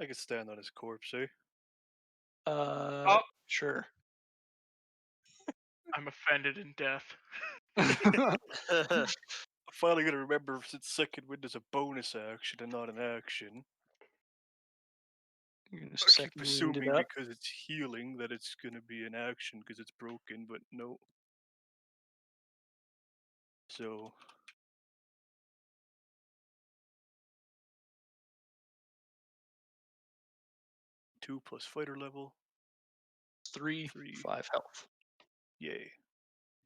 [SPEAKER 3] I could stand on his corpse, eh?
[SPEAKER 1] Sure.
[SPEAKER 6] I'm offended in death.
[SPEAKER 3] I'm finally gonna remember since second wind is a bonus action and not an action.
[SPEAKER 1] You're gonna
[SPEAKER 3] I keep
[SPEAKER 1] second wind it
[SPEAKER 3] assuming
[SPEAKER 1] up.
[SPEAKER 3] because it's healing that it's gonna be an action because it's broken, but no. So two plus fighter level.
[SPEAKER 1] 3, 5 health.
[SPEAKER 3] Yay.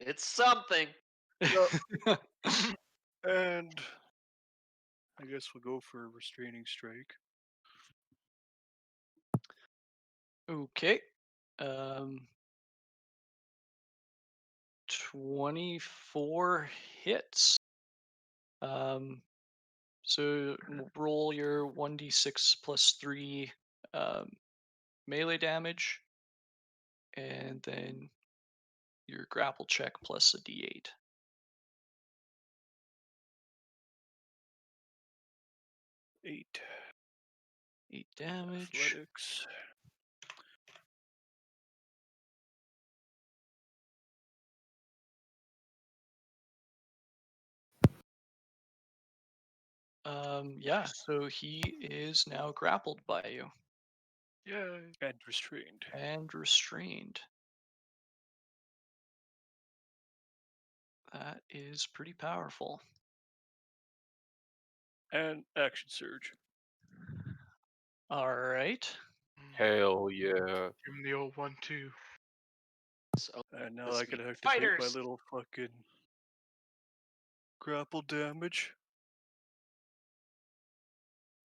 [SPEAKER 7] It's something.
[SPEAKER 3] And I guess we'll go for a restraining strike.
[SPEAKER 1] Okay. 24 hits. So roll your 1d6 plus 3 melee damage, and then your grapple check plus a d8.
[SPEAKER 3] 8
[SPEAKER 1] 8 damage.
[SPEAKER 3] athletics.
[SPEAKER 1] Yeah, so he is now grappled by you
[SPEAKER 6] Yay.
[SPEAKER 3] And restrained.
[SPEAKER 1] and restrained. That is pretty powerful.
[SPEAKER 3] And action surge.
[SPEAKER 1] All right.
[SPEAKER 9] Hell yeah.
[SPEAKER 6] Give him the old 1-2.
[SPEAKER 7] So
[SPEAKER 3] And now
[SPEAKER 7] This
[SPEAKER 3] I
[SPEAKER 7] week.
[SPEAKER 3] can activate my
[SPEAKER 7] Fighters!
[SPEAKER 3] little fucking grapple damage.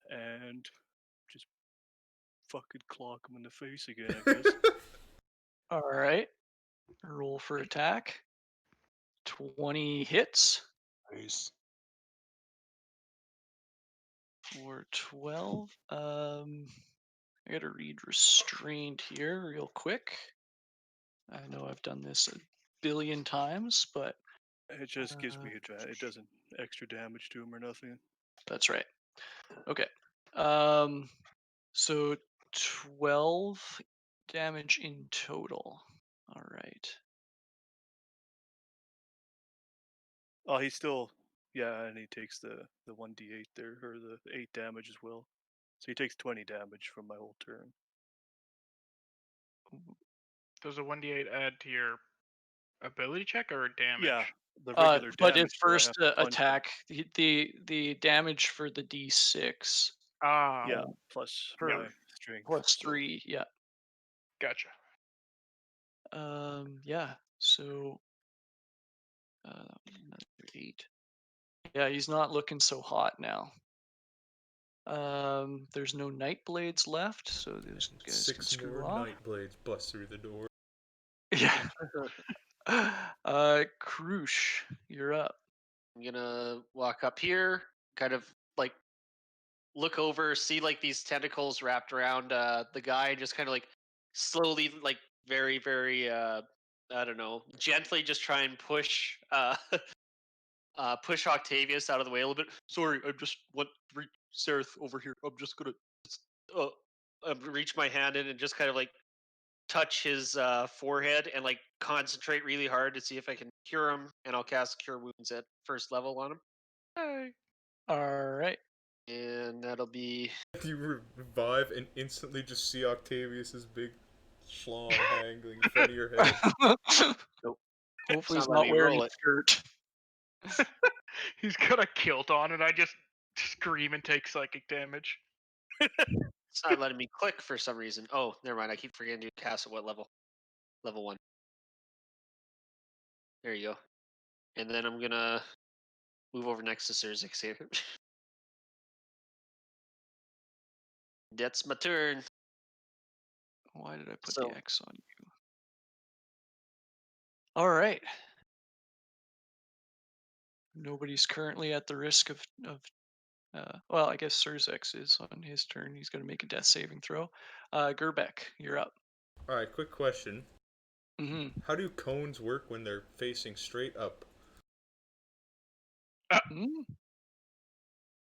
[SPEAKER 3] And just fucking clock him in the face again, I guess.
[SPEAKER 1] All right. Roll for attack. 20 hits
[SPEAKER 4] Nice.
[SPEAKER 1] for 12. I gotta read restrained here real quick. I know I've done this a billion times, but
[SPEAKER 3] It just gives me it doesn't extra damage to him or nothing.
[SPEAKER 1] that's right. Okay. So 12 damage in total. All right.
[SPEAKER 3] Oh, he's still and he takes the 1d8 there, or the 8 damage as well. So he takes 20 damage from my whole turn.
[SPEAKER 6] Does a 1d8 add to your ability check or damage?
[SPEAKER 3] Yeah, the regular
[SPEAKER 1] But
[SPEAKER 3] damage.
[SPEAKER 1] his
[SPEAKER 3] that I
[SPEAKER 1] first
[SPEAKER 3] have to punch him.
[SPEAKER 1] attack, the damage for the D6
[SPEAKER 6] Ah,
[SPEAKER 3] Yeah, plus
[SPEAKER 6] for-
[SPEAKER 3] my strength.
[SPEAKER 1] plus
[SPEAKER 3] so-
[SPEAKER 1] 3. Yeah.
[SPEAKER 6] gotcha.
[SPEAKER 1] Yeah. So another 8. Yeah, he's not looking so hot now. There's no night blades left, so those guys can
[SPEAKER 2] 6
[SPEAKER 1] screw
[SPEAKER 2] more
[SPEAKER 1] off.
[SPEAKER 2] night blades bust through the door.
[SPEAKER 1] Yeah. Krush, you're up.
[SPEAKER 7] I'm gonna walk up here, kind of like look over, see like these tentacles wrapped around the guy, and just kind of like slowly, like very, very, I don't know, gently just try and push push Octavius out of the way a little bit. Sorry, I just want Sereth over here. I'm just gonna reach my hand in and just kind of like touch his forehead and like concentrate really hard to see if I can cure him, and I'll cast Cure Wounds at first level on him.
[SPEAKER 6] Hey.
[SPEAKER 1] All right.
[SPEAKER 7] And that'll be
[SPEAKER 2] You revive and instantly just see Octavius's big schlong hanging in front of your head.
[SPEAKER 7] Nope.
[SPEAKER 1] Hopefully he's
[SPEAKER 7] not
[SPEAKER 1] not
[SPEAKER 7] letting me
[SPEAKER 1] wearing
[SPEAKER 7] roll
[SPEAKER 1] a
[SPEAKER 7] it.
[SPEAKER 1] skirt.
[SPEAKER 6] He's got a kilt on, and I just scream and take psychic damage.
[SPEAKER 7] It's not letting me click for some reason. Oh, never mind. I keep forgetting to cast at what level? Level 1. There you go. And then I'm gonna move over next to Surzix here. That's my turn.
[SPEAKER 1] Why did I put
[SPEAKER 7] So-
[SPEAKER 1] the X on you? All right. Nobody's currently at the risk of well, I guess Surzex is on his turn. He's going to make a death saving throw. Gerbeck, you're up.
[SPEAKER 2] Alright, quick question.
[SPEAKER 1] Hmm.
[SPEAKER 2] How do cones work when they're facing straight up?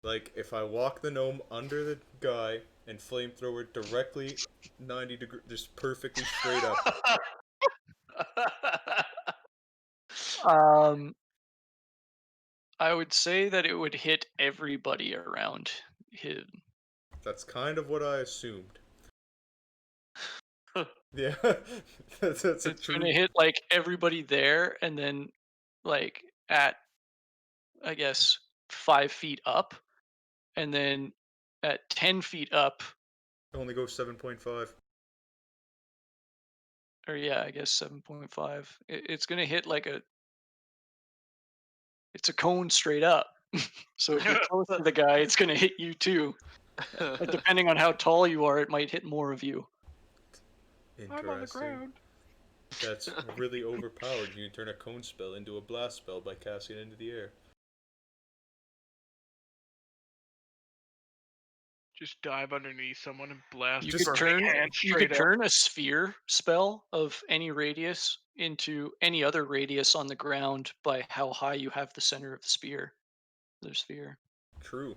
[SPEAKER 2] Like, if I walk the gnome under the guy and flamethrower directly 90 degrees, just perfectly straight up.
[SPEAKER 1] I would say that it would hit everybody around him.
[SPEAKER 2] That's kind of what I assumed. Yeah, that's a
[SPEAKER 1] It's
[SPEAKER 2] true.
[SPEAKER 1] going to hit like everybody there, and then like at I guess 5 feet up, and then at 10 feet up,
[SPEAKER 2] Only go 7.5.
[SPEAKER 1] or yeah, I guess 7.5. It's going to hit like it's a cone straight up. So if you're close to the guy, it's going to hit you too. And depending on how tall you are, it might hit more of you.
[SPEAKER 6] I'm on the
[SPEAKER 2] Interesting.
[SPEAKER 6] ground.
[SPEAKER 2] That's really overpowered. You can turn a cone spell into a blast spell by casting it into the air.
[SPEAKER 6] Just dive underneath someone and blast.
[SPEAKER 1] You
[SPEAKER 2] Just
[SPEAKER 1] could
[SPEAKER 6] burning
[SPEAKER 1] turn
[SPEAKER 6] hands
[SPEAKER 1] you could
[SPEAKER 6] straight up.
[SPEAKER 1] turn a sphere spell of any radius into any other radius on the ground by how high you have the center of the sphere. The sphere.
[SPEAKER 2] True.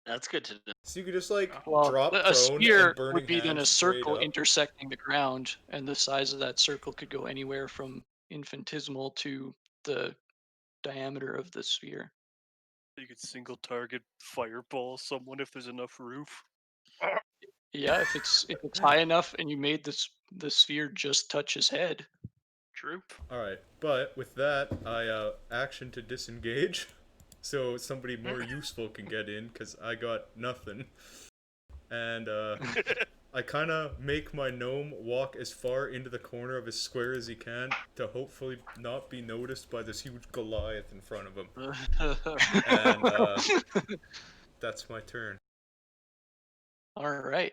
[SPEAKER 7] That's good to know.
[SPEAKER 2] So you could just like
[SPEAKER 1] Well,
[SPEAKER 2] drop
[SPEAKER 1] a
[SPEAKER 2] prone
[SPEAKER 1] sphere
[SPEAKER 2] and burning
[SPEAKER 1] would be then a
[SPEAKER 2] hands straight
[SPEAKER 1] circle
[SPEAKER 2] up.
[SPEAKER 1] intersecting the ground, and the size of that circle could go anywhere from infinitesimal to the diameter of the sphere.
[SPEAKER 3] You could single target fireball someone if there's enough roof.
[SPEAKER 1] Yeah, if it's high enough and you made the sphere just touch his head.
[SPEAKER 6] True.
[SPEAKER 2] All right, but with that, I action to disengage, so somebody more useful can get in because I got nothing, and I kind of make my gnome walk as far into the corner of his square as he can to hopefully not be noticed by this huge Goliath in front of him, and that's my turn.
[SPEAKER 1] All right.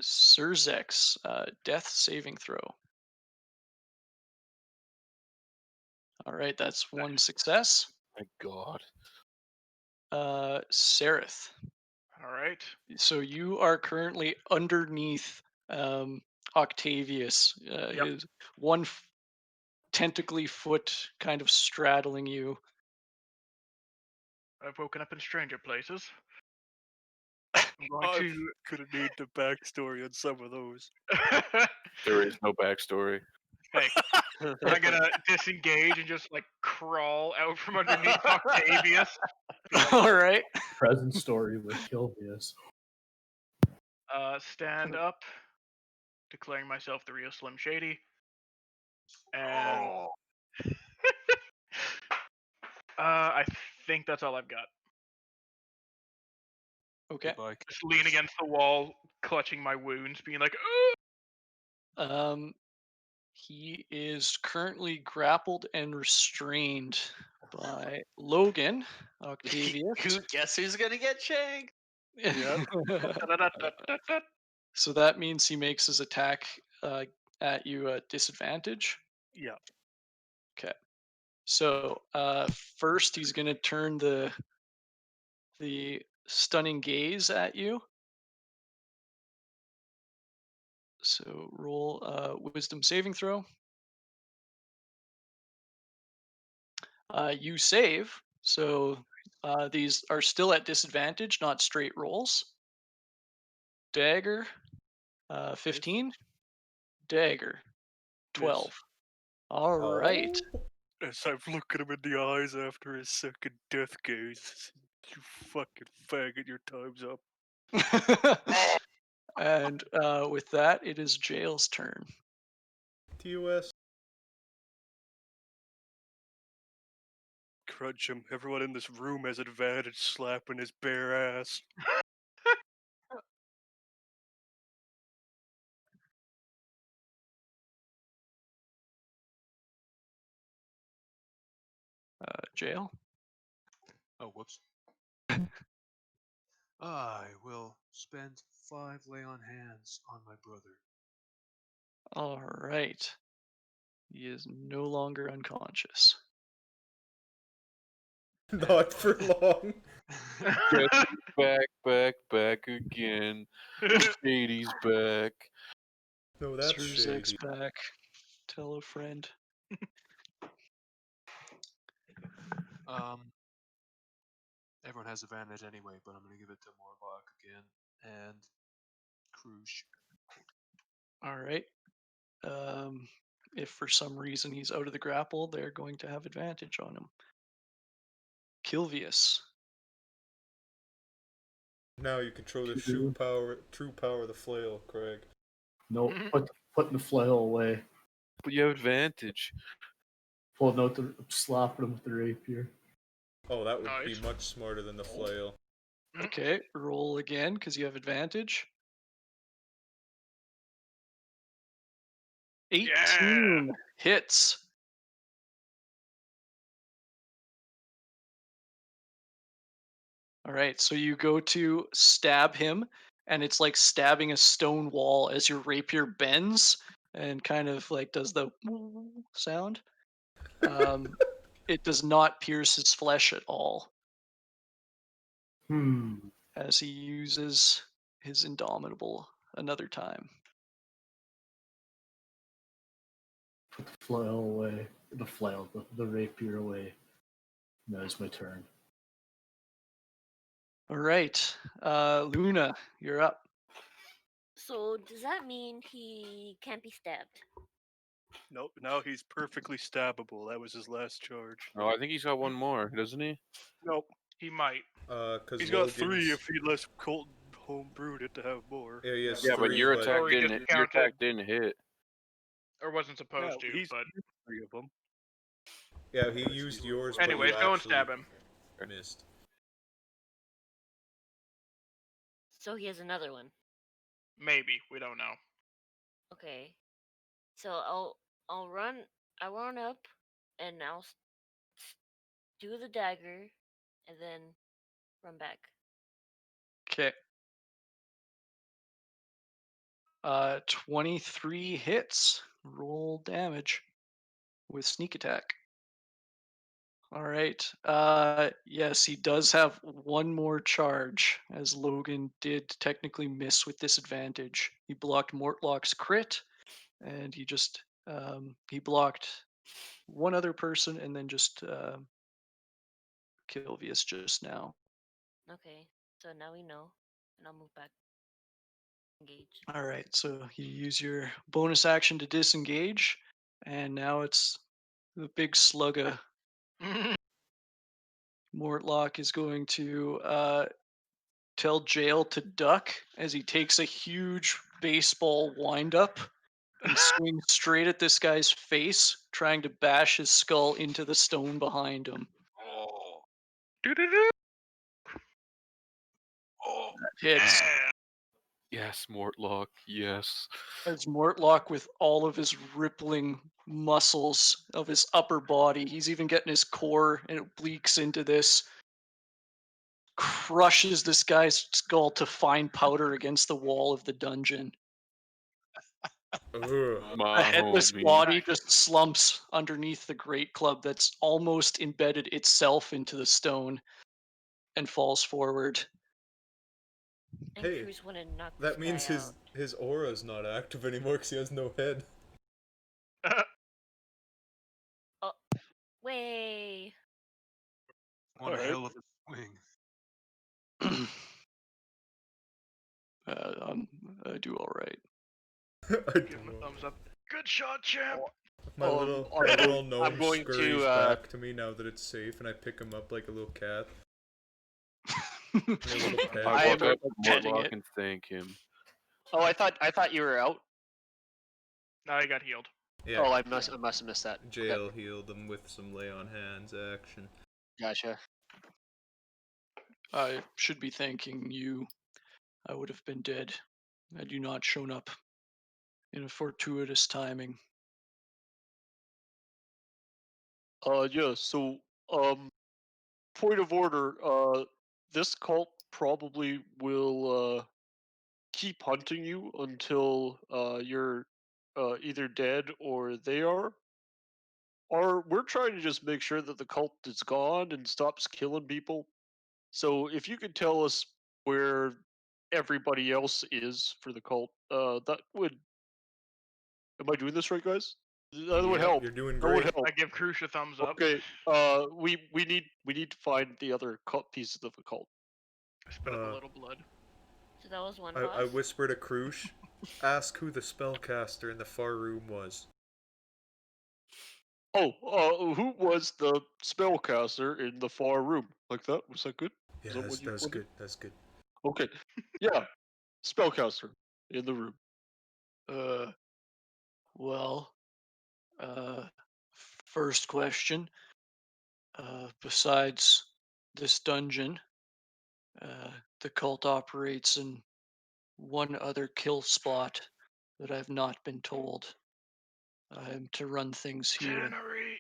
[SPEAKER 1] Surzex, death saving throw. All right, that's one success.
[SPEAKER 9] My God.
[SPEAKER 1] Sereth.
[SPEAKER 6] All right.
[SPEAKER 1] So you are currently underneath Octavius.
[SPEAKER 6] Yep.
[SPEAKER 1] His one tentacly foot kind of straddling you.
[SPEAKER 6] I've woken up in stranger places. I'm going
[SPEAKER 3] I
[SPEAKER 6] to.
[SPEAKER 3] could have need the backstory on some of those.
[SPEAKER 9] There is no backstory.
[SPEAKER 6] Hey, I'm gonna disengage and just like crawl out from underneath Octavius.
[SPEAKER 1] All right.
[SPEAKER 5] Present story with Kilvius.
[SPEAKER 6] Stand up, declaring myself the real Slim Shady, and I think that's all I've got.
[SPEAKER 1] Okay.
[SPEAKER 4] Goodbye.
[SPEAKER 6] Just lean against the wall, clutching my wounds, being like,
[SPEAKER 1] He is currently grappled and restrained by Logan, Octavius.
[SPEAKER 7] Guess who's gonna get shanked?
[SPEAKER 3] Yep.
[SPEAKER 6] "Da-da-da-da-da-da."
[SPEAKER 1] So that means he makes his attack at you at disadvantage.
[SPEAKER 3] Yeah.
[SPEAKER 1] Okay. So first he's gonna turn the stunning gaze at you. So roll wisdom saving throw. You save. So these are still at disadvantage, not straight rolls. Dagger, 15. Dagger, 12. All right.
[SPEAKER 3] As I've looked him in the eyes after his second death gaze, you fucking faggot, your time's up.
[SPEAKER 1] And with that, it is Jail's turn.
[SPEAKER 2] TOS.
[SPEAKER 3] Crunch him. Everyone in this room has advantage slapping his bare ass.
[SPEAKER 1] Jail.
[SPEAKER 4] Oh, whoops. I will spend 5 lay on hands on my brother.
[SPEAKER 1] All right. He is no longer unconscious.
[SPEAKER 2] Not for long.
[SPEAKER 9] Guess who's back again. Shady's back.
[SPEAKER 2] No, that's
[SPEAKER 1] Surzek's
[SPEAKER 2] shady.
[SPEAKER 1] back. Tell a friend.
[SPEAKER 4] Everyone has advantage anyway, but I'm gonna give it to Morlock again and Krush.
[SPEAKER 1] All right. If for some reason he's out of the grapple, they're going to have advantage on him. Kilvius.
[SPEAKER 2] Now you control the
[SPEAKER 5] Two.
[SPEAKER 2] true power of the flail, Craig.
[SPEAKER 5] No, putting the flail away.
[SPEAKER 9] But you have advantage.
[SPEAKER 5] Pulling out slapping him with the rapier.
[SPEAKER 2] Oh, that would
[SPEAKER 6] Nice.
[SPEAKER 2] be much smarter than the flail.
[SPEAKER 1] Okay, roll again because you have advantage. 18 hits. All right, so you go to stab him, and it's like stabbing a stone wall as your rapier bends and kind of like does the sound. It does not pierce his flesh at all as he uses his Indomitable another time.
[SPEAKER 5] Put the flail away. The rapier away. Now it's my turn.
[SPEAKER 1] All right, Luna, you're up.
[SPEAKER 8] So does that mean he can't be stabbed?
[SPEAKER 3] Nope, now he's perfectly stabbable. That was his last charge.
[SPEAKER 9] Oh, I think he's got one more, doesn't he?
[SPEAKER 3] Nope.
[SPEAKER 6] He might.
[SPEAKER 2] Because
[SPEAKER 3] He's got 3 if he lets Colton homebrewed it to have more.
[SPEAKER 2] Yeah, he has
[SPEAKER 9] Yeah, but
[SPEAKER 2] 3,
[SPEAKER 9] your
[SPEAKER 2] but
[SPEAKER 9] attack
[SPEAKER 6] Or he just
[SPEAKER 9] didn't. Your attack
[SPEAKER 6] counted,
[SPEAKER 9] didn't hit.
[SPEAKER 6] or wasn't supposed
[SPEAKER 3] Yeah,
[SPEAKER 6] to.
[SPEAKER 3] he's
[SPEAKER 6] But
[SPEAKER 3] used 3 of them.
[SPEAKER 2] yeah, he used yours, but
[SPEAKER 6] anyways,
[SPEAKER 2] you
[SPEAKER 6] go and
[SPEAKER 2] actually
[SPEAKER 6] stab him.
[SPEAKER 2] missed.
[SPEAKER 8] So he has another one.
[SPEAKER 6] Maybe, we don't know.
[SPEAKER 8] Okay. So I'll run. I run up, and I'll do the dagger, and then run back.
[SPEAKER 1] Okay. 23 hits. Roll damage with sneak attack. All right. Yes, he does have one more charge, as Logan did technically miss with disadvantage. He blocked Mortlock's crit, and he blocked one other person, and then just Kilvius just now.
[SPEAKER 8] Okay. So now we know, and I'll move back. Engage.
[SPEAKER 1] All right. So you use your bonus action to disengage, and now it's the big slugga. Mortlock is going to tell Jail to duck as he takes a huge baseball windup and swings straight at this guy's face, trying to bash his skull into the stone behind him.
[SPEAKER 6] Oh. Doo-doo-doo. Oh.
[SPEAKER 1] Hits.
[SPEAKER 6] Yeah.
[SPEAKER 9] Yes, Mortlock. Yes.
[SPEAKER 1] As Mortlock, with all of his rippling muscles of his upper body, he's even getting his core, and it bleaks into this, crushes this guy's skull to fine powder against the wall of the dungeon.
[SPEAKER 2] Ugh.
[SPEAKER 1] A
[SPEAKER 9] My
[SPEAKER 1] headless
[SPEAKER 9] homie.
[SPEAKER 1] body just slumps underneath the great club that's almost embedded itself into the stone and falls forward.
[SPEAKER 8] And
[SPEAKER 2] Hey,
[SPEAKER 8] Cruz want to knock
[SPEAKER 2] that
[SPEAKER 8] this
[SPEAKER 2] means
[SPEAKER 8] guy out.
[SPEAKER 2] his aura's not active anymore because he has no head.
[SPEAKER 8] Oh, way.
[SPEAKER 4] One
[SPEAKER 3] Alright.
[SPEAKER 4] hell of a swing.
[SPEAKER 1] I do all right.
[SPEAKER 2] I
[SPEAKER 6] Give him a thumbs up. Good shot, champ.
[SPEAKER 2] My
[SPEAKER 7] I'm
[SPEAKER 2] little gnome
[SPEAKER 7] I'm going to,
[SPEAKER 2] scurries back to me now that it's safe, and I pick him up like a little cat. Like a little pet.
[SPEAKER 7] I
[SPEAKER 9] I
[SPEAKER 7] am
[SPEAKER 9] walk up to
[SPEAKER 1] petting
[SPEAKER 9] Mortlock
[SPEAKER 1] it.
[SPEAKER 9] and thank him.
[SPEAKER 7] Oh, I thought you were out.
[SPEAKER 6] Now he got healed.
[SPEAKER 2] Yeah,
[SPEAKER 7] Oh, I must have missed that. Okay,
[SPEAKER 2] Jail healed him with some lay on hands action.
[SPEAKER 7] gotcha.
[SPEAKER 1] I should be thanking you. I would have been dead had you not shown up in a fortuitous timing.
[SPEAKER 7] Yeah. So, point of order. This cult probably will keep hunting you until you're either dead or they are. Or we're trying to just make sure that the cult is gone and stops killing people. So if you could tell us where everybody else is for the cult, that would. Am I doing this right, guys? That would
[SPEAKER 2] Yep,
[SPEAKER 7] help.
[SPEAKER 2] you're doing
[SPEAKER 7] That would
[SPEAKER 2] great.
[SPEAKER 7] help.
[SPEAKER 6] I give Cruz a thumbs up.
[SPEAKER 7] Okay. We need to find the other cult pieces of the cult.
[SPEAKER 6] I spit up a little blood.
[SPEAKER 8] So that was one
[SPEAKER 2] I
[SPEAKER 8] boss.
[SPEAKER 2] whisper to Krush, ask who the spellcaster in the far room was.
[SPEAKER 7] Oh, who was the spellcaster in the far room? Like that? Was that good?
[SPEAKER 2] Yeah,
[SPEAKER 7] Is that
[SPEAKER 2] that's,
[SPEAKER 7] what you
[SPEAKER 2] that's
[SPEAKER 7] wanted?
[SPEAKER 2] good. That's good.
[SPEAKER 7] Okay. Yeah. Spellcaster in the room.
[SPEAKER 1] Well, uh, first question. Besides this dungeon, the cult operates in one other kill spot that I've not been told. I am to run things here.
[SPEAKER 6] Tannery.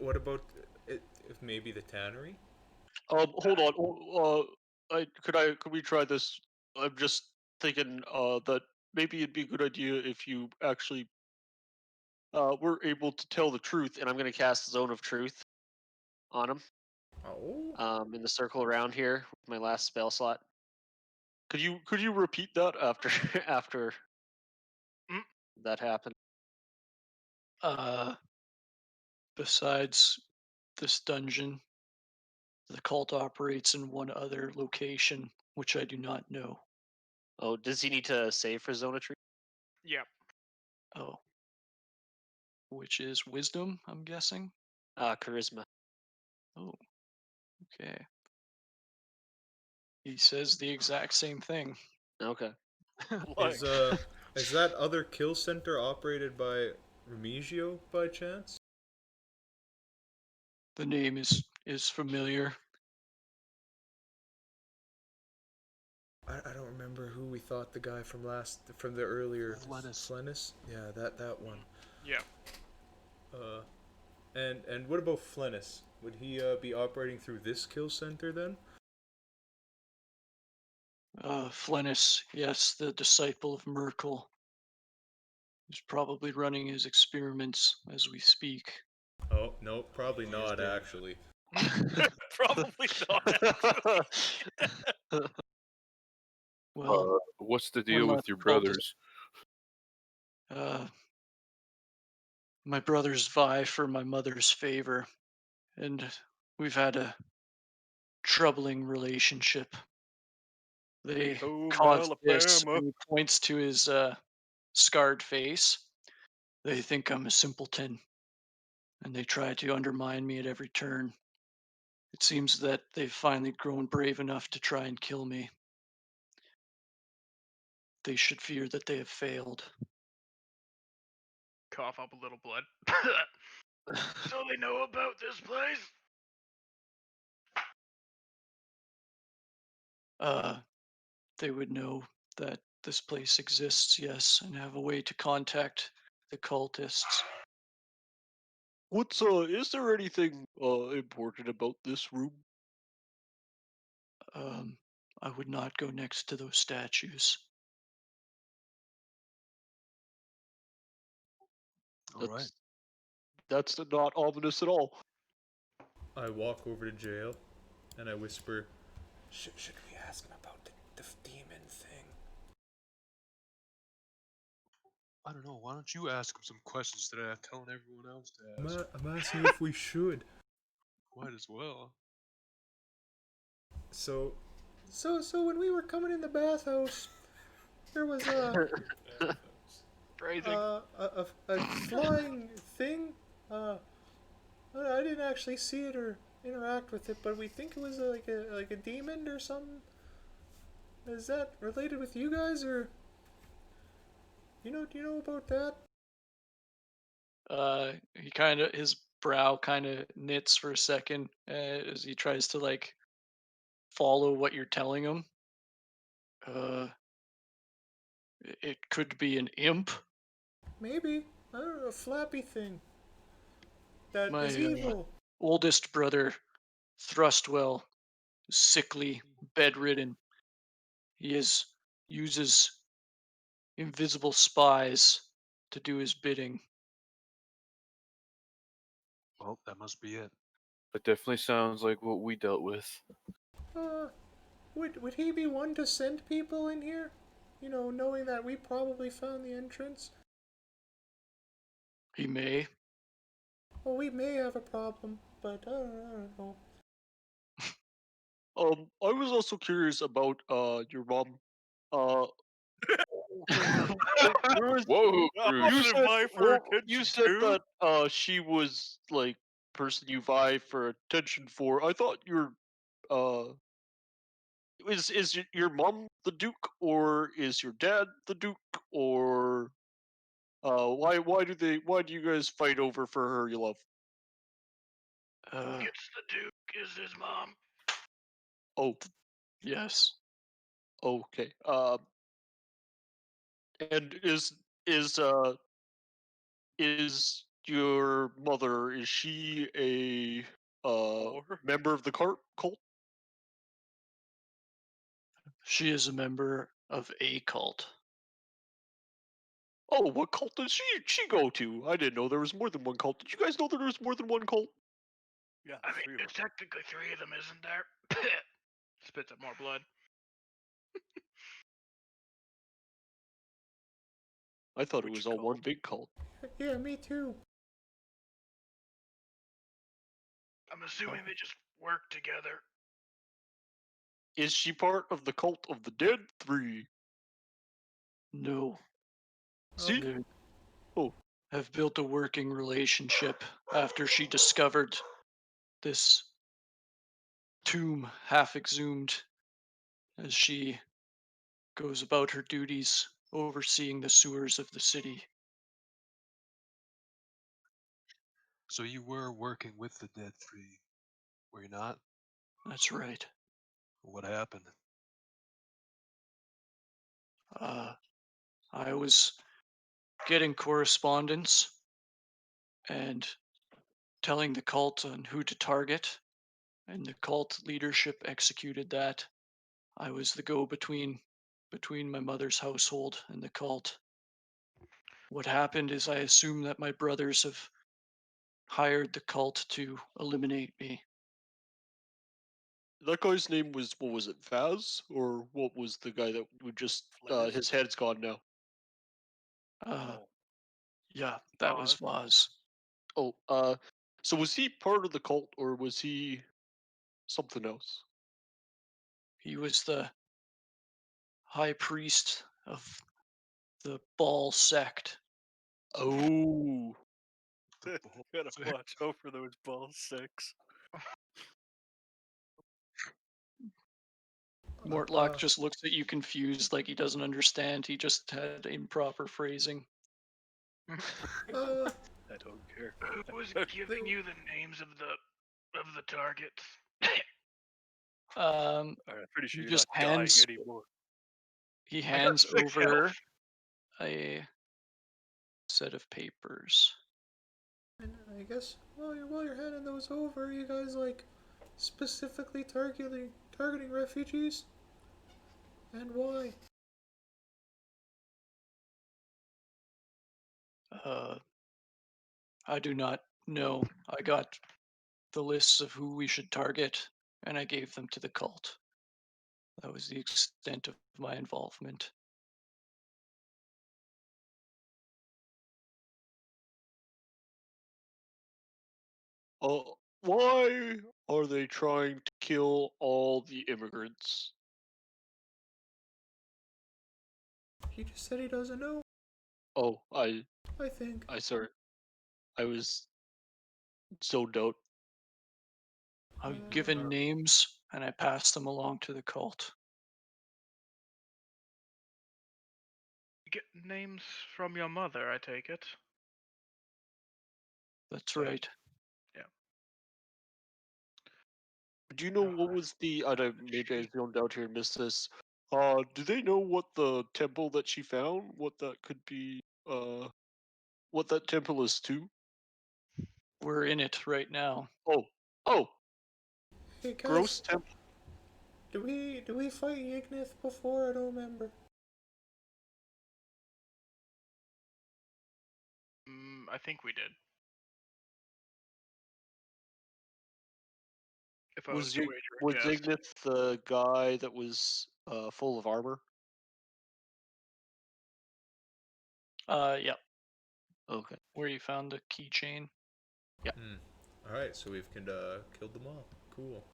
[SPEAKER 2] What about if maybe the tannery?
[SPEAKER 7] Hold on. Could we try this? I'm just thinking that maybe it'd be a good idea if you actually were able to tell the truth, and I'm gonna cast Zone of Truth on him.
[SPEAKER 2] Oh.
[SPEAKER 7] In the circle around here with my last spell slot. Could you repeat that after after
[SPEAKER 6] Mm.
[SPEAKER 7] that happened?
[SPEAKER 1] Besides this dungeon, the cult operates in one other location, which I do not know.
[SPEAKER 7] Oh, does he need to save for Zone of Truth?
[SPEAKER 6] Yep.
[SPEAKER 1] Oh. Which is wisdom, I'm guessing?
[SPEAKER 7] Charisma.
[SPEAKER 1] Oh. Okay. He says the exact same thing.
[SPEAKER 7] Okay.
[SPEAKER 3] Lying.
[SPEAKER 2] Is that other kill center operated by Remigio by chance?
[SPEAKER 1] The name is familiar.
[SPEAKER 2] I don't remember who we thought the guy from the earlier
[SPEAKER 4] Flennis.
[SPEAKER 2] Flennis? Yeah, that one.
[SPEAKER 6] Yeah.
[SPEAKER 2] And what about Flennis? Would he be operating through this kill center then?
[SPEAKER 1] Flennis, yes, the disciple of Merkel. He's probably running his experiments as we speak.
[SPEAKER 2] Oh no, probably
[SPEAKER 4] He is
[SPEAKER 2] not
[SPEAKER 4] dead.
[SPEAKER 2] actually.
[SPEAKER 3] Probably not.
[SPEAKER 1] Well,
[SPEAKER 9] What's the
[SPEAKER 1] one
[SPEAKER 9] deal
[SPEAKER 1] of
[SPEAKER 9] with your
[SPEAKER 1] my
[SPEAKER 9] brothers?
[SPEAKER 1] my brothers vie for my mother's favor, and we've had a troubling relationship. They
[SPEAKER 3] Home
[SPEAKER 1] caused this,
[SPEAKER 3] Alabama.
[SPEAKER 1] and he points to his scarred face. They think I'm a simpleton, and they try to undermine me at every turn. It seems that they've finally grown brave enough to try and kill me. They should fear that they have failed.
[SPEAKER 6] Cough up a little blood. So they know about this place?
[SPEAKER 1] They would know that this place exists, yes, and have a way to contact the cultists.
[SPEAKER 7] Is there anything important about this room?
[SPEAKER 1] Um, I would not go next to those statues.
[SPEAKER 4] All right.
[SPEAKER 7] That's not ominous at all.
[SPEAKER 2] I walk over to jail, and I whisper, should we ask him about the demon thing?
[SPEAKER 4] I don't know. Why don't you ask him some questions that I'm telling everyone else to ask?
[SPEAKER 2] I'm asking if we should.
[SPEAKER 4] Might as well.
[SPEAKER 2] So when we were coming in the bathhouse, there was
[SPEAKER 6] Phrasing.
[SPEAKER 2] a flying thing. I didn't actually see it or interact with it, but we think it was like a demon or something. Is that related with you guys, or do you know about that?
[SPEAKER 1] His brow kind of knits for a second as he tries to like follow what you're telling him. Uh, it could be an imp.
[SPEAKER 2] Maybe, I don't know, a flappy thing that
[SPEAKER 1] My
[SPEAKER 2] is evil.
[SPEAKER 1] oldest brother, Thrustwell, is sickly, bedridden. Uses invisible spies to do his bidding.
[SPEAKER 4] Well, that must be it.
[SPEAKER 9] That definitely sounds like what we dealt with.
[SPEAKER 2] Uh, would he be one to send people in here? You know, knowing that we probably found the entrance.
[SPEAKER 1] He may.
[SPEAKER 2] Well, we may have a problem, but I don't know.
[SPEAKER 7] I was also curious about your mom. Uh, there was
[SPEAKER 9] Whoa,
[SPEAKER 3] I
[SPEAKER 9] Cruz.
[SPEAKER 7] you said
[SPEAKER 3] vie for
[SPEAKER 7] you
[SPEAKER 3] attention
[SPEAKER 7] said
[SPEAKER 3] too.
[SPEAKER 7] that she was like person you vie for attention for. I thought uh is your mom the Duke, or is your dad the Duke, or why do you guys fight over for her you love?
[SPEAKER 6] Gets the Duke is his mom.
[SPEAKER 7] Oh,
[SPEAKER 1] Yes.
[SPEAKER 7] okay. And is your mother, is she a
[SPEAKER 3] Or
[SPEAKER 7] member of the cult?
[SPEAKER 1] She is a member of a cult.
[SPEAKER 7] Oh, what cult does she go to? I didn't know there was more than one cult. Did you guys know there was more than one cult?
[SPEAKER 3] yeah,
[SPEAKER 6] I mean,
[SPEAKER 3] three of
[SPEAKER 6] there's
[SPEAKER 3] them.
[SPEAKER 6] technically three of them, isn't there? Spits up more blood.
[SPEAKER 7] I thought it
[SPEAKER 3] Which
[SPEAKER 7] was all one
[SPEAKER 3] cult?
[SPEAKER 7] big cult.
[SPEAKER 2] Yeah, me too.
[SPEAKER 6] I'm assuming they just work together.
[SPEAKER 7] Is she part of the cult of the dead three?
[SPEAKER 1] No.
[SPEAKER 7] See?
[SPEAKER 1] They
[SPEAKER 7] Oh,
[SPEAKER 1] have built a working relationship after she discovered this tomb half exhumed as she goes about her duties overseeing the sewers of the city.
[SPEAKER 4] So you were working with the dead three, were you not?
[SPEAKER 1] That's right.
[SPEAKER 4] What happened?
[SPEAKER 1] Uh, I was getting correspondence and telling the cult on who to target, and the cult leadership executed that. I was the go-between my mother's household and the cult. What happened is I assume that my brothers have hired the cult to eliminate me.
[SPEAKER 7] That guy's name was, what was it, Vaz, or what was the guy that would just
[SPEAKER 3] Flares.
[SPEAKER 7] his head's gone now?
[SPEAKER 1] Uh,
[SPEAKER 3] Oh,
[SPEAKER 1] yeah, that was Vaz.
[SPEAKER 7] Oh, so was he part of the cult or was he something else?
[SPEAKER 1] He was the high priest of the Ball sect.
[SPEAKER 7] Oh,
[SPEAKER 4] The ball
[SPEAKER 3] gotta
[SPEAKER 4] sack.
[SPEAKER 3] watch out for those ball six.
[SPEAKER 1] Mortlock just looks at you confused, like he doesn't understand. He just had improper phrasing.
[SPEAKER 2] Uh,
[SPEAKER 3] I don't care.
[SPEAKER 6] Who was
[SPEAKER 2] they,
[SPEAKER 6] giving you the names of the targets?
[SPEAKER 1] Um,
[SPEAKER 3] I'm pretty sure
[SPEAKER 1] he
[SPEAKER 3] you're
[SPEAKER 1] just
[SPEAKER 3] not dying
[SPEAKER 1] hands
[SPEAKER 3] anymore.
[SPEAKER 1] he
[SPEAKER 6] I got
[SPEAKER 1] hands
[SPEAKER 6] 6
[SPEAKER 1] over
[SPEAKER 6] health.
[SPEAKER 1] a set of papers.
[SPEAKER 2] and I guess while you're handing those over, you guys like specifically targeting refugees, and why?
[SPEAKER 1] Uh, I do not know. I got the lists of who we should target, and I gave them to the cult. That was the extent of my involvement.
[SPEAKER 7] Why are they trying to kill all the immigrants?
[SPEAKER 2] He just said he doesn't know.
[SPEAKER 7] Oh,
[SPEAKER 2] I think.
[SPEAKER 7] sorry, I was zoned out.
[SPEAKER 1] I've given names, and I passed them along to the cult.
[SPEAKER 6] Get names from your mother, I take it.
[SPEAKER 1] That's right.
[SPEAKER 7] Do you know what was the? I don't. Maybe I zoned out here and missed this. Do they know what the temple that she found? What that could be? What that temple is to?
[SPEAKER 1] We're in it right now.
[SPEAKER 7] Oh, oh,
[SPEAKER 2] Hey guys,
[SPEAKER 7] gross temple.
[SPEAKER 2] do we fight Ignith before? I don't remember.
[SPEAKER 6] I think we did. If I was
[SPEAKER 7] Was
[SPEAKER 6] to
[SPEAKER 7] you
[SPEAKER 6] wager a
[SPEAKER 7] was
[SPEAKER 6] guess.
[SPEAKER 7] Ignith the guy that was full of armor?
[SPEAKER 1] Yeah,
[SPEAKER 7] Okay.
[SPEAKER 1] where you found the keychain.
[SPEAKER 2] All right, so we've killed them all. Cool.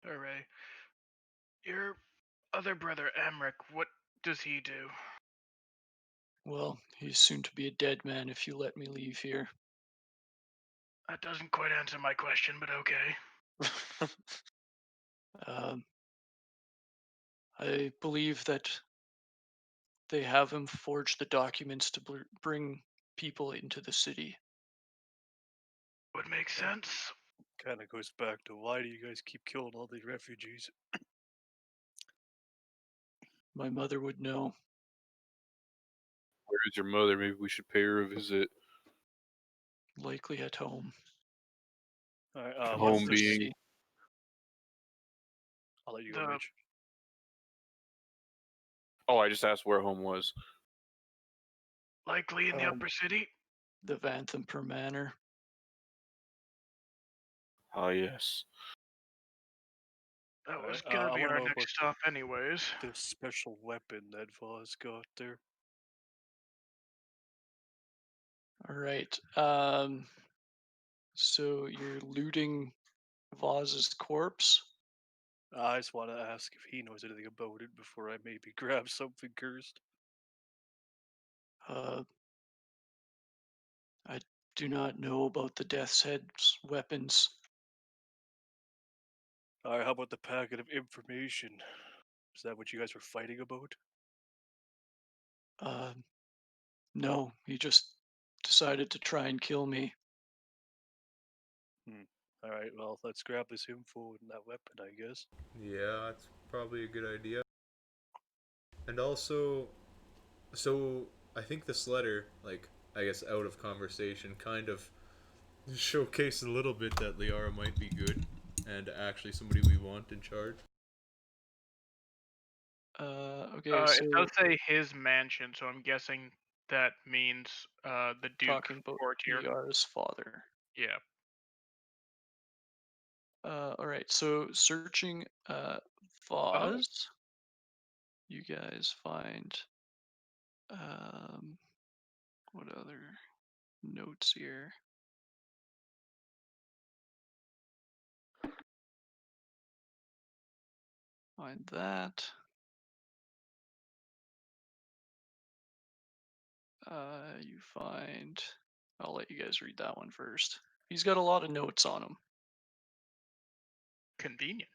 [SPEAKER 6] Hooray. Your other brother, Amric, what does he do?
[SPEAKER 1] Well, he's soon to be a dead man if you let me leave here.
[SPEAKER 6] That doesn't quite answer my question, but okay.
[SPEAKER 1] Um, I believe that they have him forge the documents to bring people into the city.
[SPEAKER 6] Would make sense.
[SPEAKER 3] Kind of goes back to why do you guys keep killing all these refugees?
[SPEAKER 1] My mother would know.
[SPEAKER 9] Where is your mother? Maybe we should pay her a visit.
[SPEAKER 1] Likely at home.
[SPEAKER 3] All right,
[SPEAKER 1] From
[SPEAKER 3] what's
[SPEAKER 9] Home
[SPEAKER 1] the
[SPEAKER 3] this?
[SPEAKER 9] being
[SPEAKER 1] city.
[SPEAKER 3] I'll let you go,
[SPEAKER 6] The
[SPEAKER 3] Rage.
[SPEAKER 9] Oh, I just asked where home was.
[SPEAKER 6] likely in the upper city.
[SPEAKER 1] The Vanthamper Manor.
[SPEAKER 9] Ah, yes.
[SPEAKER 6] That was
[SPEAKER 3] Alright,
[SPEAKER 6] gonna
[SPEAKER 3] I
[SPEAKER 6] be
[SPEAKER 3] want to
[SPEAKER 6] our
[SPEAKER 3] know about
[SPEAKER 6] next stop, anyways.
[SPEAKER 3] this special weapon that Voz got there.
[SPEAKER 1] All right. So you're looting Voz's corpse.
[SPEAKER 3] I just want to ask if he knows anything about it before I maybe grab something cursed.
[SPEAKER 1] Uh, I do not know about the Death's Head's weapons.
[SPEAKER 3] All right, how about the packet of information? Is that what you guys were fighting about?
[SPEAKER 1] No, he just decided to try and kill me.
[SPEAKER 3] All right, well, let's grab this info and that weapon, I guess.
[SPEAKER 2] Yeah, that's probably a good idea. And also, so I think this letter, like, I guess out of conversation, kind of showcased a little bit that Liara might be good and actually somebody we want in charge.
[SPEAKER 1] Okay, so
[SPEAKER 6] It does say his mansion, so I'm guessing that means the Duke
[SPEAKER 1] talking about
[SPEAKER 6] Courtier.
[SPEAKER 1] Liara's father.
[SPEAKER 6] Yeah.
[SPEAKER 1] All right, so searching Vaz, you guys find what other notes here? Find that. You find. I'll let you guys read that one first. He's got a lot of notes on him.
[SPEAKER 6] Convenient.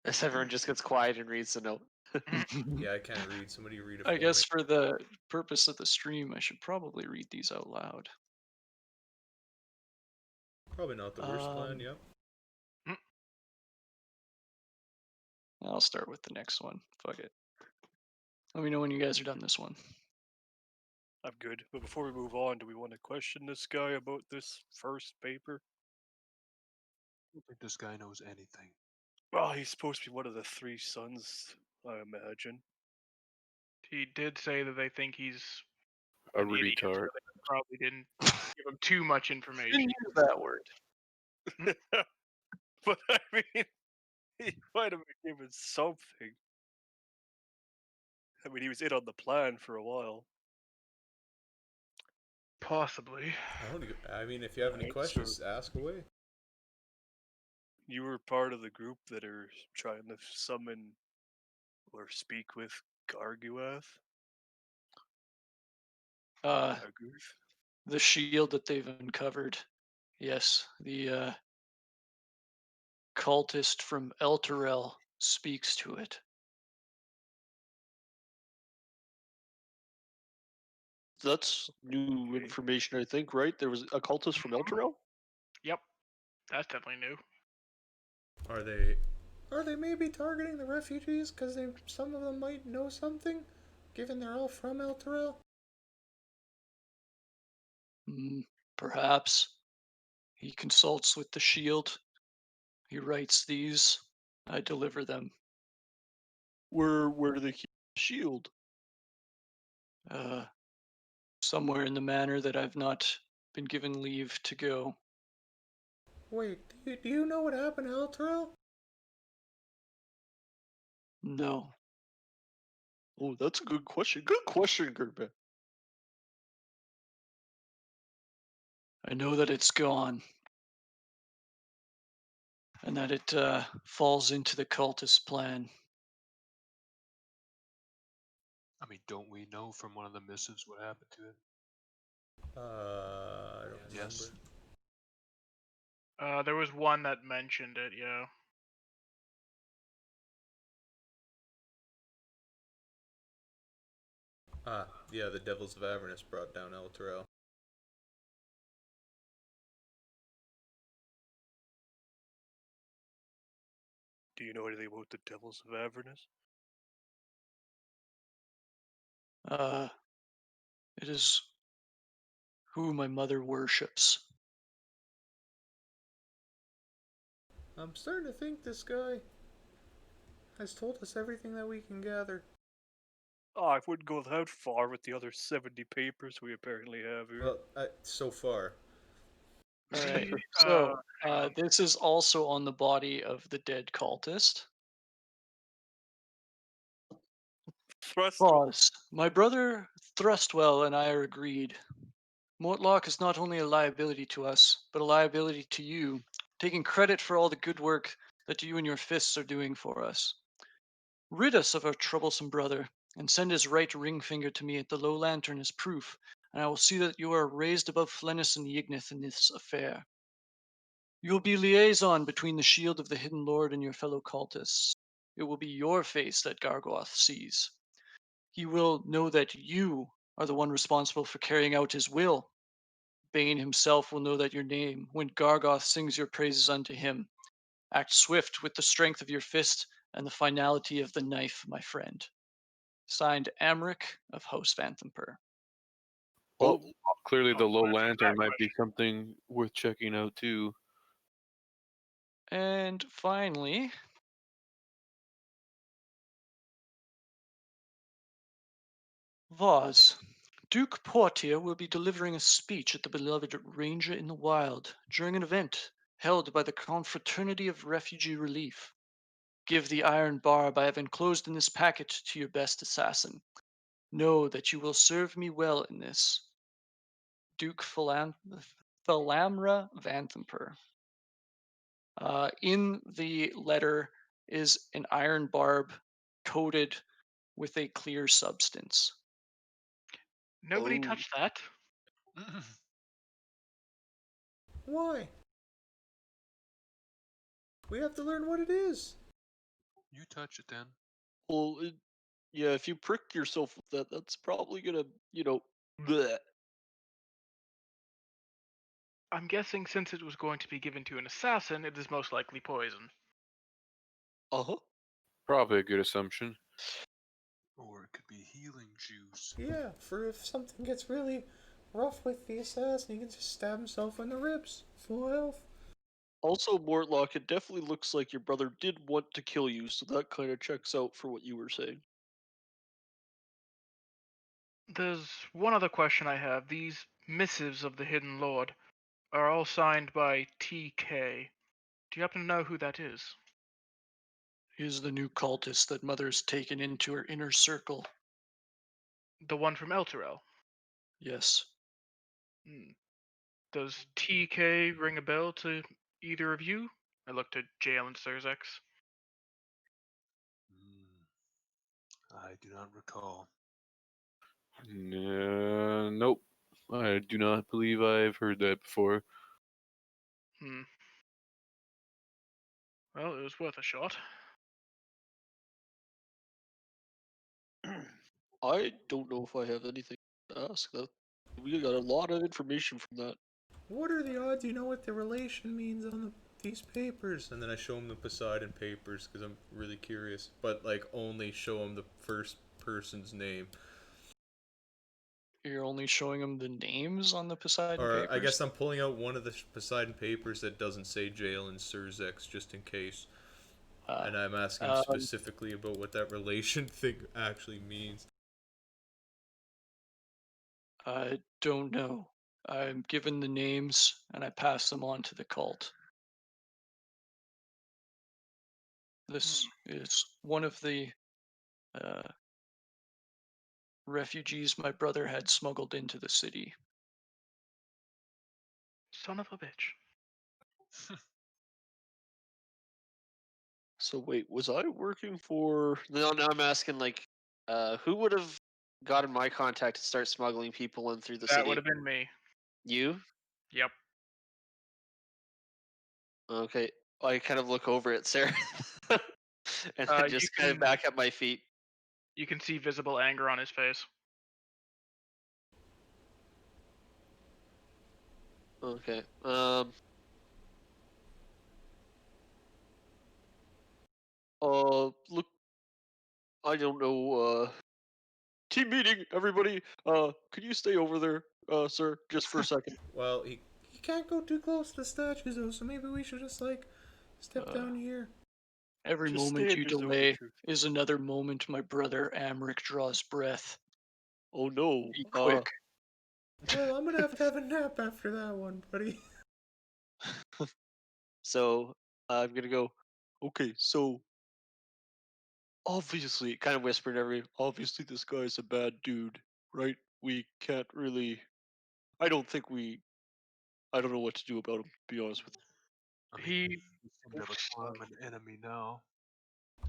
[SPEAKER 7] As everyone just gets quiet and reads the note.
[SPEAKER 2] Yeah, I can't read. Somebody read it
[SPEAKER 1] I
[SPEAKER 2] for
[SPEAKER 1] guess
[SPEAKER 2] me.
[SPEAKER 1] for the purpose of the stream, I should probably read these out loud.
[SPEAKER 2] Probably not the worst plan,
[SPEAKER 1] Um,
[SPEAKER 2] yeah.
[SPEAKER 1] I'll start with the next one. Fuck it. Let me know when you guys are done this one.
[SPEAKER 3] I'm good. But before we move on, do we want to question this guy about this first paper?
[SPEAKER 4] I don't think this guy knows anything.
[SPEAKER 3] Well, he's supposed to be one of the three sons, I imagine.
[SPEAKER 6] He did say that they think he's
[SPEAKER 9] A
[SPEAKER 6] an idiot, so
[SPEAKER 9] retard.
[SPEAKER 6] they probably didn't give him too much information.
[SPEAKER 1] Didn't use that word.
[SPEAKER 3] But I mean, he might have been given something. I mean, he was in on the plan for a while.
[SPEAKER 6] Possibly.
[SPEAKER 2] I mean, if you have any
[SPEAKER 3] Right,
[SPEAKER 2] questions, ask away.
[SPEAKER 3] You were part of the group that are trying to summon or speak with Garguath. Garguth?
[SPEAKER 1] The shield that they've uncovered. Yes, the cultist from Elturel speaks to it.
[SPEAKER 7] That's new
[SPEAKER 3] Okay.
[SPEAKER 7] information, I think, right? There was a cultist from Elturel?
[SPEAKER 6] Yep. That's definitely new.
[SPEAKER 2] Are they maybe targeting the refugees because some of them might know something, given they're all from Elturel?
[SPEAKER 1] Perhaps. He consults with the shield. He writes these. I deliver them.
[SPEAKER 7] Where do they keep the shield?
[SPEAKER 1] Somewhere in the manor that I've not been given leave to go.
[SPEAKER 2] Wait, do you know what happened to Elturel?
[SPEAKER 1] No.
[SPEAKER 7] Oh, that's a good question. Good question, Gerben.
[SPEAKER 1] I know that it's gone. And that it falls into the cultist plan.
[SPEAKER 4] I mean, don't we know from one of the missives what happened to it?
[SPEAKER 2] I don't remember.
[SPEAKER 4] Yes.
[SPEAKER 6] There was one that mentioned it, yeah.
[SPEAKER 2] Yeah, the Devils of Avernus brought down Elturel.
[SPEAKER 3] Do you know anything about the Devils of Avernus?
[SPEAKER 1] It is who my mother worships.
[SPEAKER 2] I'm starting to think this guy has told us everything that we can gather.
[SPEAKER 3] Oh, I wouldn't go that far with the other 70 papers we apparently have here.
[SPEAKER 2] Well, so far.
[SPEAKER 1] All right. So this is also on the body of the dead cultist. Pause. My brother Thrustwell and I are agreed. Mortlock is not only a liability to us, but a liability to you, taking credit for all the good work that you and your fists are doing for us. Rid us of our troublesome brother, and send his right ring finger to me at the low lantern as proof, and I will see that you are raised above Flennis and Ygnith in this affair. You will be liaison between the shield of the hidden lord and your fellow cultists. It will be your face that Gargoth sees. He will know that you are the one responsible for carrying out his will. Bane himself will know that your name, when Gargoth sings your praises unto him. Act swift with the strength of your fist and the finality of the knife, my friend. Signed, Amric of House Vanthampur.
[SPEAKER 9] Well,
[SPEAKER 3] Oh,
[SPEAKER 9] clearly the low
[SPEAKER 6] I'll answer
[SPEAKER 9] lantern
[SPEAKER 6] that
[SPEAKER 9] might be
[SPEAKER 6] question.
[SPEAKER 9] something worth checking out too.
[SPEAKER 1] And finally, Vaz. Duke Portier will be delivering a speech at the beloved Ranger in the Wild during an event held by the Confraternity of Refugee Relief. Give the iron barb I have enclosed in this packet to your best assassin. Know that you will serve me well in this. Duke Thalamra Vanthampur. In the letter is an iron barb coated with a clear substance.
[SPEAKER 6] Nobody
[SPEAKER 7] Oh.
[SPEAKER 6] touched that.
[SPEAKER 2] Why? We have to learn what it is.
[SPEAKER 4] You touch it then.
[SPEAKER 7] Well, yeah, if you prick yourself with that, that's probably gonna, bleh.
[SPEAKER 6] I'm guessing since it was going to be given to an assassin, it is most likely poison.
[SPEAKER 7] Uh-huh.
[SPEAKER 9] Probably a good assumption.
[SPEAKER 4] Or it could be healing juice.
[SPEAKER 2] Yeah, for if something gets really rough with the assassin, he can just stab himself in the ribs. Full health.
[SPEAKER 7] Also, Mortlock, it definitely looks like your brother did want to kill you, so that kind of checks out for what you were saying.
[SPEAKER 6] There's one other question I have. These missives of the Hidden Lord are all signed by TK. Do you happen to know who that is?
[SPEAKER 1] He is the new cultist that Mother's taken into her inner circle.
[SPEAKER 6] The one from Elturel.
[SPEAKER 1] Yes.
[SPEAKER 6] Hmm. Does TK ring a bell to either of you? I looked at Jael and Surzex.
[SPEAKER 4] I do not recall.
[SPEAKER 9] Nope. I do not believe I've heard that before.
[SPEAKER 6] Hmm. Well, it was worth a shot.
[SPEAKER 7] I don't know if I have anything to ask. That we got a lot of information from that.
[SPEAKER 2] What are the odds you know what the relation means on these papers? And then I show him the Poseidon papers because I'm really curious. But, like, only show him the first person's name.
[SPEAKER 1] You're only showing him the names on the Poseidon
[SPEAKER 2] Or I
[SPEAKER 1] papers?
[SPEAKER 2] guess I'm pulling out one of the Poseidon papers that doesn't say jail and Surzex just in case. And I'm asking him
[SPEAKER 1] um,
[SPEAKER 2] specifically about what that relation thing actually means.
[SPEAKER 1] I don't know. I'm given the names and I pass them on to the cult. This is one of the uh, refugees my brother had smuggled into the city.
[SPEAKER 6] Son of a bitch.
[SPEAKER 7] So wait, was I working for? Now I'm asking like, who would have gotten my contact to start smuggling people in through the
[SPEAKER 6] That would
[SPEAKER 7] city?
[SPEAKER 6] have been me.
[SPEAKER 7] You?
[SPEAKER 6] Yep.
[SPEAKER 7] Okay. I kind of look over at Sarah, and then
[SPEAKER 6] You
[SPEAKER 7] just kind of
[SPEAKER 6] can
[SPEAKER 7] back at my feet.
[SPEAKER 6] you can see visible anger on his face.
[SPEAKER 7] Okay. Look, I don't know. Team meeting, everybody. Could you stay over there, sir, just for a second?
[SPEAKER 2] Well, he can't go too close to the statues, though, so maybe we should just, like, step
[SPEAKER 1] Uh,
[SPEAKER 2] down here.
[SPEAKER 1] every
[SPEAKER 7] Just
[SPEAKER 1] moment
[SPEAKER 7] stand
[SPEAKER 1] you
[SPEAKER 7] just over the
[SPEAKER 1] delay
[SPEAKER 7] truth.
[SPEAKER 1] is another moment my brother Amric draws breath.
[SPEAKER 7] Oh no.
[SPEAKER 1] Be quick.
[SPEAKER 2] Well, I'm gonna have a nap after that one, buddy.
[SPEAKER 7] So I'm gonna go. Okay, so obviously, kind of whispered every. Obviously, this guy's a bad dude, right? We can't really. I don't think we. I don't know what to do about him. To be honest with
[SPEAKER 4] I mean,
[SPEAKER 6] He
[SPEAKER 4] we seem to have a common enemy now.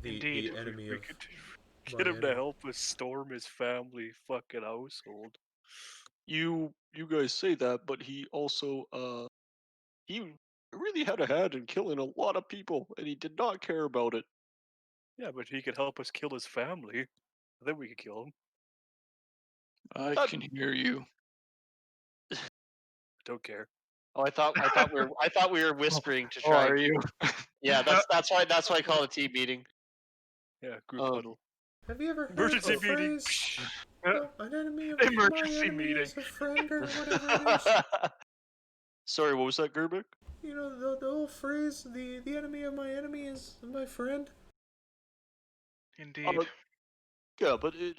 [SPEAKER 5] Indeed.
[SPEAKER 2] the enemy
[SPEAKER 3] We
[SPEAKER 2] of
[SPEAKER 3] could
[SPEAKER 2] my
[SPEAKER 3] get him to
[SPEAKER 2] enemy.
[SPEAKER 3] help us storm his family fucking household. You guys say that, but he also he really had a hand in killing a lot of people, and he did not care about it. Yeah, but he could help us kill his family. Then we could kill him.
[SPEAKER 1] I
[SPEAKER 3] Uh,
[SPEAKER 1] can hear you.
[SPEAKER 3] Don't care.
[SPEAKER 7] Oh, I thought we were whispering to
[SPEAKER 1] Oh,
[SPEAKER 7] try
[SPEAKER 1] are
[SPEAKER 7] and keep.
[SPEAKER 1] you?
[SPEAKER 7] Yeah, that's why I call it a team meeting.
[SPEAKER 3] Yeah, group
[SPEAKER 7] Um,
[SPEAKER 3] huddle.
[SPEAKER 2] Have you ever heard
[SPEAKER 3] Emergency
[SPEAKER 2] the
[SPEAKER 3] meeting.
[SPEAKER 2] phrase,
[SPEAKER 6] Uh,
[SPEAKER 2] an enemy of my
[SPEAKER 6] Emergency
[SPEAKER 2] enemy
[SPEAKER 6] meeting.
[SPEAKER 2] is a friend, or whatever it is?
[SPEAKER 3] Sorry, what was that, Gerbic?
[SPEAKER 2] You know, the old phrase, the enemy of my enemy is my friend?
[SPEAKER 6] Indeed.
[SPEAKER 3] Yeah, but it,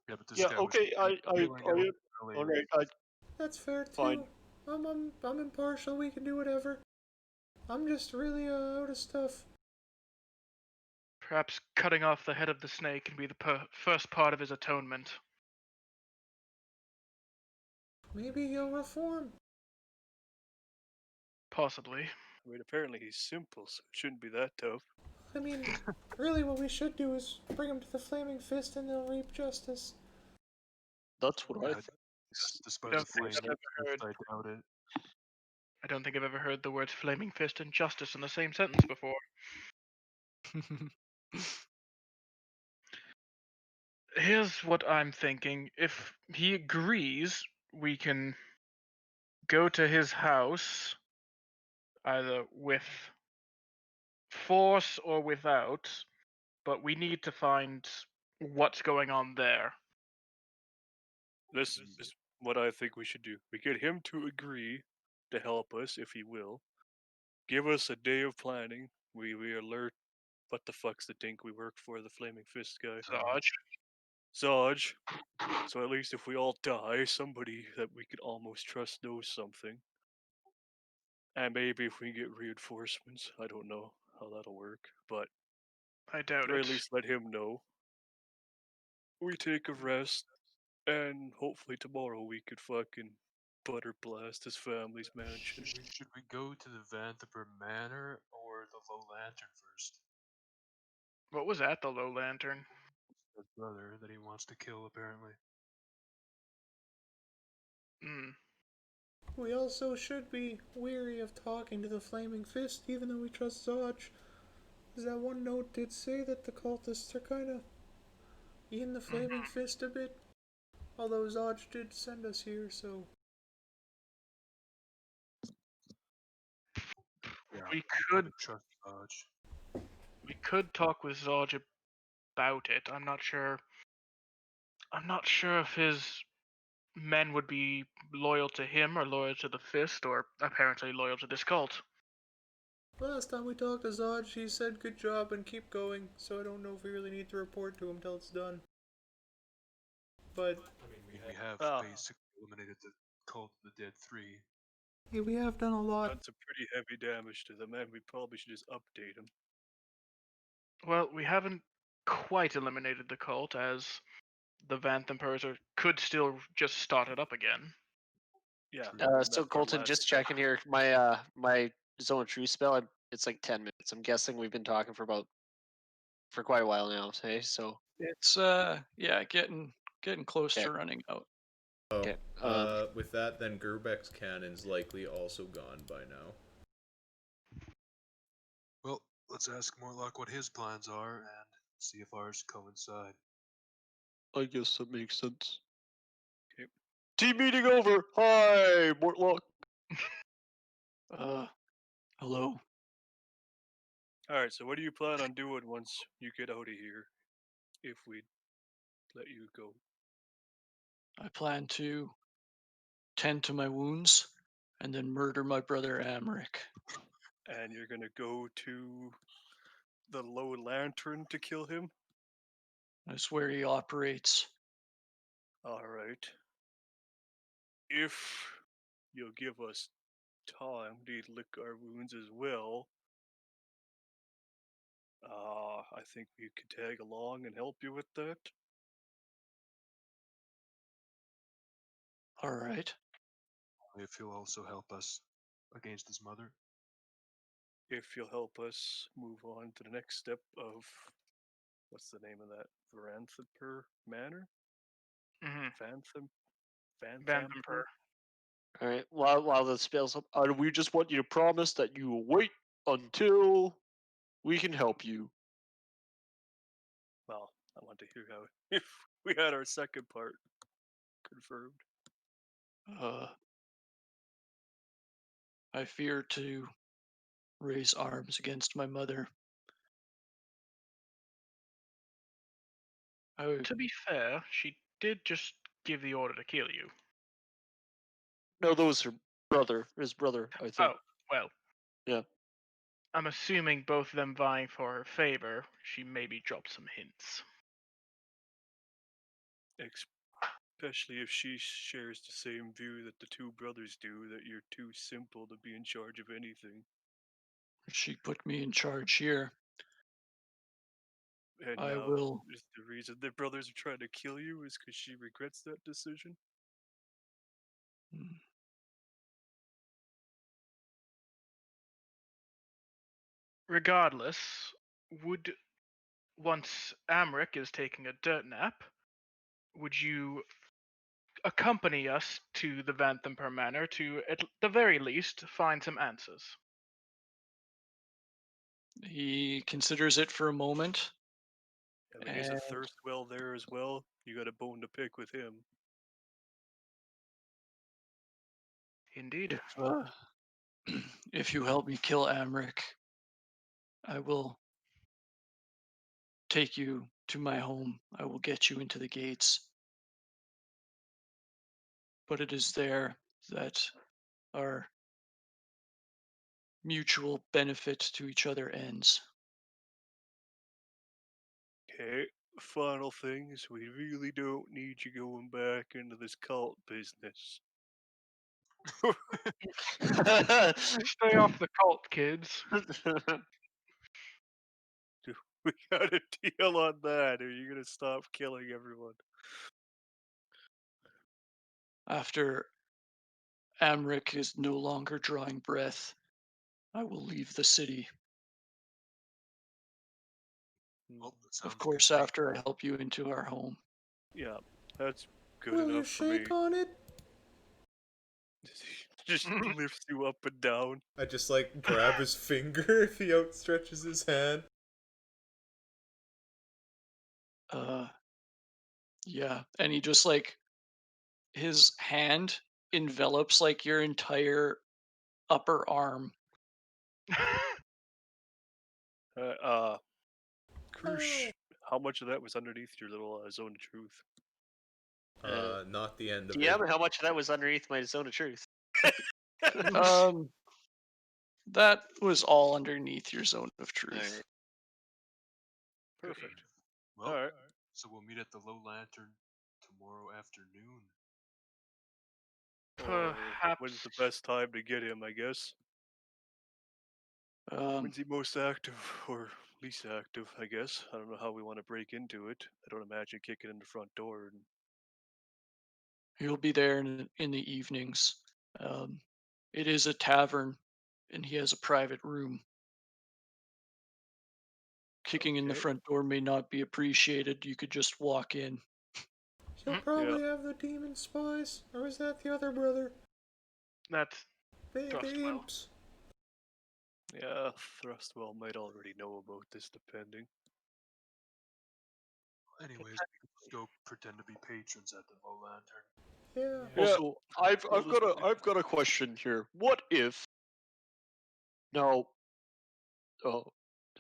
[SPEAKER 4] Yeah, but this
[SPEAKER 3] yeah,
[SPEAKER 4] guy was
[SPEAKER 3] okay.
[SPEAKER 4] feeling
[SPEAKER 3] I
[SPEAKER 4] it earlier.
[SPEAKER 3] all right.
[SPEAKER 2] That's fair,
[SPEAKER 3] Fine.
[SPEAKER 2] too. I'm impartial, we can do whatever. I'm just really, out of stuff.
[SPEAKER 6] Perhaps cutting off the head of the snake can be the first part of his atonement.
[SPEAKER 2] Maybe he'll reform.
[SPEAKER 6] Possibly.
[SPEAKER 3] I mean, apparently he's simple, so it shouldn't be that tough.
[SPEAKER 2] I mean, really what we should do is bring him to the Flaming Fist and they'll reap justice.
[SPEAKER 3] That's what I
[SPEAKER 4] Yeah,
[SPEAKER 3] think.
[SPEAKER 4] despite
[SPEAKER 6] don't
[SPEAKER 4] the
[SPEAKER 6] think
[SPEAKER 4] flaming
[SPEAKER 6] I've ever
[SPEAKER 4] fist,
[SPEAKER 6] heard.
[SPEAKER 4] I doubt it.
[SPEAKER 6] I don't think I've ever heard the words flaming fist and justice in the same sentence before. Here's what I'm thinking. If he agrees, we can go to his house, either with force or without, but we need to find what's going on there.
[SPEAKER 3] This is what I think we should do. We get him to agree to help us if he will. Give us a day of planning. We alert what the fuck's the dink we work for, the Flaming Fist guy.
[SPEAKER 6] Sarge.
[SPEAKER 3] Zaj. So at least if we all die, somebody that we could almost trust knows something. And maybe if we get reinforcements, I don't know how that'll work, but
[SPEAKER 6] I doubt
[SPEAKER 3] or
[SPEAKER 6] it.
[SPEAKER 3] at least let him know. We take a rest, and hopefully tomorrow we could fucking butter blast his family's mansion.
[SPEAKER 4] Should we go to the Vanthaper Manor or the Low Lantern first?
[SPEAKER 6] What was at the Low Lantern?
[SPEAKER 4] His brother that he wants to kill, apparently.
[SPEAKER 6] Hmm.
[SPEAKER 2] We also should be weary of talking to the Flaming Fist, even though we trust Zodge. Because that one note did say that the cultists are kind of in the Flaming Fist a bit. Although Zodge did send us here, so...
[SPEAKER 4] Yeah,
[SPEAKER 6] We
[SPEAKER 4] probably
[SPEAKER 6] could
[SPEAKER 4] trust Dodge.
[SPEAKER 6] we could talk with Sarge about it. I'm not sure. I'm not sure if his men would be loyal to him or loyal to the Fist or apparently loyal to this cult.
[SPEAKER 2] Last time we talked to Zodge, he said good job and keep going, so I don't know if we really need to report to him till it's done. But...
[SPEAKER 4] I mean, we have basically eliminated the Cult of the Dead 3.
[SPEAKER 2] yeah, we have done a lot.
[SPEAKER 3] Done some pretty heavy damage to them, and we probably should just update them.
[SPEAKER 6] Well, we haven't quite eliminated the cult, as the Vanthampers could still just start it up again.
[SPEAKER 3] Yeah.
[SPEAKER 7] So Colton, just checking here. My zone of truth spell. It's like 10 minutes. I'm guessing we've been talking for quite a while now. Hey, so
[SPEAKER 1] It's yeah, getting close
[SPEAKER 7] Okay.
[SPEAKER 1] to running out.
[SPEAKER 2] Oh,
[SPEAKER 7] okay.
[SPEAKER 2] with that, then Gerbek's cannon's likely also gone by now.
[SPEAKER 4] Well, let's ask Morlock what his plans are and see if ours coincide.
[SPEAKER 3] I guess that makes sense. Okay. Team meeting over. Hi, Mortlock.
[SPEAKER 1] Hello.
[SPEAKER 3] All right. So what do you plan on doing once you get out of here? If we let you go.
[SPEAKER 1] I plan to tend to my wounds and then murder my brother Amric.
[SPEAKER 3] And you're gonna go to the Low Lantern to kill him.
[SPEAKER 1] That's where he operates.
[SPEAKER 3] All right. If you'll give us time to lick our wounds as well, I think we could tag along and help you with that.
[SPEAKER 1] All right.
[SPEAKER 4] If he'll also help us against his mother.
[SPEAKER 3] If you'll help us move on to the next step of what's the name of that? Varanthamper Manor?
[SPEAKER 6] Mm-hmm.
[SPEAKER 3] Vantham
[SPEAKER 6] Vanthamper.
[SPEAKER 7] All right. While the spell's up, we just want you to promise that you will wait until we can help you.
[SPEAKER 3] Well, I want to hear how if we had our second part confirmed.
[SPEAKER 1] I fear to raise arms against my mother.
[SPEAKER 6] To be fair, she did just give the order to kill you.
[SPEAKER 7] No, that was her brother. His brother, I think.
[SPEAKER 6] Oh, well.
[SPEAKER 7] Yeah.
[SPEAKER 6] I'm assuming both of them vying for her favor, she maybe dropped some hints.
[SPEAKER 3] Especially if she shares the same view that the two brothers do, that you're too simple to be in charge of anything.
[SPEAKER 1] She put me in charge here.
[SPEAKER 3] And
[SPEAKER 1] I
[SPEAKER 3] now
[SPEAKER 1] will.
[SPEAKER 3] is the reason the brothers are trying to kill you is because she regrets that decision?
[SPEAKER 1] Hmm.
[SPEAKER 6] Regardless, would once Amric is taking a dirt nap, would you accompany us to the Vanthamper Manor to, at the very least, find some answers?
[SPEAKER 1] He considers it for a moment.
[SPEAKER 3] I mean, there's a thirst well there as well. You got a bone to pick with him.
[SPEAKER 6] Indeed.
[SPEAKER 1] If you help me kill Amric, I will take you to my home. I will get you into the gates. But it is there that our mutual benefit to each other ends.
[SPEAKER 3] Okay, final thing is we really don't need you going back into this cult business.
[SPEAKER 6] Stay off the cult, kids.
[SPEAKER 3] We got a deal on that. Are you gonna stop killing everyone?
[SPEAKER 1] After Amric is no longer drawing breath, I will leave the city.
[SPEAKER 4] Well, that
[SPEAKER 1] Of
[SPEAKER 4] sounds good
[SPEAKER 1] course,
[SPEAKER 4] to me.
[SPEAKER 1] after I help you into our home.
[SPEAKER 3] Yeah, that's good
[SPEAKER 2] Will you
[SPEAKER 3] enough for me.
[SPEAKER 2] shake on it?
[SPEAKER 3] Just lifts you up and down.
[SPEAKER 2] I just like grab his finger if he outstretches his hand.
[SPEAKER 1] Yeah, and he just like his hand envelops like your entire upper arm.
[SPEAKER 3] Krush, how much of that was underneath your little zone of truth?
[SPEAKER 2] Not the end of
[SPEAKER 7] Yeah,
[SPEAKER 2] it.
[SPEAKER 7] but how much of that was underneath my zone of truth?
[SPEAKER 1] Um, that was all underneath your zone of truth.
[SPEAKER 7] Alright.
[SPEAKER 3] Perfect.
[SPEAKER 4] Well,
[SPEAKER 3] Alright.
[SPEAKER 4] so we'll meet at the Low Lantern tomorrow afternoon.
[SPEAKER 6] Perhaps.
[SPEAKER 3] When's the best time to get him, I guess? When's he most active or least active, I guess? I don't know how we want to break into it. I don't imagine kicking in the front door. And
[SPEAKER 1] He'll be there in the evenings. It is a tavern, and he has a private room. Kicking in the
[SPEAKER 3] Okay.
[SPEAKER 1] front door may not be appreciated. You could just walk in.
[SPEAKER 2] He'll probably have the demon spies, or is that the other brother?
[SPEAKER 6] That's
[SPEAKER 2] The
[SPEAKER 6] Thrustwell.
[SPEAKER 2] imps.
[SPEAKER 3] Yeah, Thrustwell might already know about this, depending.
[SPEAKER 4] Anyways, we can just go pretend to be patrons at the Low Lantern.
[SPEAKER 2] Yeah.
[SPEAKER 7] Also, I've got a question here. What if now? Oh,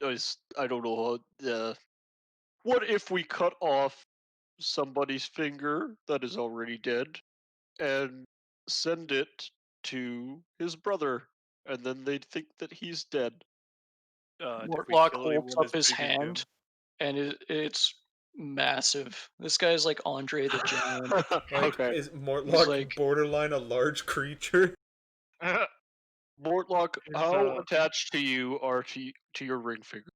[SPEAKER 7] I don't know. What if we cut off somebody's finger that is already dead and send it to his brother, and then they'd think that he's dead?
[SPEAKER 3] Did we
[SPEAKER 1] Mortlock
[SPEAKER 3] kill
[SPEAKER 1] holds
[SPEAKER 3] anyone
[SPEAKER 1] up
[SPEAKER 3] as
[SPEAKER 1] his
[SPEAKER 3] big as him?
[SPEAKER 1] hand, and it's massive. This guy's like Andre the Giant.
[SPEAKER 2] Like,
[SPEAKER 7] Okay.
[SPEAKER 2] is Mortlock
[SPEAKER 1] like-
[SPEAKER 2] borderline a large creature?
[SPEAKER 7] Mortlock,
[SPEAKER 6] Is,
[SPEAKER 7] how attached to you are to your ring finger?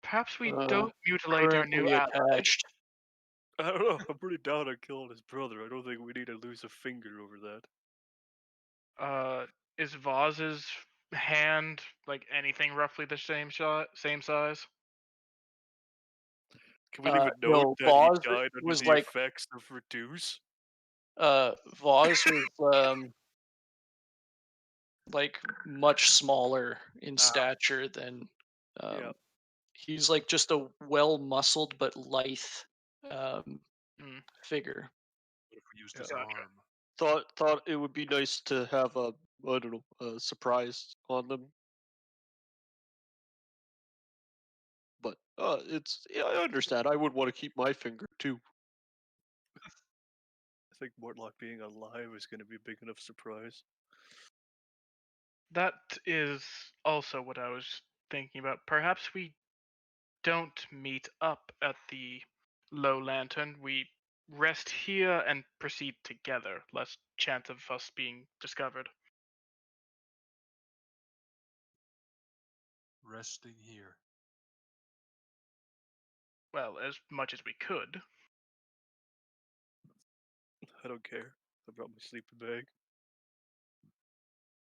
[SPEAKER 6] Perhaps we
[SPEAKER 1] Uh,
[SPEAKER 6] don't mutilate our new
[SPEAKER 1] currently
[SPEAKER 6] ally.
[SPEAKER 1] attached.
[SPEAKER 3] I don't know. I'm pretty down on killing his brother. I don't think we need to lose a finger over that.
[SPEAKER 6] Is Vaz's hand like anything roughly the same size?
[SPEAKER 3] Can we leave a
[SPEAKER 1] No,
[SPEAKER 3] note that
[SPEAKER 1] Vaz
[SPEAKER 3] he died under
[SPEAKER 1] was
[SPEAKER 3] the
[SPEAKER 1] like
[SPEAKER 3] effects of reduce?
[SPEAKER 1] Vaz was like much smaller in stature than
[SPEAKER 3] Yeah.
[SPEAKER 1] he's like just a well muscled but lithe um,
[SPEAKER 6] Mm.
[SPEAKER 1] figure.
[SPEAKER 4] What if we used
[SPEAKER 3] Yeah.
[SPEAKER 4] his
[SPEAKER 6] Gotcha.
[SPEAKER 4] arm?
[SPEAKER 3] Thought it would be nice to have a I don't know a surprise on them. But it's yeah, I understand. I would want to keep my finger too. I think Mortlock being alive is going to be a big enough surprise.
[SPEAKER 6] That is also what I was thinking about. Perhaps we don't meet up at the low lantern. We rest here and proceed together. Less chance of us being discovered.
[SPEAKER 4] Resting here.
[SPEAKER 6] Well, as much as we could.
[SPEAKER 3] I don't care. I brought my sleeping bag.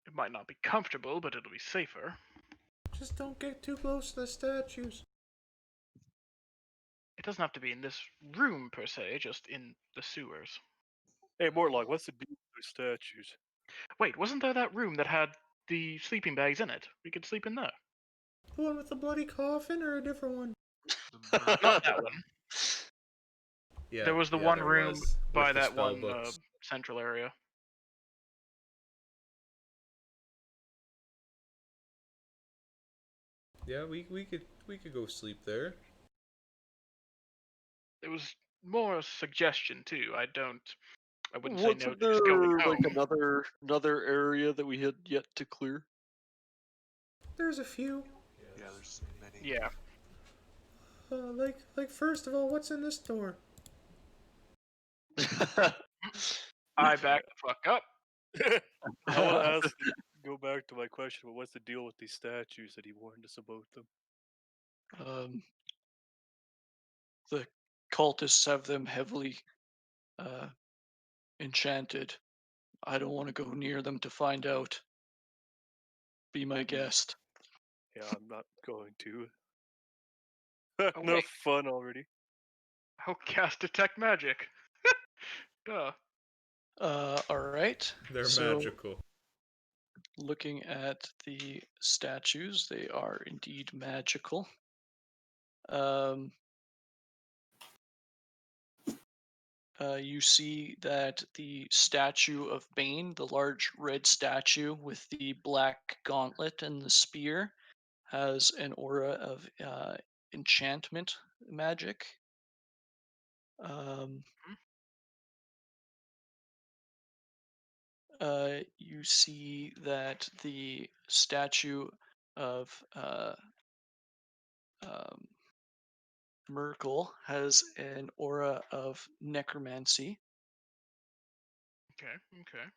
[SPEAKER 6] It might not be comfortable, but it'll be safer.
[SPEAKER 2] Just don't get too close to the statues.
[SPEAKER 6] It doesn't have to be in this room per se, just in the sewers.
[SPEAKER 3] Hey, Mortlock, what's the deal with those statues?
[SPEAKER 6] Wait, wasn't there that room that had the sleeping bags in it? We could sleep in there.
[SPEAKER 2] The one with the bloody coffin or a different one?
[SPEAKER 6] Not that one.
[SPEAKER 2] Yeah,
[SPEAKER 6] There was the
[SPEAKER 2] yeah,
[SPEAKER 6] one
[SPEAKER 2] there
[SPEAKER 6] room
[SPEAKER 2] was,
[SPEAKER 6] by
[SPEAKER 2] with the
[SPEAKER 6] that
[SPEAKER 2] spell
[SPEAKER 6] one
[SPEAKER 2] books.
[SPEAKER 6] central area.
[SPEAKER 2] Yeah, we could go sleep there.
[SPEAKER 6] It was more a suggestion too. I wouldn't say no
[SPEAKER 3] Wasn't
[SPEAKER 6] to just going
[SPEAKER 3] there
[SPEAKER 6] home.
[SPEAKER 3] like another area that we had yet to clear?
[SPEAKER 2] There's a few.
[SPEAKER 4] Yeah, there's many.
[SPEAKER 6] Yeah.
[SPEAKER 2] Like first of all, what's in this door?
[SPEAKER 6] I back the fuck up.
[SPEAKER 3] I want to ask, go back to my question, but what's the deal with these statues that he warned us about them?
[SPEAKER 1] The cultists have them heavily uh, enchanted. I don't want to go near them to find out. Be my guest.
[SPEAKER 3] Yeah, I'm not going to.
[SPEAKER 6] Oh,
[SPEAKER 3] Enough
[SPEAKER 6] wait.
[SPEAKER 3] fun already.
[SPEAKER 6] I'll cast detect magic. Duh.
[SPEAKER 1] All right.
[SPEAKER 2] They're
[SPEAKER 1] So,
[SPEAKER 2] magical.
[SPEAKER 1] looking at the statues, they are indeed magical. You see that the statue of Bane, the large red statue with the black gauntlet and the spear, has an aura of enchantment magic. Um, you see that the statue of um, Merkel has an aura of necromancy.
[SPEAKER 6] Okay. Okay.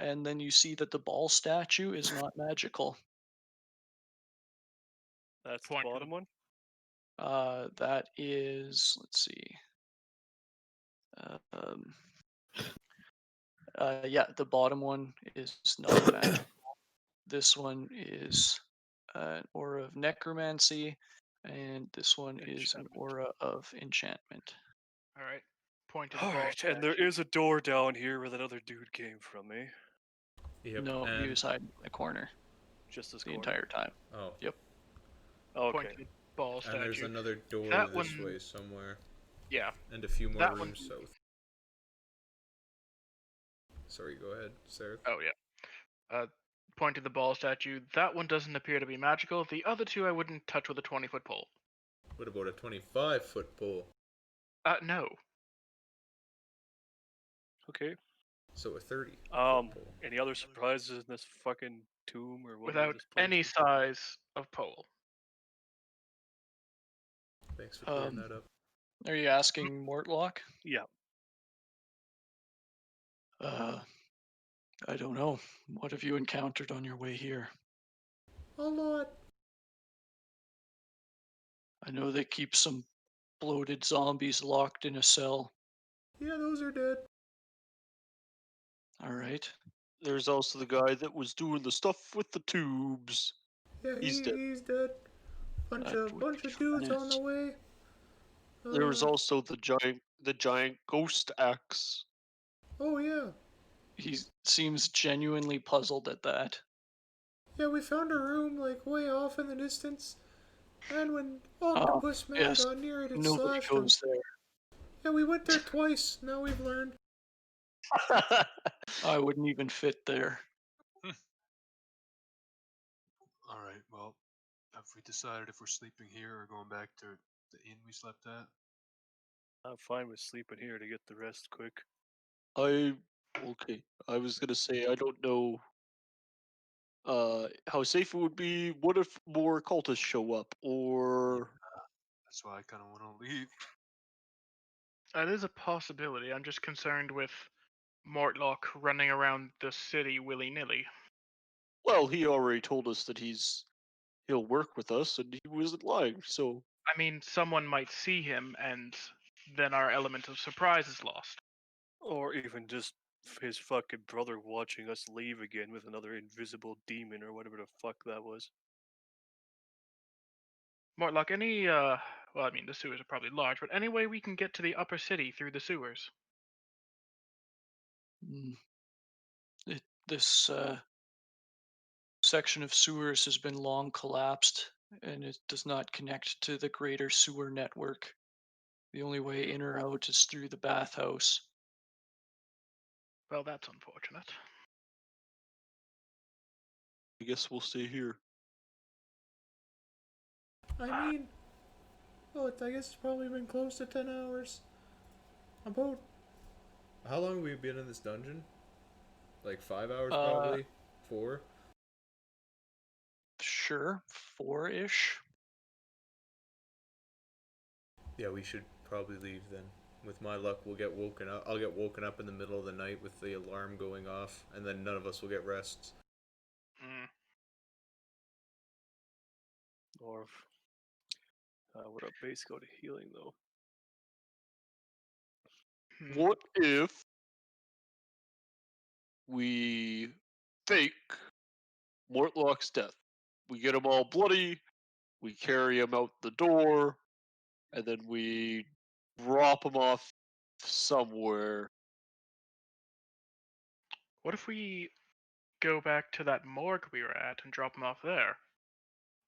[SPEAKER 1] And then you see that the ball statue is not magical.
[SPEAKER 3] That's
[SPEAKER 6] Point
[SPEAKER 3] the
[SPEAKER 6] to
[SPEAKER 3] bottom one.
[SPEAKER 1] That is, let's see. Um, yeah, the bottom one is not magical. This one is an aura of necromancy, and this one is an
[SPEAKER 3] Enchantment.
[SPEAKER 1] aura of enchantment.
[SPEAKER 6] All right. Point to the
[SPEAKER 3] All
[SPEAKER 6] ball
[SPEAKER 3] right, and there
[SPEAKER 6] statue.
[SPEAKER 3] is a door down here where that other dude came from, eh?
[SPEAKER 2] Yep.
[SPEAKER 1] No, he
[SPEAKER 2] and
[SPEAKER 1] was hiding in the corner
[SPEAKER 3] Just this
[SPEAKER 1] the
[SPEAKER 3] corner.
[SPEAKER 1] entire time.
[SPEAKER 2] oh,
[SPEAKER 1] Yep.
[SPEAKER 6] Point
[SPEAKER 3] Okay.
[SPEAKER 6] to the ball statue.
[SPEAKER 2] and there's another door
[SPEAKER 6] That
[SPEAKER 2] this
[SPEAKER 6] one-
[SPEAKER 2] way somewhere,
[SPEAKER 6] Yeah.
[SPEAKER 2] and a few more
[SPEAKER 6] That one-
[SPEAKER 2] rooms south. Sorry, go ahead, Sarah.
[SPEAKER 6] Oh yeah. Point to the ball statue. That one doesn't appear to be magical. The other two I wouldn't touch with a 20-foot pole.
[SPEAKER 2] What about a 25-foot pole?
[SPEAKER 6] No.
[SPEAKER 3] Okay.
[SPEAKER 2] So a 30.
[SPEAKER 3] Any other surprises in this fucking tomb or whatever
[SPEAKER 6] Without
[SPEAKER 3] this place
[SPEAKER 6] any
[SPEAKER 3] is?
[SPEAKER 6] size of pole.
[SPEAKER 2] Thanks for clearing that up.
[SPEAKER 1] Are you asking Mortlock?
[SPEAKER 3] Yeah.
[SPEAKER 1] I don't know. What have you encountered on your way here?
[SPEAKER 2] A lot.
[SPEAKER 1] I know they keep some bloated zombies locked in a cell.
[SPEAKER 2] Yeah, those are dead.
[SPEAKER 1] All right.
[SPEAKER 3] There's also the guy that was doing the stuff with the tubes.
[SPEAKER 2] Yeah,
[SPEAKER 3] He's dead.
[SPEAKER 2] he's dead. Bunch
[SPEAKER 1] That
[SPEAKER 2] of
[SPEAKER 1] would
[SPEAKER 2] bunch
[SPEAKER 1] be
[SPEAKER 2] of dudes on the
[SPEAKER 1] finest.
[SPEAKER 2] way.
[SPEAKER 7] There was
[SPEAKER 2] Uh,
[SPEAKER 7] also the giant ghost axe.
[SPEAKER 2] oh yeah,
[SPEAKER 1] He seems genuinely puzzled at that.
[SPEAKER 2] yeah. We found a room like way off in the distance, and when
[SPEAKER 1] Oh,
[SPEAKER 2] Octopus Man
[SPEAKER 1] yes.
[SPEAKER 2] got near it, it
[SPEAKER 1] Nobody
[SPEAKER 2] slashed him.
[SPEAKER 1] goes there.
[SPEAKER 2] Yeah, we went there twice. Now we've learned.
[SPEAKER 1] I wouldn't even fit there.
[SPEAKER 4] All right. Well, have we decided if we're sleeping here or going back to the inn we slept at?
[SPEAKER 3] I'm fine with sleeping here to get the rest quick.
[SPEAKER 7] Okay. I was gonna say I don't know how safe it would be. What if more cultists show up? Or
[SPEAKER 4] That's why I kind of want to leave.
[SPEAKER 6] That is a possibility. I'm just concerned with Mortlock running around the city willy nilly.
[SPEAKER 7] well, he already told us that he'll work with us and he wasn't lying, so
[SPEAKER 6] I mean, someone might see him, and then our element of surprise is lost.
[SPEAKER 3] Or even just his fucking brother watching us leave again with another invisible demon or whatever the fuck that was.
[SPEAKER 6] Mortlock, well, I mean, the sewers are probably large, but any way we can get to the upper city through the sewers?
[SPEAKER 1] Mm. This section of sewers has been long collapsed, and it does not connect to the greater sewer network. The only way in or out is through the bathhouse.
[SPEAKER 6] Well, that's unfortunate.
[SPEAKER 7] I guess we'll stay here.
[SPEAKER 2] I mean, oh, I guess it's probably been close to 10 hours. About. How long have we been in this dungeon? Like 5 hours, probably? 4?
[SPEAKER 1] Sure, 4-ish.
[SPEAKER 2] Yeah, we should probably leave then. With my luck, we'll get woken up. I'll get woken up in the middle of the night with the alarm going off, and then none of us will get rests.
[SPEAKER 6] Mm.
[SPEAKER 3] Or would our base go to healing though?
[SPEAKER 6] Hmm.
[SPEAKER 7] What if we fake Mortlock's death? We get him all bloody, we carry him out the door, and then we drop him off somewhere.
[SPEAKER 6] What if we go back to that morgue we were at and drop him off there?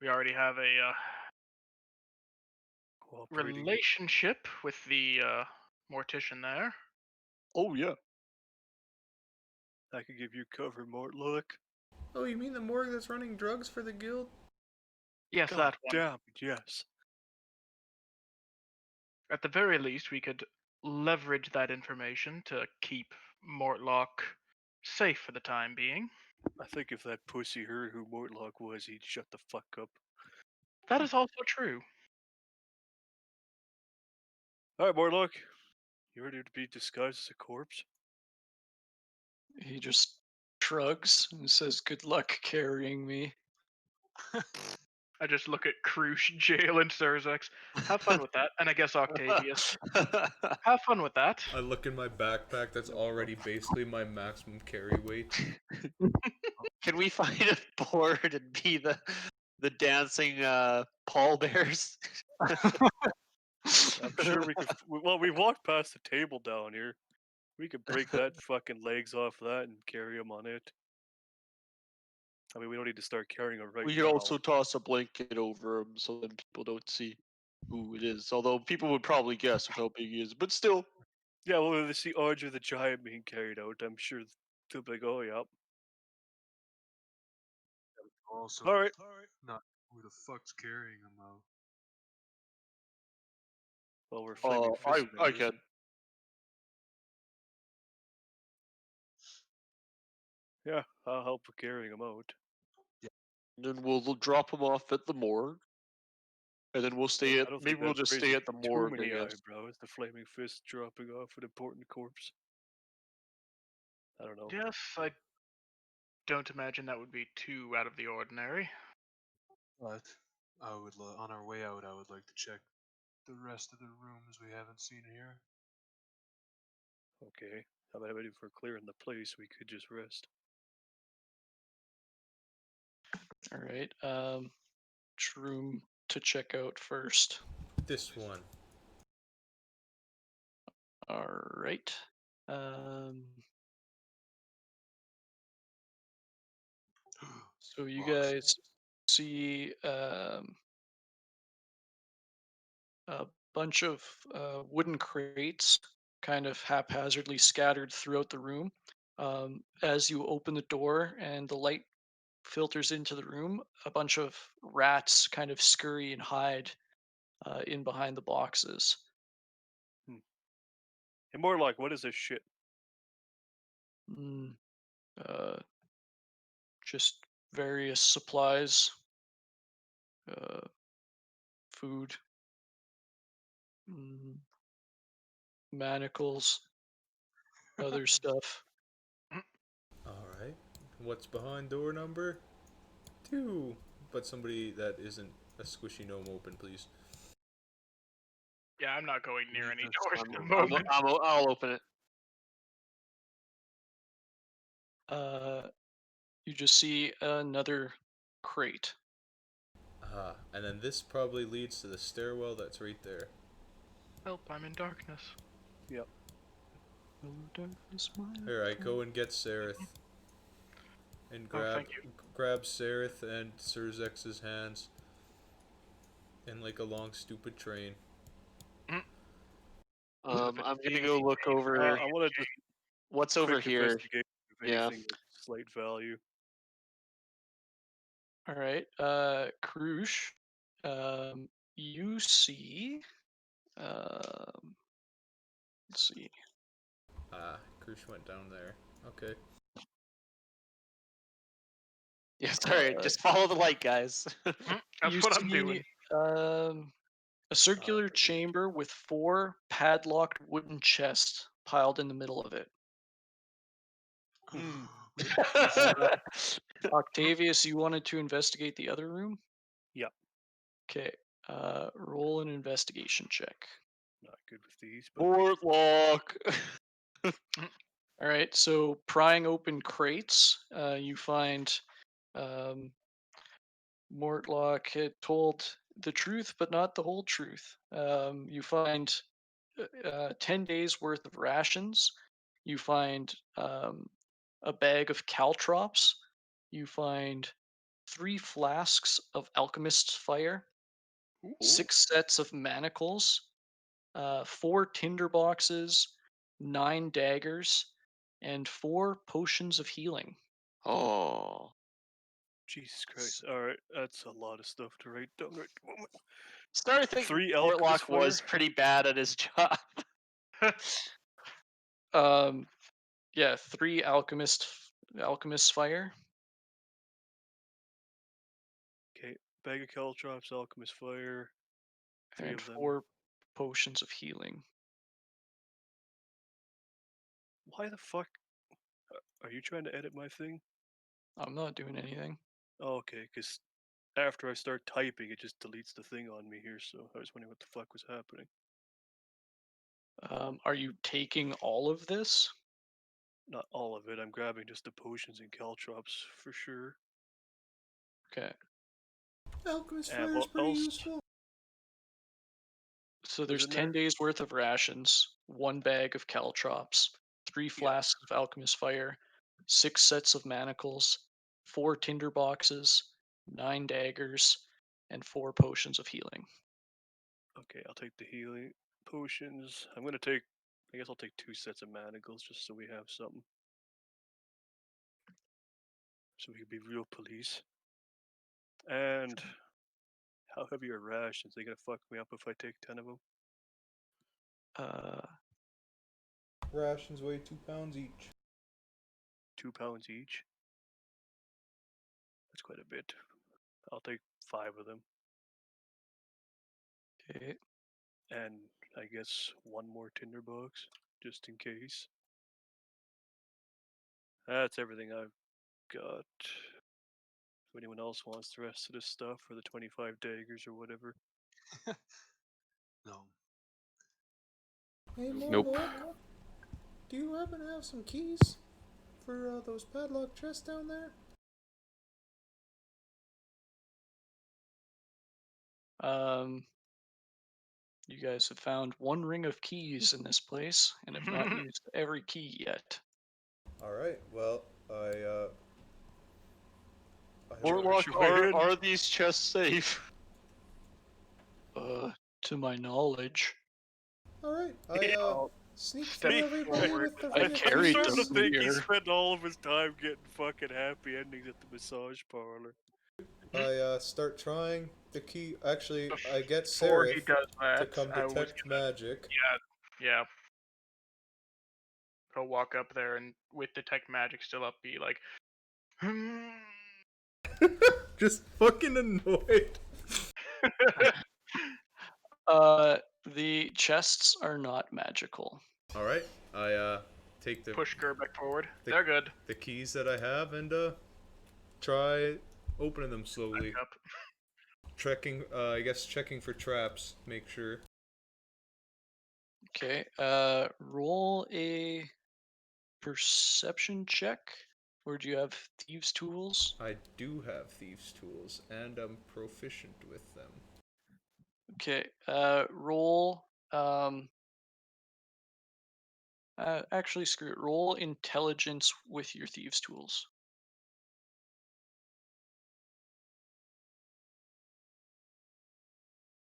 [SPEAKER 6] We already have a
[SPEAKER 3] Cooperating.
[SPEAKER 6] relationship with the mortician there.
[SPEAKER 7] Oh yeah.
[SPEAKER 3] I could give you cover, Mortlock.
[SPEAKER 2] Oh, you mean the morgue that's running drugs for the guild?
[SPEAKER 6] Yes,
[SPEAKER 3] God
[SPEAKER 6] that one.
[SPEAKER 3] damn it, yes.
[SPEAKER 6] At the very least, we could leverage that information to keep Mortlock safe for the time being.
[SPEAKER 3] I think if that pussy heard who Mortlock was, he'd shut the fuck up.
[SPEAKER 6] That is also true.
[SPEAKER 3] Alright, Mortlock. You ready to be disguised as a corpse?
[SPEAKER 1] He just shrugs and says, "Good luck carrying me."
[SPEAKER 6] I just look at Krush, Jail, and Surzex. Have fun with that. And I guess Octavius. Have fun with that.
[SPEAKER 2] I look in my backpack that's already basically my maximum carry weight.
[SPEAKER 7] Can we find a board and be the dancing pallbearers?
[SPEAKER 3] I'm sure we could. Well, we walked past the table down here. We could break that fucking legs off that and carry him on it. I mean, we don't need to start carrying him right
[SPEAKER 7] We
[SPEAKER 3] now.
[SPEAKER 7] could also toss a blanket over him so then people don't see who it is. Although people would probably guess with how big he is, but still.
[SPEAKER 3] Yeah, well, if they see Archer the Giant being carried out, I'm sure they'll be like, oh, yeah.
[SPEAKER 4] Also,
[SPEAKER 3] Alright.
[SPEAKER 4] not who the fuck's carrying him though.
[SPEAKER 3] Well, we're flaming fist.
[SPEAKER 7] I can.
[SPEAKER 3] Yeah, I'll help with carrying him out.
[SPEAKER 7] And then we'll drop him off at the morgue. And then we'll stay
[SPEAKER 3] I
[SPEAKER 7] at
[SPEAKER 3] don't think
[SPEAKER 7] maybe we'll
[SPEAKER 3] that's
[SPEAKER 7] just stay
[SPEAKER 3] raising
[SPEAKER 7] at the
[SPEAKER 3] too
[SPEAKER 7] morgue, I
[SPEAKER 3] many
[SPEAKER 7] guess.
[SPEAKER 3] eyebrows. The flaming fist dropping off an important corpse. I don't know.
[SPEAKER 6] Yes, I don't imagine that would be too out of the ordinary.
[SPEAKER 4] But I would on our way out, I would like to check the rest of the rooms we haven't seen here.
[SPEAKER 3] Okay. How about if we're clearing the place, we could just rest.
[SPEAKER 1] All right. Which room to check out first?
[SPEAKER 2] This one.
[SPEAKER 1] All right. So you guys see a bunch of wooden crates kind of haphazardly scattered throughout the room. As you open the door and the light filters into the room, a bunch of rats kind of scurry and hide in behind the boxes.
[SPEAKER 3] And more like, what is this shit?
[SPEAKER 1] Mm, uh, just various supplies, food, manacles, other stuff.
[SPEAKER 2] Alright. What's behind door number 2? But somebody that isn't a squishy gnome open, please.
[SPEAKER 6] Yeah, I'm not going near any
[SPEAKER 4] Neither
[SPEAKER 6] doors at the
[SPEAKER 7] I'm,
[SPEAKER 6] moment.
[SPEAKER 7] I'll open it.
[SPEAKER 1] You just see another crate.
[SPEAKER 2] And then this probably leads to the stairwell that's right there.
[SPEAKER 6] Help, I'm in darkness.
[SPEAKER 3] Yep.
[SPEAKER 2] Alright, go and get Sereth. And
[SPEAKER 6] thank you.
[SPEAKER 2] grab Sereth and Surzex's hands. In like a long stupid train.
[SPEAKER 7] I'm gonna go look over
[SPEAKER 3] I want to just
[SPEAKER 7] what's over
[SPEAKER 3] quick
[SPEAKER 7] here.
[SPEAKER 3] investigate if
[SPEAKER 7] Yeah.
[SPEAKER 3] anything of slight value.
[SPEAKER 1] All right, Krush, you see, let's see.
[SPEAKER 2] Krush went down there. Okay.
[SPEAKER 7] Yeah, sorry, just follow the light, guys.
[SPEAKER 6] That's
[SPEAKER 1] You
[SPEAKER 6] what I'm
[SPEAKER 1] see,
[SPEAKER 6] doing.
[SPEAKER 1] a circular chamber with 4 padlocked wooden chests piled in the middle of it. Octavius, you wanted to investigate the other room?
[SPEAKER 3] Yep.
[SPEAKER 1] Okay, roll an investigation check.
[SPEAKER 3] Not good with these, but
[SPEAKER 7] Portlock.
[SPEAKER 1] All right, so prying open crates, you find Mortlock had told the truth, but not the whole truth. You find 10 days worth of rations. You find a bag of caltrops. You find 3 flasks of alchemist's fire, 6 sets of manacles, 4 tinder boxes, 9 daggers, and 4 potions of healing.
[SPEAKER 7] Oh.
[SPEAKER 3] Jesus Christ! All right, that's a lot of stuff to write down right at the moment.
[SPEAKER 7] Started thinking
[SPEAKER 3] 3 alchemist
[SPEAKER 7] Portlock was
[SPEAKER 3] fire?
[SPEAKER 7] pretty bad at his job.
[SPEAKER 1] Yeah, 3 alchemist's fire.
[SPEAKER 3] Okay, bag of caltrops, alchemist fire. 3
[SPEAKER 1] and
[SPEAKER 3] of them.
[SPEAKER 1] 4 potions of healing.
[SPEAKER 3] Why the fuck? Are you trying to edit my thing?
[SPEAKER 1] I'm not doing anything.
[SPEAKER 3] Oh, okay, because after I start typing, it just deletes the thing on me here. So I was wondering what the fuck was happening.
[SPEAKER 1] Are you taking all of this?
[SPEAKER 3] Not all of it. I'm grabbing just the potions and caltrops for sure.
[SPEAKER 1] Okay.
[SPEAKER 2] Alchemist
[SPEAKER 3] And
[SPEAKER 2] fire is
[SPEAKER 3] what
[SPEAKER 2] pretty
[SPEAKER 3] else?
[SPEAKER 2] useful.
[SPEAKER 1] So
[SPEAKER 3] Was
[SPEAKER 1] there's
[SPEAKER 3] in
[SPEAKER 1] 10
[SPEAKER 3] there?
[SPEAKER 1] days worth of rations, 1 bag of caltrops, 3 flasks of alchemist fire, 6 sets of manacles, 4 tinder boxes, 9 daggers, and 4 potions of healing.
[SPEAKER 3] Okay, I'll take the healing potions. I'm gonna take. I guess I'll take 2 sets of manacles just so we have something. So we can be real police. And how heavy are rations? They gonna fuck me up if I take 10 of them?
[SPEAKER 2] Rations weigh 2 pounds each.
[SPEAKER 3] 2 pounds each? That's quite a bit. I'll take 5 of them.
[SPEAKER 1] Okay.
[SPEAKER 3] And I guess 1 more tinderbox, just in case. That's everything I've got. If anyone else wants the rest of this stuff, or the 25 daggers or whatever.
[SPEAKER 4] No.
[SPEAKER 2] Hey,
[SPEAKER 9] Nope.
[SPEAKER 2] Morlock, do you happen to have some keys for those padlock chests down there?
[SPEAKER 1] Um, you guys have found one ring of keys in this place and have not used every key yet.
[SPEAKER 2] All right. Well, I
[SPEAKER 3] Mortlock,
[SPEAKER 4] your way in.
[SPEAKER 7] are these chests safe?
[SPEAKER 1] To my knowledge.
[SPEAKER 2] all right.
[SPEAKER 3] Yeah.
[SPEAKER 2] Sneak
[SPEAKER 6] Step
[SPEAKER 2] through everybody
[SPEAKER 6] forward.
[SPEAKER 2] with the
[SPEAKER 1] I
[SPEAKER 2] vehicle.
[SPEAKER 3] I'm
[SPEAKER 1] carried
[SPEAKER 3] starting to
[SPEAKER 1] them
[SPEAKER 3] think he
[SPEAKER 1] here.
[SPEAKER 3] spent all of his time getting fucking happy endings at the massage parlor.
[SPEAKER 2] I start trying the key. Actually, I get
[SPEAKER 6] Before he
[SPEAKER 2] Seraph
[SPEAKER 6] does
[SPEAKER 2] to
[SPEAKER 6] that,
[SPEAKER 2] come
[SPEAKER 6] I was
[SPEAKER 2] detect
[SPEAKER 6] gonna.
[SPEAKER 2] magic.
[SPEAKER 6] Yeah. He'll walk up there and with detect magic still up, be like, hmm.
[SPEAKER 2] Just fucking annoyed.
[SPEAKER 1] The chests are not magical.
[SPEAKER 2] All right. I take the
[SPEAKER 6] Push Gur back forward.
[SPEAKER 2] The-
[SPEAKER 6] They're good.
[SPEAKER 2] the keys that I have and try opening them slowly.
[SPEAKER 6] Up.
[SPEAKER 2] Checking, I guess checking for traps. Make sure.
[SPEAKER 1] Okay. Roll a perception check. Or do you have thieves' tools?
[SPEAKER 2] I do have thieves' tools and I'm proficient with them.
[SPEAKER 1] Okay. Roll. Actually, screw it. Roll intelligence with your thieves' tools.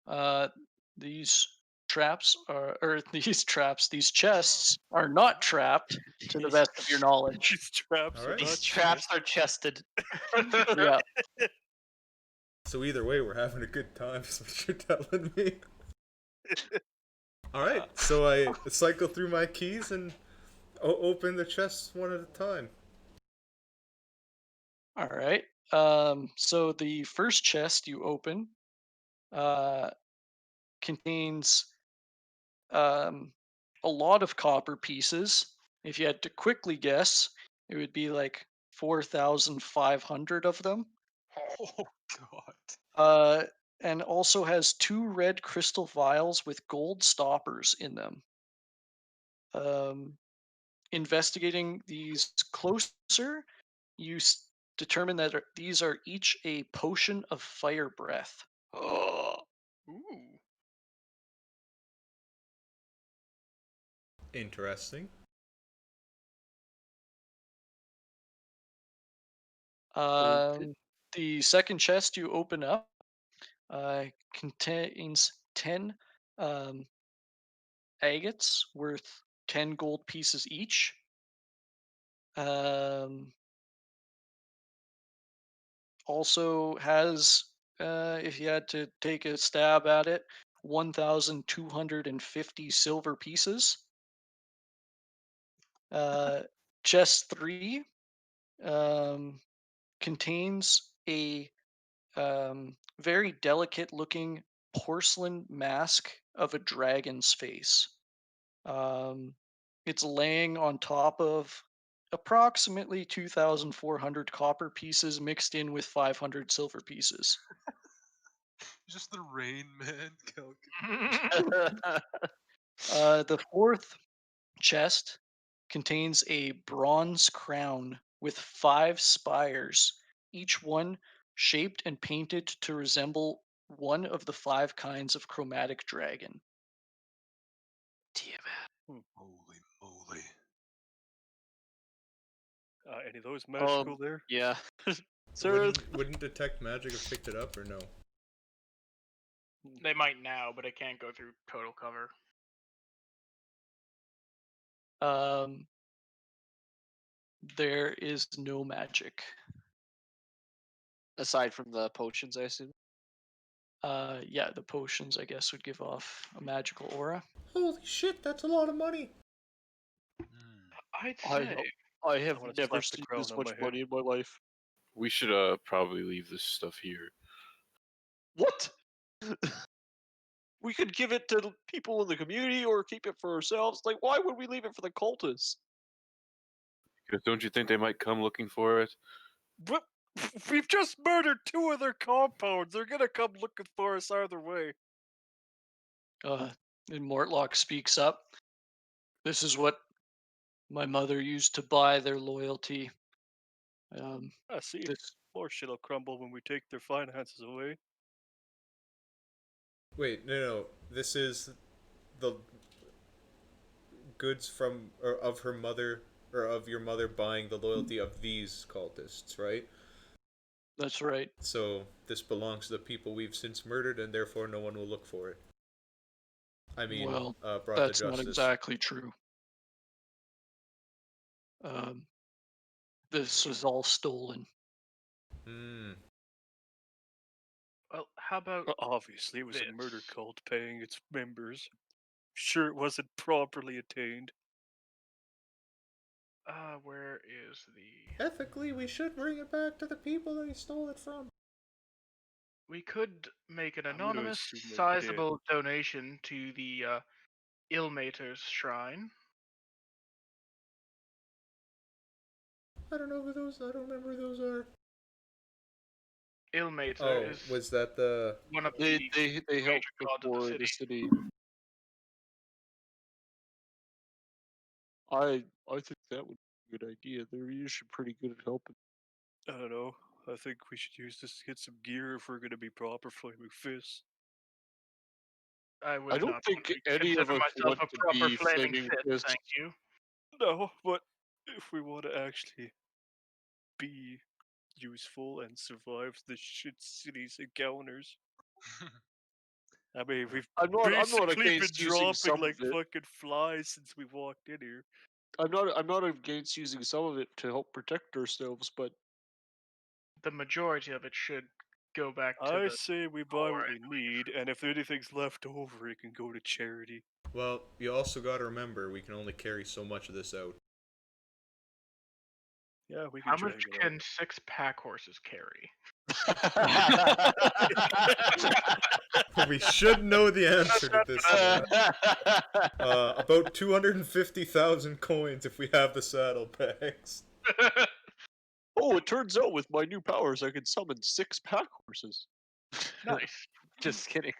[SPEAKER 1] Uh, these traps are, or these chests are not trapped to the best of your knowledge.
[SPEAKER 3] These traps
[SPEAKER 2] All
[SPEAKER 3] are
[SPEAKER 2] right.
[SPEAKER 3] not
[SPEAKER 7] These traps are chested.
[SPEAKER 1] Yeah.
[SPEAKER 2] So either way, we're having a good time. Is what you're telling me. All right. So I cycle through my keys and open the chests one at a time.
[SPEAKER 1] All right. So the first chest you open uh, contains a lot of copper pieces. If you had to quickly guess, it would be like 4,500 of them.
[SPEAKER 4] Oh God.
[SPEAKER 1] Uh, and also has two red crystal vials with gold stoppers in them. Investigating these closer, you determine that these are each a potion of fire breath.
[SPEAKER 6] Ooh.
[SPEAKER 2] Interesting.
[SPEAKER 1] The second chest you open up contains 10 um, agates worth 10 gold pieces each. Um, also has, if you had to take a stab at it, 1,250 silver pieces. Uh, chest 3 um, contains a very delicate looking porcelain mask of a dragon's face. Um, it's laying on top of approximately 2,400 copper pieces mixed in with 500 silver pieces.
[SPEAKER 4] Just the Rain Man
[SPEAKER 1] The fourth chest contains a bronze crown with 5 spires, each one shaped and painted to resemble one of the 5 kinds of chromatic dragon.
[SPEAKER 4] Holy moly.
[SPEAKER 3] Any of those magical there?
[SPEAKER 7] Yeah. Sir,
[SPEAKER 2] Wouldn't detect magic have picked it up or no?
[SPEAKER 6] They might now, but it can't go through total cover.
[SPEAKER 1] Um, there is no magic.
[SPEAKER 7] aside from the potions, I assume.
[SPEAKER 1] Yeah, the potions, I guess, would give off a magical aura.
[SPEAKER 2] Holy shit, that's a lot of money.
[SPEAKER 6] I'd
[SPEAKER 7] I
[SPEAKER 6] say.
[SPEAKER 7] I have
[SPEAKER 3] wanna
[SPEAKER 7] never
[SPEAKER 3] slap the
[SPEAKER 7] seen
[SPEAKER 3] crown
[SPEAKER 7] this
[SPEAKER 3] on
[SPEAKER 7] much
[SPEAKER 3] my head.
[SPEAKER 7] money in my life.
[SPEAKER 9] We should probably leave this stuff here.
[SPEAKER 7] What? We could give it to the people in the community or keep it for ourselves. Like, why would we leave it for the cultists?
[SPEAKER 9] Because don't you think they might come looking for it?
[SPEAKER 3] But we've just murdered 2 of their compounds. They're gonna come looking for us either way.
[SPEAKER 1] And Mortlock speaks up. This is what my mother used to buy their loyalty.
[SPEAKER 3] I see.
[SPEAKER 1] This
[SPEAKER 3] More shit'll crumble when we take their finances away.
[SPEAKER 2] Wait, no. This is the goods from or of her mother or of your mother buying the loyalty of these cultists, right?
[SPEAKER 1] That's right.
[SPEAKER 2] So this belongs to the people we've since murdered, and therefore no one will look for it. I mean,
[SPEAKER 1] Well,
[SPEAKER 2] brought to
[SPEAKER 1] that's not
[SPEAKER 2] justice.
[SPEAKER 1] exactly true. Um, this was all stolen.
[SPEAKER 2] Hmm.
[SPEAKER 6] Well, how about
[SPEAKER 3] Obviously, it was a
[SPEAKER 6] this?
[SPEAKER 3] murder cult paying its members. Sure, it wasn't properly attained.
[SPEAKER 6] Where is the?
[SPEAKER 2] Ethically, we should bring it back to the people that he stole it from.
[SPEAKER 6] We could make an
[SPEAKER 3] I'm gonna
[SPEAKER 6] anonymous,
[SPEAKER 3] assume they're dead.
[SPEAKER 6] sizable donation to the Illmater's shrine.
[SPEAKER 2] I don't know who those. I don't remember who those are.
[SPEAKER 6] Illmater
[SPEAKER 2] Oh,
[SPEAKER 6] is
[SPEAKER 2] was that the?
[SPEAKER 6] one of
[SPEAKER 7] They
[SPEAKER 6] the
[SPEAKER 7] they help
[SPEAKER 6] major
[SPEAKER 7] the
[SPEAKER 6] gods of
[SPEAKER 7] poor
[SPEAKER 6] the
[SPEAKER 7] of the
[SPEAKER 6] city.
[SPEAKER 7] city. I think that would be a good idea. They're usually pretty good at helping.
[SPEAKER 3] I don't know. I think we should use this to get some gear if we're gonna be proper flaming fists.
[SPEAKER 6] I would
[SPEAKER 7] I don't
[SPEAKER 6] not
[SPEAKER 7] think
[SPEAKER 6] want to
[SPEAKER 7] any of
[SPEAKER 6] consider
[SPEAKER 7] us
[SPEAKER 6] myself
[SPEAKER 7] want
[SPEAKER 6] a
[SPEAKER 7] to
[SPEAKER 6] proper
[SPEAKER 7] be
[SPEAKER 6] flaming
[SPEAKER 7] flaming
[SPEAKER 6] fit,
[SPEAKER 7] fists.
[SPEAKER 6] thank you.
[SPEAKER 3] No, but if we want to actually be useful and survive the shit city's encounters, I mean, we've
[SPEAKER 7] I'm not
[SPEAKER 3] basically been
[SPEAKER 7] against using
[SPEAKER 3] dropping
[SPEAKER 7] some
[SPEAKER 3] like
[SPEAKER 7] of it.
[SPEAKER 3] fucking flies since we walked in here.
[SPEAKER 7] I'm not against using some of it to help protect ourselves, but
[SPEAKER 6] The majority of it should go back to
[SPEAKER 3] I
[SPEAKER 6] the
[SPEAKER 3] say we buy
[SPEAKER 6] poor,
[SPEAKER 3] what
[SPEAKER 6] I
[SPEAKER 3] we need, and if anything's left over, it can go to charity.
[SPEAKER 2] Well, you also got to remember we can only carry so much of this out.
[SPEAKER 3] Yeah, we can
[SPEAKER 6] How
[SPEAKER 3] drag
[SPEAKER 6] much
[SPEAKER 3] it
[SPEAKER 6] can 6 pack horses carry?
[SPEAKER 2] We should know the answer to this. About 250,000 coins if we have the saddlebags.
[SPEAKER 7] oh, it turns out with my new powers, I can summon 6 pack horses.
[SPEAKER 6] Nice.
[SPEAKER 7] Just kidding.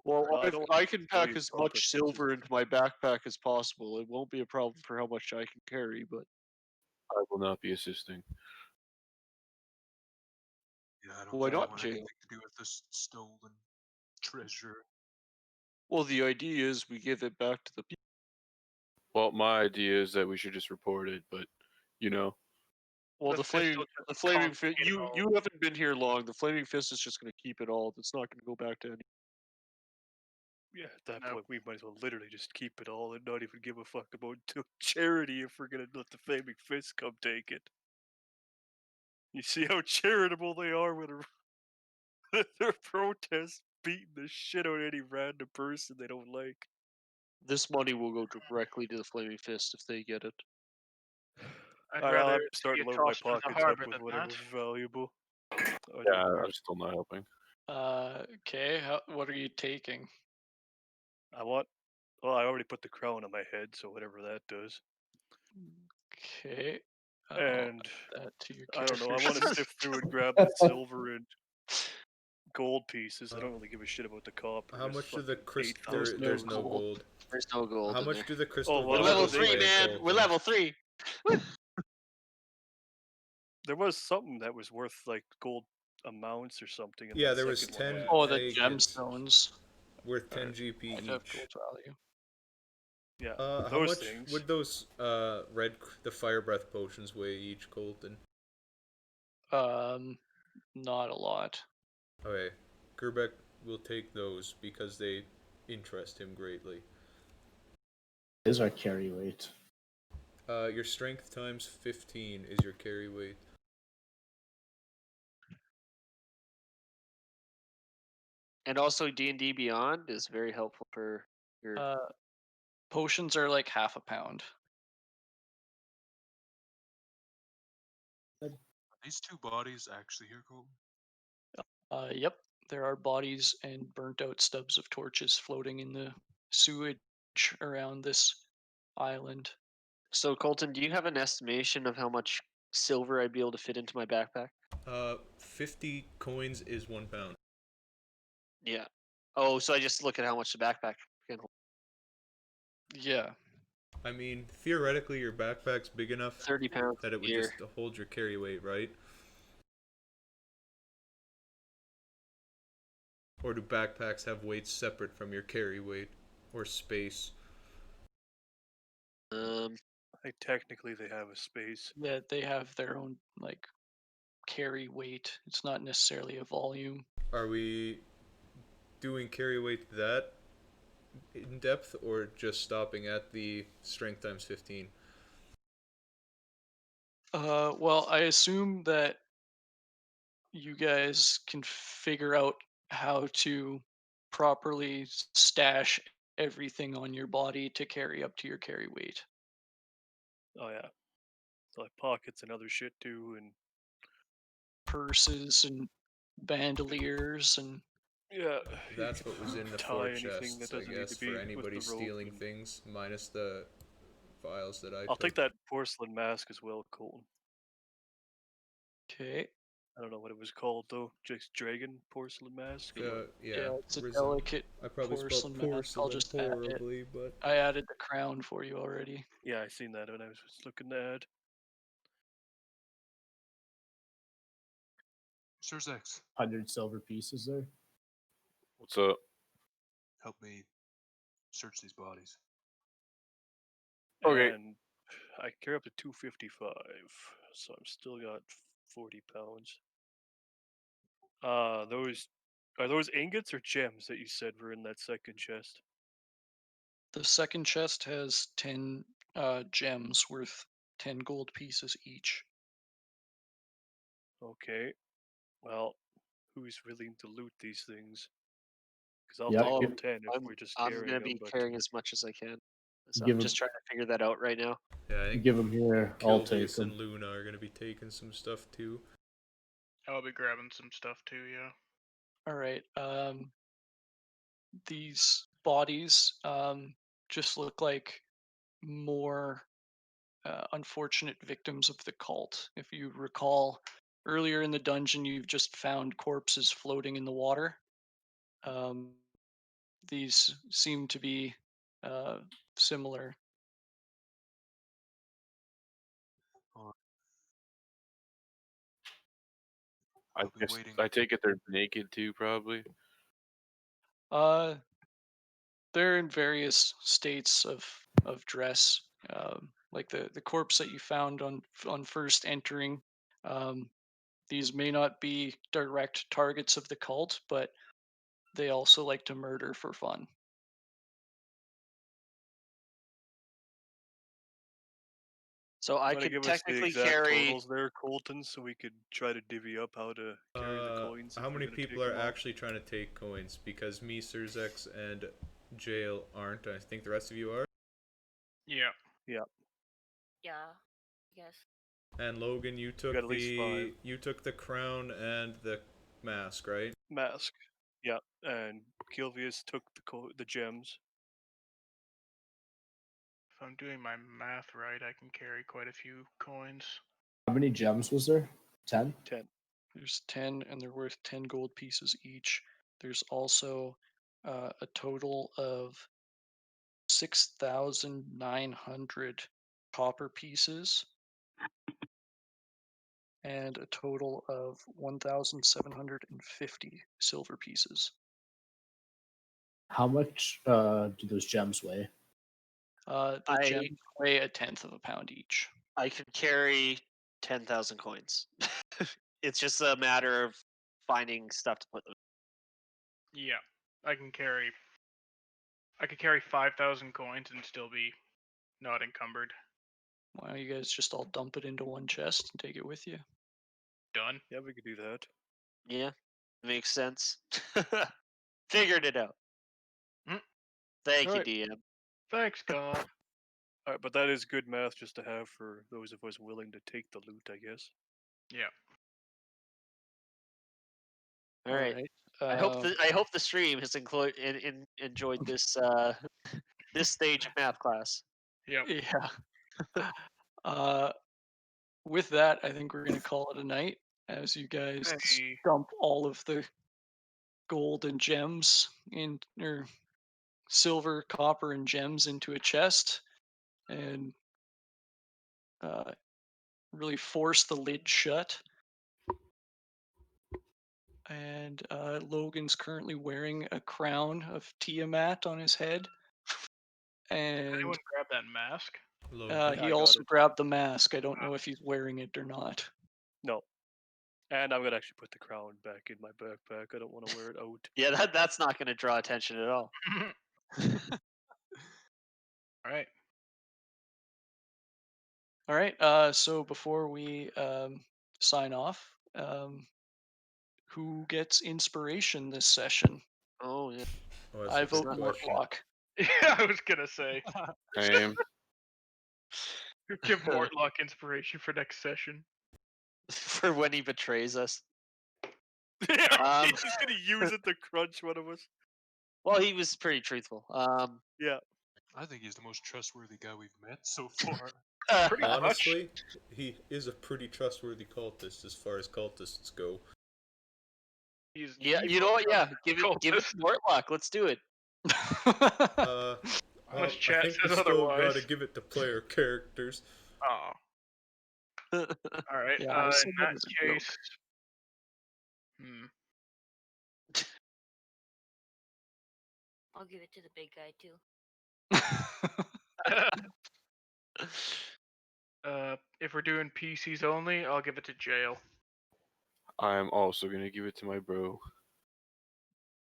[SPEAKER 7] Well,
[SPEAKER 3] I don't
[SPEAKER 7] I can pack
[SPEAKER 3] believe
[SPEAKER 7] as
[SPEAKER 3] proper
[SPEAKER 7] much silver into my backpack as possible. It won't be a problem for how much I can carry, but
[SPEAKER 9] I will not be assisting.
[SPEAKER 4] Yeah, I don't
[SPEAKER 7] why
[SPEAKER 4] think I
[SPEAKER 7] not,
[SPEAKER 4] want
[SPEAKER 7] Jay?
[SPEAKER 4] anything to do with this stolen treasure.
[SPEAKER 7] Well, the idea is we give it back to the people.
[SPEAKER 9] Well, my idea is that we should just report it, but you know,
[SPEAKER 7] Well,
[SPEAKER 6] The
[SPEAKER 7] the
[SPEAKER 6] fist
[SPEAKER 7] flaming,
[SPEAKER 6] will
[SPEAKER 7] the
[SPEAKER 6] just
[SPEAKER 7] flaming fist.
[SPEAKER 6] confiscate it all.
[SPEAKER 7] You haven't been here long. The flaming fist is just going to keep it all. It's not going to go back to any.
[SPEAKER 3] Yeah, at that
[SPEAKER 6] Nope.
[SPEAKER 3] point, we might as well literally just keep it all and not even give a fuck about charity if we're gonna let the Flaming Fist come take it. You see how charitable they are with their protests beating the shit out of any random person they don't like.
[SPEAKER 7] This money will go directly to the flaming fist if they get it.
[SPEAKER 6] I'd
[SPEAKER 3] Alright,
[SPEAKER 6] rather
[SPEAKER 3] I'm
[SPEAKER 6] it be
[SPEAKER 3] starting to load my
[SPEAKER 6] tossed into the
[SPEAKER 3] pockets up
[SPEAKER 6] harbor
[SPEAKER 3] with
[SPEAKER 6] than
[SPEAKER 3] whatever's
[SPEAKER 6] that.
[SPEAKER 3] valuable. I
[SPEAKER 9] yeah,
[SPEAKER 3] don't
[SPEAKER 9] I'm still not helping.
[SPEAKER 1] Okay, what are you taking?
[SPEAKER 3] I want. Well, I already put the crown on my head, so whatever that does.
[SPEAKER 1] Okay. I'll
[SPEAKER 3] And
[SPEAKER 1] add that to your
[SPEAKER 3] I don't know. I
[SPEAKER 1] character
[SPEAKER 3] want to
[SPEAKER 1] sheet.
[SPEAKER 3] sift through and grab the silver and gold pieces. I don't really give a shit about the copper.
[SPEAKER 2] How
[SPEAKER 3] There's
[SPEAKER 2] much do the
[SPEAKER 3] fucking
[SPEAKER 2] crystal?
[SPEAKER 3] 8,000
[SPEAKER 2] There's
[SPEAKER 3] of
[SPEAKER 2] no
[SPEAKER 3] them.
[SPEAKER 2] gold.
[SPEAKER 7] There's no gold.
[SPEAKER 2] How
[SPEAKER 7] in
[SPEAKER 2] much
[SPEAKER 7] there.
[SPEAKER 2] do the crystal
[SPEAKER 3] well,
[SPEAKER 7] We're
[SPEAKER 3] no,
[SPEAKER 7] level
[SPEAKER 2] valuables
[SPEAKER 3] they-
[SPEAKER 7] 3,
[SPEAKER 2] weigh,
[SPEAKER 7] man.
[SPEAKER 2] Colton?
[SPEAKER 7] We're level 3.
[SPEAKER 3] There was something that was worth like gold amounts or something. In
[SPEAKER 2] Yeah,
[SPEAKER 3] the
[SPEAKER 2] there was
[SPEAKER 3] second one
[SPEAKER 2] 10
[SPEAKER 3] I
[SPEAKER 1] Oh, the
[SPEAKER 2] agates
[SPEAKER 1] gemstones
[SPEAKER 2] worth 10 GP
[SPEAKER 1] might have
[SPEAKER 2] each.
[SPEAKER 1] gold value.
[SPEAKER 3] Yeah,
[SPEAKER 2] How
[SPEAKER 3] those
[SPEAKER 2] much
[SPEAKER 3] things.
[SPEAKER 2] would those the fire breath potions weigh each, Colton?
[SPEAKER 1] Not a lot.
[SPEAKER 2] Okay, Gerbeck will take those because they interest him greatly.
[SPEAKER 5] Is our carry weight?
[SPEAKER 2] Your strength times 15 is your carry weight.
[SPEAKER 7] And also D&D Beyond is very helpful for your.
[SPEAKER 1] Potions are like half a pound.
[SPEAKER 4] Are these two bodies actually here, Colton?
[SPEAKER 1] Yep, there are bodies and burnt out stubs of torches floating in the sewage around this island.
[SPEAKER 7] So, Colton, do you have an estimation of how much silver I'd be able to fit into my backpack?
[SPEAKER 2] 50 coins is 1 pound.
[SPEAKER 7] Yeah. Oh, so I just look at how much the backpack can hold.
[SPEAKER 1] Yeah.
[SPEAKER 2] I mean, theoretically, your backpack's big enough
[SPEAKER 7] 30 pounds
[SPEAKER 2] that it would
[SPEAKER 7] here.
[SPEAKER 2] just hold your carry weight, right? Or do backpacks have weights separate from your carry weight or space?
[SPEAKER 3] Technically they have a space.
[SPEAKER 1] Yeah, they have their own like carry weight. It's not necessarily a volume.
[SPEAKER 2] Are we doing carry weight that in depth or just stopping at the strength times 15?
[SPEAKER 1] Well, I assume that you guys can figure out how to properly stash everything on your body to carry up to your carry weight.
[SPEAKER 3] Oh yeah. So like pockets and other shit too, and
[SPEAKER 1] Purses and bandoliers and
[SPEAKER 3] yeah, you
[SPEAKER 2] That's
[SPEAKER 3] can
[SPEAKER 2] what was in the
[SPEAKER 3] tie
[SPEAKER 2] 4
[SPEAKER 3] anything that
[SPEAKER 2] chests, I
[SPEAKER 3] doesn't need
[SPEAKER 2] guess,
[SPEAKER 3] to
[SPEAKER 2] for
[SPEAKER 3] be with
[SPEAKER 2] anybody
[SPEAKER 3] the rope.
[SPEAKER 2] stealing
[SPEAKER 3] And
[SPEAKER 2] things, minus the files that I
[SPEAKER 3] I'll take
[SPEAKER 2] took.
[SPEAKER 3] that porcelain mask as well, Colton.
[SPEAKER 1] okay.
[SPEAKER 3] I don't know what it was called though. Just dragon porcelain mask.
[SPEAKER 2] Yeah,
[SPEAKER 1] Yeah, it's a
[SPEAKER 2] risen.
[SPEAKER 1] delicate
[SPEAKER 2] I probably spelled
[SPEAKER 1] porcelain mask. I'll
[SPEAKER 2] porcelain
[SPEAKER 1] just add it.
[SPEAKER 2] horribly, but
[SPEAKER 1] I added the crown for you already.
[SPEAKER 3] Yeah, I seen that when I was looking to add.
[SPEAKER 4] Surzex,
[SPEAKER 5] 100 silver pieces there.
[SPEAKER 9] What's up?
[SPEAKER 4] help me search these bodies.
[SPEAKER 9] Okay.
[SPEAKER 3] And I carry up to 255, so I'm still got 40 pounds. Those are those ingots or gems that you said were in that second chest?
[SPEAKER 1] The second chest has 10 gems worth 10 gold pieces each.
[SPEAKER 3] Okay. Well, who's willing to loot these things? Because I'll
[SPEAKER 5] Yeah,
[SPEAKER 3] take all
[SPEAKER 5] give,
[SPEAKER 3] 10 if
[SPEAKER 7] I'm
[SPEAKER 3] we're just
[SPEAKER 7] I'm
[SPEAKER 3] carrying
[SPEAKER 7] gonna
[SPEAKER 3] them.
[SPEAKER 7] be
[SPEAKER 3] But
[SPEAKER 7] carrying as much as I can. So
[SPEAKER 5] Give
[SPEAKER 7] I'm
[SPEAKER 5] him-
[SPEAKER 7] just trying to figure that out right now.
[SPEAKER 2] yeah, I think
[SPEAKER 5] give them here. I'll take
[SPEAKER 2] Kilvius
[SPEAKER 5] them.
[SPEAKER 2] and Luna are gonna be taking some stuff too.
[SPEAKER 6] I'll be grabbing some stuff too. Yeah.
[SPEAKER 1] All right. These bodies just look like more unfortunate victims of the cult. If you recall, earlier in the dungeon, you've just found corpses floating in the water. Um, these seem to be similar.
[SPEAKER 9] I
[SPEAKER 4] I'll be
[SPEAKER 9] guess
[SPEAKER 4] waiting.
[SPEAKER 9] I take it they're naked too, probably.
[SPEAKER 1] Uh, they're in various states of dress. Like the corpse that you found on first entering. Um, these may not be direct targets of the cult, but they also like to murder for fun.
[SPEAKER 7] So I
[SPEAKER 3] gotta
[SPEAKER 7] could
[SPEAKER 3] give us the
[SPEAKER 7] technically
[SPEAKER 3] exact
[SPEAKER 7] carry.
[SPEAKER 3] totals there, Colton, so we could try to divvy up how to carry the coins.
[SPEAKER 2] How
[SPEAKER 3] if we're
[SPEAKER 2] many
[SPEAKER 3] gonna
[SPEAKER 2] people
[SPEAKER 3] take
[SPEAKER 2] are
[SPEAKER 3] them all.
[SPEAKER 2] actually trying to take coins? Because me, Surzex, and Jail aren't. I think the rest of you are.
[SPEAKER 6] Yeah.
[SPEAKER 3] Yeah,
[SPEAKER 8] Yeah. Yes.
[SPEAKER 2] And Logan, you took
[SPEAKER 3] got at least 5.
[SPEAKER 2] the crown and the mask, right?
[SPEAKER 3] Mask. Yeah, and Kilvius took the gems.
[SPEAKER 6] If I'm doing my math right, I can carry quite a few coins.
[SPEAKER 5] How many gems was there? 10?
[SPEAKER 3] 10.
[SPEAKER 1] There's 10, and they're worth 10 gold pieces each. There's also a total of 6,900 copper pieces and a total of 1,750 silver pieces.
[SPEAKER 5] How much do those gems weigh?
[SPEAKER 1] The
[SPEAKER 7] I
[SPEAKER 1] gems weigh a tenth of a pound each.
[SPEAKER 7] I could carry 10,000 coins. It's just a matter of finding stuff to put them.
[SPEAKER 6] Yeah. I can carry. I could carry 5,000 coins and still be not encumbered.
[SPEAKER 1] Why don't you guys just all dump it into one chest and take it with you?
[SPEAKER 6] Done.
[SPEAKER 3] Yeah, we could do that.
[SPEAKER 7] Yeah, makes sense. Figured it out.
[SPEAKER 6] Mm.
[SPEAKER 7] Thank
[SPEAKER 1] Alright.
[SPEAKER 7] you, DM.
[SPEAKER 6] Thanks, God.
[SPEAKER 3] Alright, but that is good math just to have for those of us willing to take the loot, I guess.
[SPEAKER 6] Yeah.
[SPEAKER 7] All right.
[SPEAKER 1] Alright.
[SPEAKER 7] I hope the stream has enjoyed this this stage of math class.
[SPEAKER 6] Yep.
[SPEAKER 1] Yeah. With that, I think we're gonna call it a night as you guys
[SPEAKER 6] Hey.
[SPEAKER 1] dump all of the gold and gems in, or silver, copper, and gems into a chest, and really force the lid shut. And Logan's currently wearing a crown of Tiamat on his head. And
[SPEAKER 6] Anyone grab that mask?
[SPEAKER 2] Logan.
[SPEAKER 1] he
[SPEAKER 3] I got
[SPEAKER 1] also
[SPEAKER 3] it.
[SPEAKER 1] grabbed the mask. I don't know if he's wearing it or not.
[SPEAKER 3] No. And I'm gonna actually put the crown back in my backpack. I don't want to wear it out.
[SPEAKER 7] Yeah, that's not going to draw attention at all.
[SPEAKER 6] All right.
[SPEAKER 1] All right. So before we sign off, who gets inspiration this session?
[SPEAKER 7] Oh yeah.
[SPEAKER 2] Oh, that's
[SPEAKER 1] I
[SPEAKER 2] a good
[SPEAKER 1] vote
[SPEAKER 2] question.
[SPEAKER 1] Mortlock.
[SPEAKER 6] Yeah, I was gonna say.
[SPEAKER 9] Same.
[SPEAKER 6] Give Mortlock inspiration for next session.
[SPEAKER 7] For when he betrays us.
[SPEAKER 3] Yeah, he's just gonna use it to crunch one of us.
[SPEAKER 7] Well, he was pretty truthful.
[SPEAKER 3] Yeah.
[SPEAKER 4] I think he's the most trustworthy guy we've met so far.
[SPEAKER 6] Pretty much.
[SPEAKER 2] Honestly, he is a pretty trustworthy cultist as far as cultists go.
[SPEAKER 6] He's
[SPEAKER 7] Yeah, you
[SPEAKER 6] evil,
[SPEAKER 7] know what? Yeah,
[SPEAKER 6] but
[SPEAKER 7] give it
[SPEAKER 6] cultist.
[SPEAKER 7] to Mortlock. Let's do it.
[SPEAKER 6] Unless
[SPEAKER 2] I
[SPEAKER 6] chat
[SPEAKER 2] think we
[SPEAKER 6] says
[SPEAKER 2] still
[SPEAKER 6] otherwise.
[SPEAKER 2] gotta give it to player characters.
[SPEAKER 6] Oh. All right.
[SPEAKER 1] Yeah, I
[SPEAKER 6] In
[SPEAKER 1] said that
[SPEAKER 6] that
[SPEAKER 1] as a joke.
[SPEAKER 6] case,
[SPEAKER 8] I'll give it to the big guy too.
[SPEAKER 6] if we're doing PCs only, I'll give it to jail.
[SPEAKER 9] I'm also gonna give it to my bro.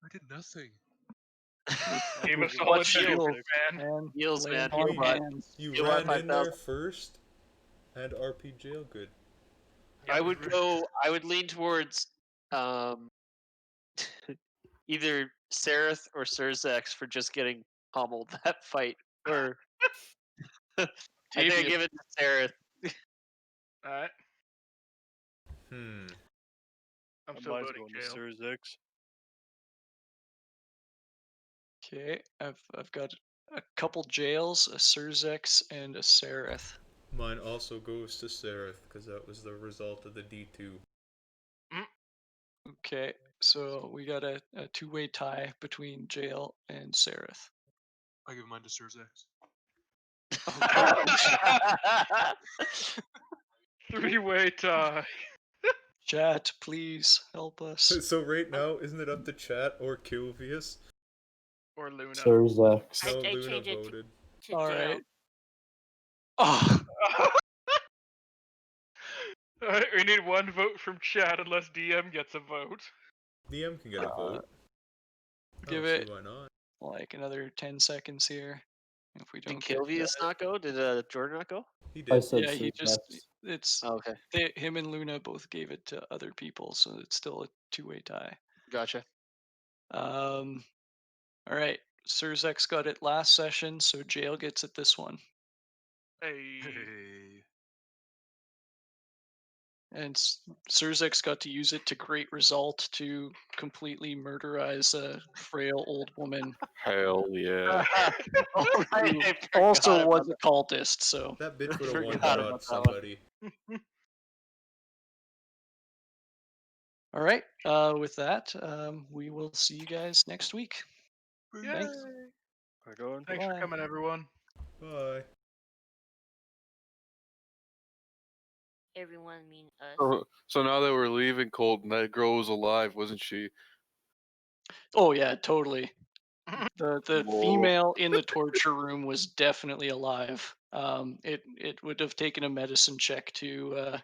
[SPEAKER 4] I did nothing.
[SPEAKER 6] Gave us
[SPEAKER 3] What
[SPEAKER 6] all a
[SPEAKER 1] shield,
[SPEAKER 6] shield, man.
[SPEAKER 7] Heals,
[SPEAKER 1] Lay
[SPEAKER 7] man.
[SPEAKER 1] on
[SPEAKER 7] Heal bot.
[SPEAKER 1] hands.
[SPEAKER 2] You
[SPEAKER 7] You
[SPEAKER 2] ran
[SPEAKER 7] want
[SPEAKER 2] in there
[SPEAKER 7] 5,000?
[SPEAKER 2] first, and RP jail good.
[SPEAKER 7] I would lean towards either Sereth or Surzex for just getting pummeled that fight. Or I think I
[SPEAKER 1] Deviant.
[SPEAKER 7] give it to Sereth.
[SPEAKER 6] All right.
[SPEAKER 2] Hmm.
[SPEAKER 6] I'm
[SPEAKER 3] And
[SPEAKER 6] still
[SPEAKER 3] mine's
[SPEAKER 6] voting
[SPEAKER 3] going
[SPEAKER 6] jail.
[SPEAKER 3] to Surzix.
[SPEAKER 1] Okay, I've got a couple jails, a Surzex, and a Sereth.
[SPEAKER 2] Mine also goes to Sereth because that was the result of the D2.
[SPEAKER 1] Okay, so we got a two-way tie between jail and Sereth.
[SPEAKER 4] I give mine to Surzex.
[SPEAKER 6] Three-way tie.
[SPEAKER 1] Chat, please help us.
[SPEAKER 2] So right now, isn't it up to chat or Kilvius?
[SPEAKER 6] Or Luna.
[SPEAKER 5] Surzex.
[SPEAKER 2] No,
[SPEAKER 8] I
[SPEAKER 2] Luna
[SPEAKER 8] changed it
[SPEAKER 2] voted.
[SPEAKER 8] to
[SPEAKER 1] All
[SPEAKER 8] jail.
[SPEAKER 1] right. Oh,
[SPEAKER 6] All right, we need one vote from chat unless DM gets a vote.
[SPEAKER 2] DM can get a vote. I
[SPEAKER 1] give
[SPEAKER 2] don't see
[SPEAKER 1] it
[SPEAKER 2] why not.
[SPEAKER 1] like another 10 seconds here. If we
[SPEAKER 7] Did
[SPEAKER 1] don't get
[SPEAKER 7] Kilvius not go? Did Jordan not go?
[SPEAKER 2] He
[SPEAKER 5] I
[SPEAKER 2] did.
[SPEAKER 5] said
[SPEAKER 1] yeah, he just
[SPEAKER 5] Surzex.
[SPEAKER 1] it's
[SPEAKER 7] Oh, okay,
[SPEAKER 1] him and Luna both gave it to other people, so it's still a two-way tie.
[SPEAKER 7] gotcha.
[SPEAKER 1] All right, Surzex got it last session, so jail gets it this one.
[SPEAKER 6] Hey.
[SPEAKER 4] Hey.
[SPEAKER 1] And Surzex got to use it to great result to completely murderize a frail old woman.
[SPEAKER 9] Hell yeah.
[SPEAKER 7] All right,
[SPEAKER 1] Who
[SPEAKER 7] I forgot
[SPEAKER 1] also
[SPEAKER 7] about
[SPEAKER 1] was a cultist, so
[SPEAKER 2] That bitch
[SPEAKER 7] I
[SPEAKER 2] would have one
[SPEAKER 7] forgot
[SPEAKER 2] shot
[SPEAKER 7] about that
[SPEAKER 2] somebody.
[SPEAKER 1] all right. With that, we will see you guys next week. Thanks.
[SPEAKER 3] Right on.
[SPEAKER 6] Thanks for
[SPEAKER 1] Bye.
[SPEAKER 6] coming, everyone.
[SPEAKER 2] Bye.
[SPEAKER 8] Everyone mean us.
[SPEAKER 9] So now that we're leaving, Colton, that girl was alive, wasn't she?
[SPEAKER 1] Oh yeah, totally. The
[SPEAKER 9] Whoa.
[SPEAKER 1] female in the torture room was definitely alive. It would have taken a medicine check to